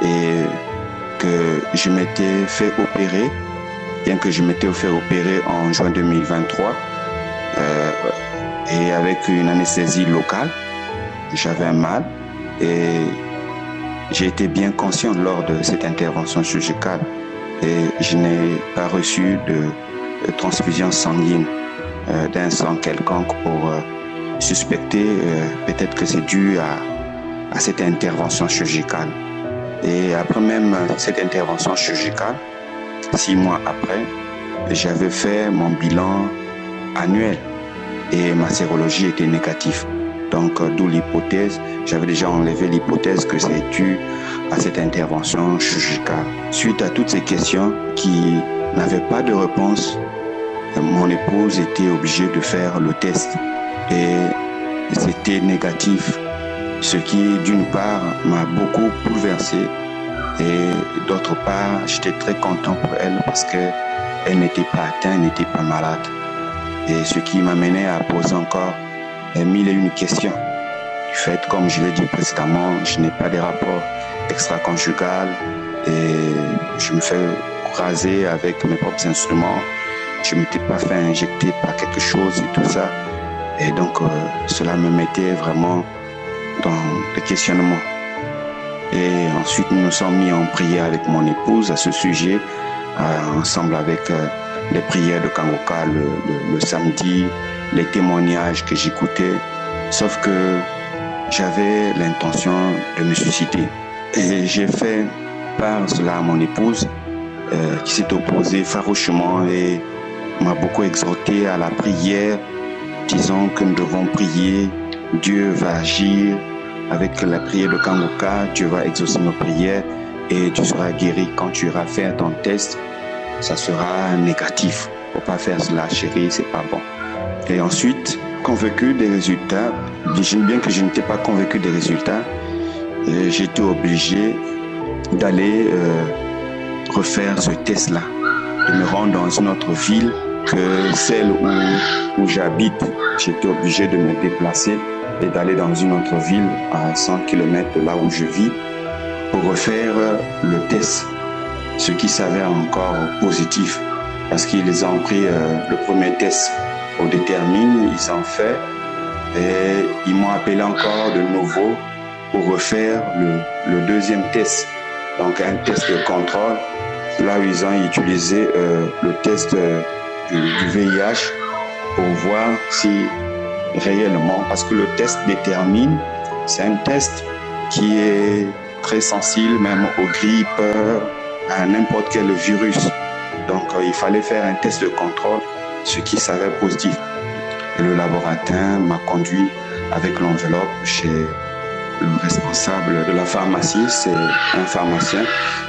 Et que je m'étais fait opérer, bien que je m'étais fait opérer en juin 2023 et avec une anesthésie locale, j'avais un mal et j'ai été bien conscient lors de cette intervention chirurgicale et je n'ai pas reçu de transfusion sanguine d'un sang quelconque pour suspecter peut-être que c'est dû à cette intervention chirurgicale. Et après même cette intervention chirurgicale, 6 mois après, j'avais fait mon bilan annuel et ma sérologie était négative. Donc d'où l'hypothèse, j'avais déjà enlevé l'hypothèse que c'est dû à cette intervention chirurgicale. Suite à toutes ces questions qui n'avaient pas de réponse, mon épouse était obligée de faire le test et c'était négatif, ce qui d'une part m'a beaucoup bouleversé et d'autre part j'étais très content pour elle parce qu'elle n'était pas atteinte, n'était pas malade et ce qui m'amenait à poser encore 1001 questions. Du fait, comme je l'ai dit précédemment, je n'ai pas de rapport extra-conjugal et je me fais raser avec mes propres instruments. Je ne m'étais pas fait injecter par quelque chose et tout ça. Et donc, cela me mettait vraiment dans le questionnement. Et ensuite, nous nous sommes mis en prière avec mon épouse à ce sujet, ensemble avec les prières de Kangoka le samedi, les témoignages que j'écoutais. Sauf que j'avais l'intention de me suicider. Et j'ai fait part de cela à mon épouse, qui s'est opposée farouchement et m'a beaucoup exhorté à la prière, disant que nous devons prier, Dieu va agir avec la prière de Kangoka, Dieu va exaucer nos prières et tu seras guéri. Quand tu iras faire ton test, ça sera négatif. Faut pas faire cela, chérie, c'est pas bon. Et ensuite, convaincu des résultats, bien que je n'étais pas convaincu des résultats, j'étais obligé d'aller refaire ce test-là, de me rendre dans une autre ville que celle où j'habite. J'étais obligé de me déplacer et d'aller dans une autre ville à 100 km de là où je vis pour refaire le test, ce qui s'avère encore positif parce qu'ils ont pris le premier test au détermine, ils ont fait et ils m'ont appelé encore de nouveau pour refaire le deuxième test, donc un test de contrôle, là où ils ont utilisé le test du VIH pour voir si réellement, parce que le test détermine, c'est un test qui est très sensible même aux grippes, à n'importe quel virus. Donc il fallait faire un test de contrôle, ce qui s'avère positif. Le laboratin m'a conduit avec l'enveloppe chez le responsable de la pharmacie. C'est un pharmacien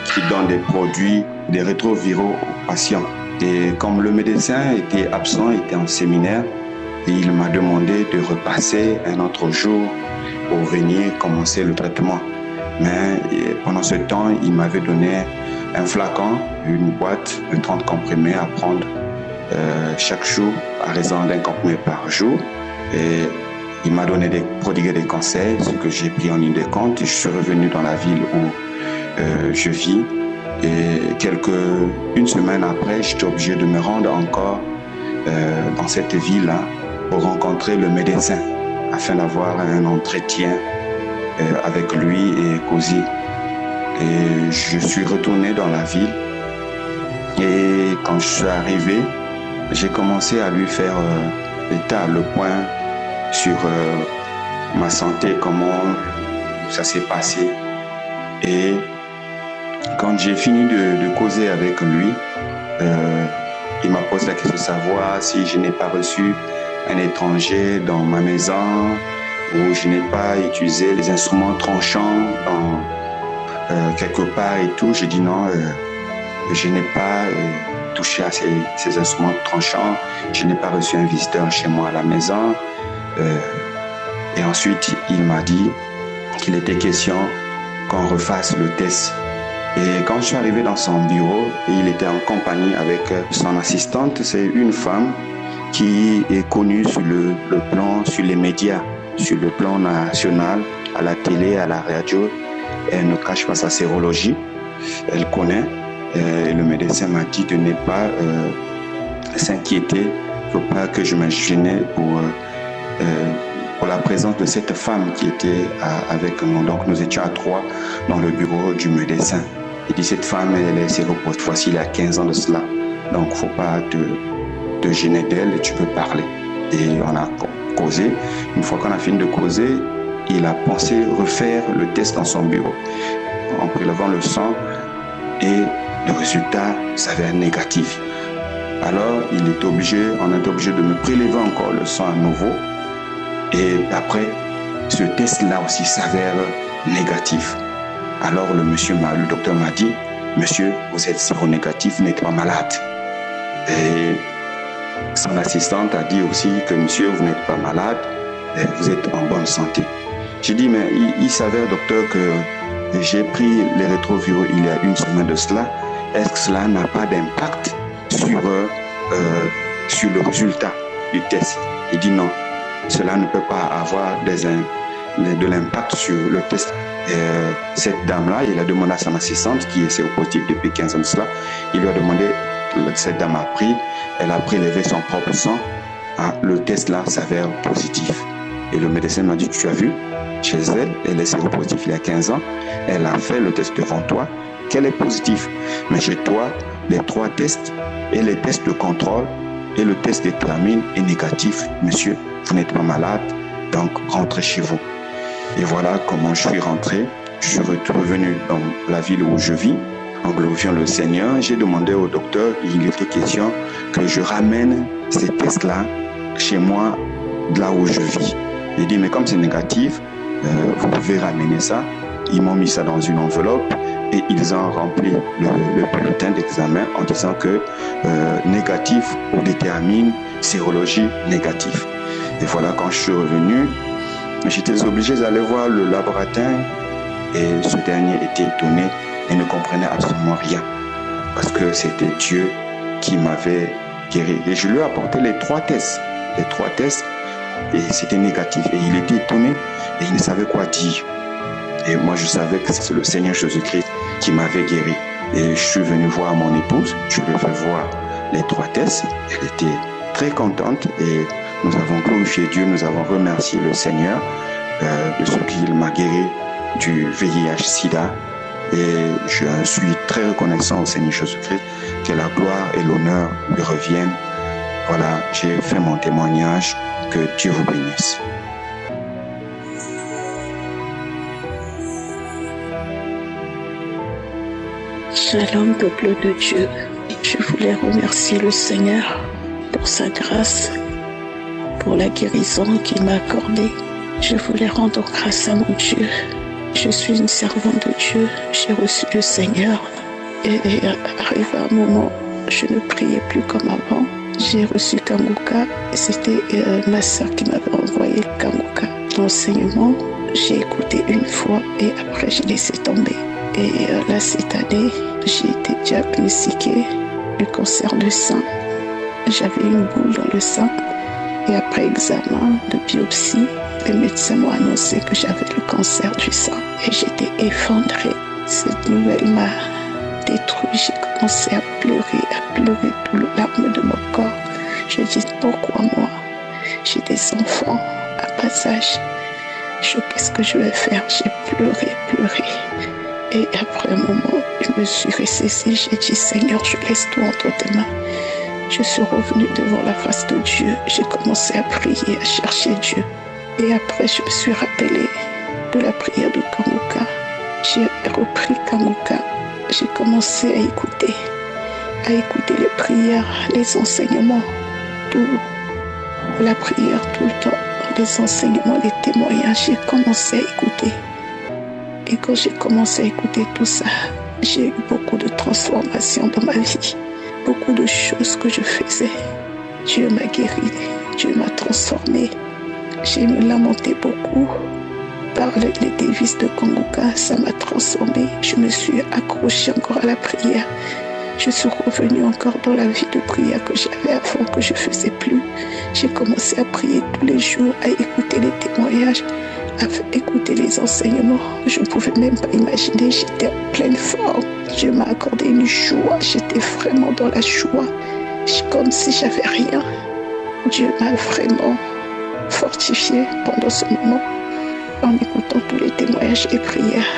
qui donne des produits, des rétroviraux aux patients. Et comme le médecin était absent, était en séminaire, il m'a demandé de repasser un autre jour pour venir commencer le traitement. Mais pendant ce temps, il m'avait donné un flacon, une boîte de 30 comprimés à prendre chaque jour, à raison d'un comprimé par jour. Et il m'a prodigué des conseils, ce que j'ai pris en ligne de compte. Et je suis revenu dans la ville où je vis. Et une semaine après, j'étais obligé de me rendre encore dans cette ville-là pour rencontrer le médecin afin d'avoir un entretien avec lui et causer. Et je suis retourné dans la ville. Et quand je suis arrivé, j'ai commencé à lui faire le point sur ma santé, comment ça s'est passé. Et quand j'ai fini de causer avec lui, il m'a posé la question de savoir si je n'ai pas reçu un étranger dans ma maison ou je n'ai pas utilisé les instruments tranchants quelque part et tout. J'ai dit non, je n'ai pas touché à ces instruments tranchants, je n'ai pas reçu un visiteur chez moi à la maison. Et ensuite, il m'a dit qu'il était question qu'on refasse le test. Et quand je suis arrivé dans son bureau, il était en compagnie avec son assistante. C'est une femme qui est connue sur sur les médias, sur le plan national, à la télé, à la radio. Elle ne cache pas sa sérologie. Elle connaît. Et le médecin m'a dit de ne pas s'inquiéter. Il ne faut pas que je me gênais pour la présence de cette femme qui était avec nous. Donc nous étions à 3 dans le bureau du médecin. Il dit cette femme, elle est séropositive. Voici il y a 15 ans de cela. Donc il ne faut pas te gêner d'elle et tu peux parler. Et on a causé. Une fois qu'on a fini de causer, il a pensé refaire le test dans son bureau en prélevant le sang et le résultat s'avère négatif. Alors on était obligé de me prélever encore le sang à nouveau. Et après, ce test-là aussi s'avère négatif. Alors le docteur m'a dit, monsieur, vous êtes séronégatif, vous n'êtes pas malade. Et son assistante a dit aussi que monsieur, vous n'êtes pas malade, vous êtes en bonne santé. J'ai dit, mais il s'avère, docteur, que j'ai pris les rétroviraux il y a une semaine de cela. Est-ce que cela n'a pas d'impact sur le résultat du test? Il dit non. Cela ne peut pas avoir de l'impact sur le test. Cette dame-là, il a demandé à son assistante, qui est séropositive depuis 15 ans de cela, il lui a demandé, cette dame elle a prélevé son propre sang, le test là s'avère positif. Et le médecin m'a dit, tu as vu, chez elle est séropositive il y a 15 ans, elle a fait le test devant toi, qu'elle est positive. Mais chez toi, les 3 tests et les tests de contrôle et le test détermine est négatif. Monsieur, vous n'êtes pas malade, donc rentrez chez vous. Et voilà comment je suis rentré. Je suis revenu dans la ville où je vis, en glorifiant le Seigneur. J'ai demandé au docteur, il était question que je ramène ces tests-là chez moi, là où je vis. Il dit, mais comme c'est négatif, vous pouvez ramener ça. Ils m'ont mis ça dans une enveloppe et ils ont rempli le bulletin d'examen en disant que négatif ou détermine sérologie négative. Et voilà, quand je suis revenu, j'étais obligé d'aller voir le laboratin et ce dernier était étonné et ne comprenait absolument rien parce que c'était Dieu qui m'avait guéri. Et je lui ai apporté les 3 tests. Les 3 tests et c'était négatif. Et il était étonné et il ne savait quoi dire. Et moi, je savais que c'est le Seigneur Jésus-Christ qui m'avait guéri. Et je suis venu voir mon épouse. Je lui ai fait voir les 3 tests. Elle était très contente et nous avons glorifié Dieu. Nous avons remercié le Seigneur de ce qu'il m'a guéri du VIH-Sida. Et je suis très reconnaissant au Seigneur Jésus-Christ que la gloire et l'honneur lui reviennent. Voilà, j'ai fait mon témoignage. Que Dieu vous bénisse. Shalom, peuple de Dieu. Je voulais remercier le Seigneur pour sa grâce pour la guérison qu'il m'a accordée. Je voulais rendre grâce à mon Dieu. Je suis une servante de Dieu. J'ai reçu le Seigneur. Et arrivé un moment, je ne priais plus comme avant. J'ai reçu Kanguka. C'était ma soeur qui m'avait envoyé Kanguka. L'enseignement, j'ai écouté une fois et après j'ai laissé tomber. Et là, cette année, j'ai été diagnostiquée du cancer du sein. J'avais une boule dans le sein. Et après examen de biopsie, les médecins m'ont annoncé que j'avais le cancer du sein. Et j'étais effondrée. Cette nouvelle m'a détruit. J'ai commencé à pleurer tout le larme de mon corps. Je dis, pourquoi moi? J'ai des enfants à bas âge. Qu'est-ce que je vais faire? J'ai pleuré. Et après un moment, je me suis ressaisie. J'ai dit, Seigneur, je laisse tout entre tes mains. Je suis revenue devant la face de Dieu. J'ai commencé à prier, à chercher Dieu. Et après, je me suis rappelée de la prière de Kanguka. J'ai repris Kanguka. J'ai commencé à écouter les prières, les enseignements, tout. La prière tout le temps, les enseignements, les témoignages. J'ai commencé à écouter. Et quand j'ai commencé à écouter tout ça, j'ai eu beaucoup de transformations dans ma vie. Beaucoup de choses que je faisais. Dieu m'a guéri, Dieu m'a transformé. J'ai me lamenté beaucoup par les dévices de Kanguka, ça m'a transformé. Je me suis accrochée encore à la prière. Je suis revenue encore dans la vie de prière que j'avais avant, que je ne faisais plus. J'ai commencé à prier tous les jours, à écouter les témoignages, à écouter les enseignements. Je ne pouvais même pas imaginer, j'étais en pleine forme. Dieu m'a accordé une joie, j'étais vraiment dans la joie, comme si j'avais rien. Dieu m'a vraiment fortifié pendant ce moment en écoutant tous les témoignages et prières.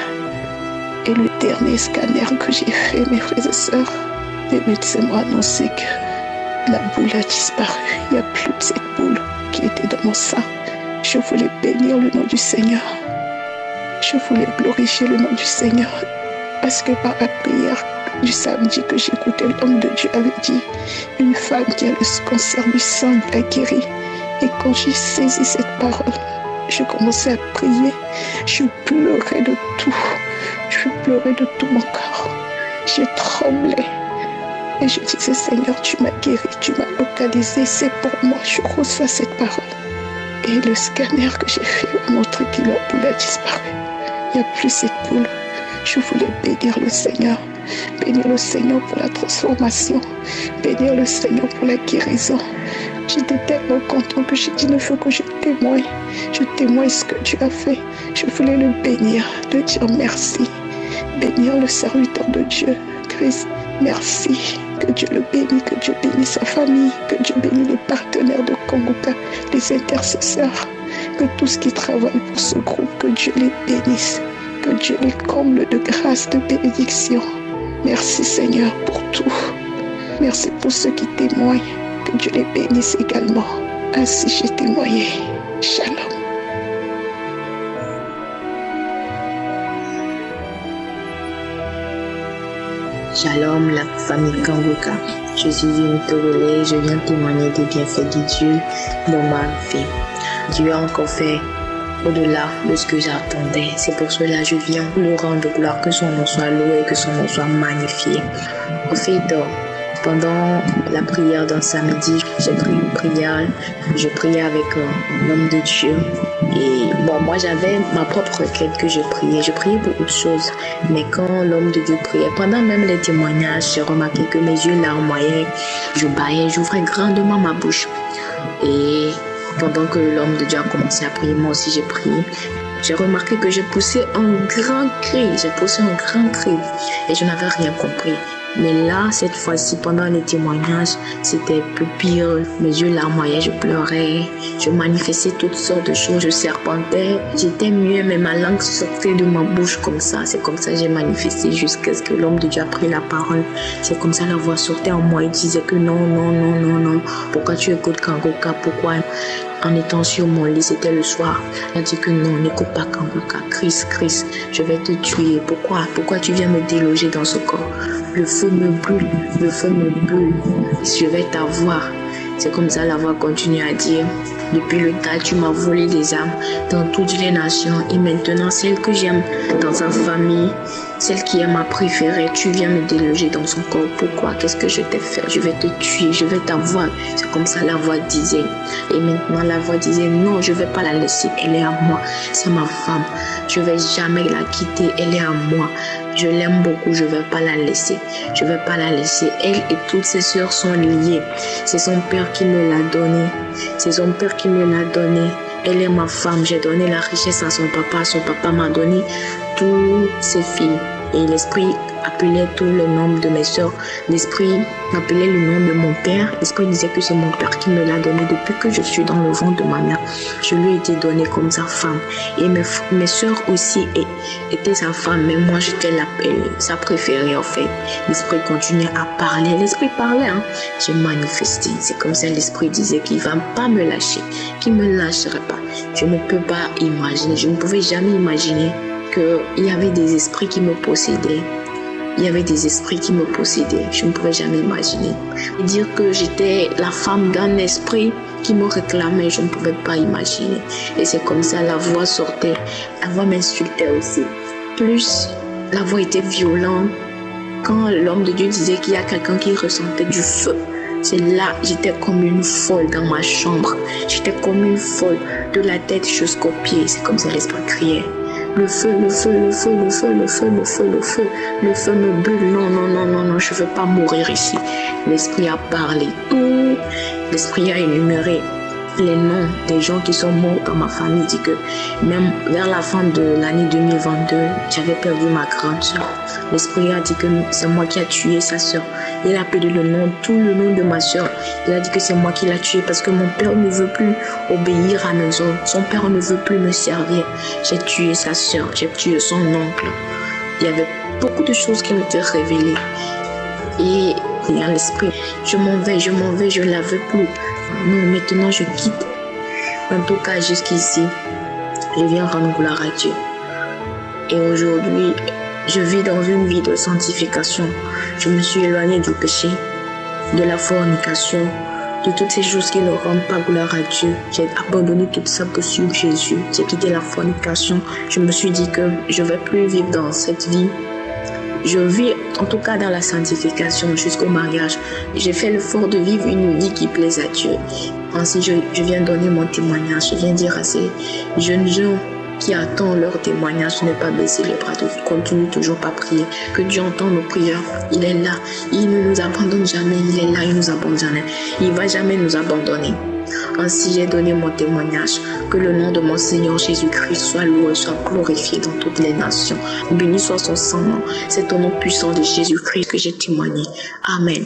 Et le dernier scanner que j'ai fait, mes frères et sœurs, les médecins m'ont annoncé que la boule a disparu. Il n'y a plus de cette boule qui était dans mon sein. Je voulais bénir le nom du Seigneur. Je voulais glorifier le nom du Seigneur. Parce que par la prière du samedi que j'écoutais, l'homme de Dieu avait dit, une femme qui a le cancer du sein l'a guérie. Et quand j'ai saisi cette parole, je commençais à prier. Je pleurais de tout. Je pleurais de tout mon corps. J'ai tremblé. Et je disais, Seigneur, tu m'as guéri, tu m'as localisé, c'est pour moi, je reçois cette parole. Et le scanner que j'ai fait m'a montré que la boule a disparu. Il n'y a plus cette boule. Je voulais bénir le Seigneur pour la transformation, bénir le Seigneur pour la guérison. J'étais tellement content que j'ai dit, il faut que je témoigne ce que Dieu a fait. Je voulais le bénir, le dire merci, bénir le serviteur de Dieu, Christ, merci. Que Dieu le bénisse, que Dieu bénisse sa famille, que Dieu bénisse les partenaires de Kanguka, les intercesseurs, que tous qui travaillent pour ce groupe, que Dieu les bénisse, que Dieu les comble de grâce, de bénédiction. Merci Seigneur pour tout. Merci pour ceux qui témoignent, que Dieu les bénisse également. Ainsi j'ai témoigné. Shalom. Shalom, la famille Kanguka. Je suis une Togolais, je viens témoigner des bienfaits de Dieu dans ma vie. Dieu a encore fait au-delà de ce que j'attendais. C'est pour cela que je viens le rendre gloire, que son nom soit loué, que son nom soit magnifié. En fait, pendant la prière d'un samedi, j'ai pris une prière, je priais avec l'homme de Dieu. Et bon, moi j'avais ma propre requête que je priais beaucoup de choses. Mais quand l'homme de Dieu priait, pendant même les témoignages, j'ai remarqué que mes yeux larmoyaient, je bâillais, j'ouvrais grandement ma bouche. Et pendant que l'homme de Dieu a commencé à prier, moi aussi j'ai prié. J'ai remarqué que j'ai poussé un grand cri, et je n'avais rien compris. Mais là, cette fois-ci, pendant les témoignages, c'était plus pire. Mes yeux larmoyaient, je pleurais, je manifestais toutes sortes de choses, je serpentais. J'étais mieux, mais ma langue sortait de ma bouche comme ça. C'est comme ça que j'ai manifesté jusqu'à ce que l'homme de Dieu a pris la parole. C'est comme ça la voix sortait en moi. Il disait que non. Pourquoi tu écoutes Kanguka? Pourquoi? En étant sur mon lit, c'était le soir. Il a dit que non, n'écoute pas Kanguka. Chris, je vais te tuer. Pourquoi tu viens me déloger dans ce corps? Le feu me brûle. Je vais t'avoir. C'est comme ça la voix continue à dire. Depuis le tas, tu m'as volé les âmes dans toutes les nations. Et maintenant, celle que j'aime dans sa famille, celle qui est ma préférée, tu viens me déloger dans son corps. Pourquoi? Qu'est-ce que je t'ai fait? Je vais te tuer, je vais t'avoir. C'est comme ça la voix disait. Et maintenant, la voix disait, non, je ne vais pas la laisser. Elle est à moi. C'est ma femme. Je ne vais jamais la quitter. Elle est à moi. Je l'aime beaucoup. Je ne vais pas la laisser. Je ne vais pas la laisser. Elle et toutes ses sœurs sont liées. C'est son père qui me l'a donné. C'est son père qui me l'a donné. Elle est ma femme. J'ai donné la richesse à son papa. Son papa m'a donné toutes ses filles. Et l'esprit appelait tout le nom de mes soeurs. L'esprit appelait le nom de mon père. L'esprit disait que c'est mon père qui me l'a donné depuis que je suis dans le ventre de ma mère. Je lui ai été donné comme sa femme. Et mes soeurs aussi étaient sa femme. Mais moi, j'étais sa préférée en fait. L'esprit continuait à parler. L'esprit parlait. J'ai manifesté. C'est comme ça l'esprit disait qu'il ne va pas me lâcher. Qu'il ne me lâcherait pas. Je ne peux pas imaginer. Je ne pouvais jamais imaginer qu'il y avait des esprits qui me possédaient. Il y avait des esprits qui me possédaient. Je ne pouvais jamais imaginer. Dire que j'étais la femme d'un esprit qui me réclamait, je ne pouvais pas imaginer. Et c'est comme ça, la voix sortait. La voix m'insultait aussi. Plus la voix était violente. Quand l'homme de Dieu disait qu'il y a quelqu'un qui ressentait du feu, c'est là, j'étais comme une folle dans ma chambre. J'étais comme une folle de la tête jusqu'aux pieds. C'est comme ça l'esprit criait. Le feu, le feu, le feu, le feu, le feu, le feu, le feu. Le feu me brûle. Non, non, non, non, non, je ne veux pas mourir ici. L'esprit a parlé tout. L'esprit a énuméré les noms des gens qui sont morts dans ma famille. Dit que même vers la fin de l'année 2022, j'avais perdu ma grande soeur. L'esprit a dit que c'est moi qui a tué sa soeur. Il a appelé tout le nom de ma soeur. Il a dit que c'est moi qui l'a tué parce que mon père ne veut plus obéir à mes ordres. Son père ne veut plus me servir. J'ai tué sa soeur, j'ai tué son oncle. Il y avait beaucoup de choses qui m'étaient révélées. Et il y a l'esprit, je m'en vais, je ne la veux plus. Non, maintenant je quitte. En tout cas, jusqu'ici, je viens rendre gloire à Dieu. Et aujourd'hui, je vis dans une vie de sanctification. Je me suis éloignée du péché, de la fornication, de toutes ces choses qui ne rendent pas gloire à Dieu. J'ai abandonné tout ça pour suivre Jésus. J'ai quitté la fornication. Je me suis dit que je ne vais plus vivre dans cette vie. Je vis en tout cas dans la sanctification jusqu'au mariage. J'ai fait l'effort de vivre une vie qui plaise à Dieu. Ainsi, je viens donner mon témoignage. Je viens dire à ces jeunes gens qui attendent leur témoignage de ne pas baisser les bras, de continuer toujours pas prier. Que Dieu entend nos prières. Il est là. Il ne nous abandonne jamais. Il est là. Il ne nous abandonne jamais. Il ne va jamais nous abandonner. Ainsi, j'ai donné mon témoignage. Que le nom de mon Seigneur Jésus-Christ soit loué, soit glorifié dans toutes les nations. Béni soit son Saint-Nom. C'est au nom puissant de Jésus-Christ que j'ai témoigné. Amen.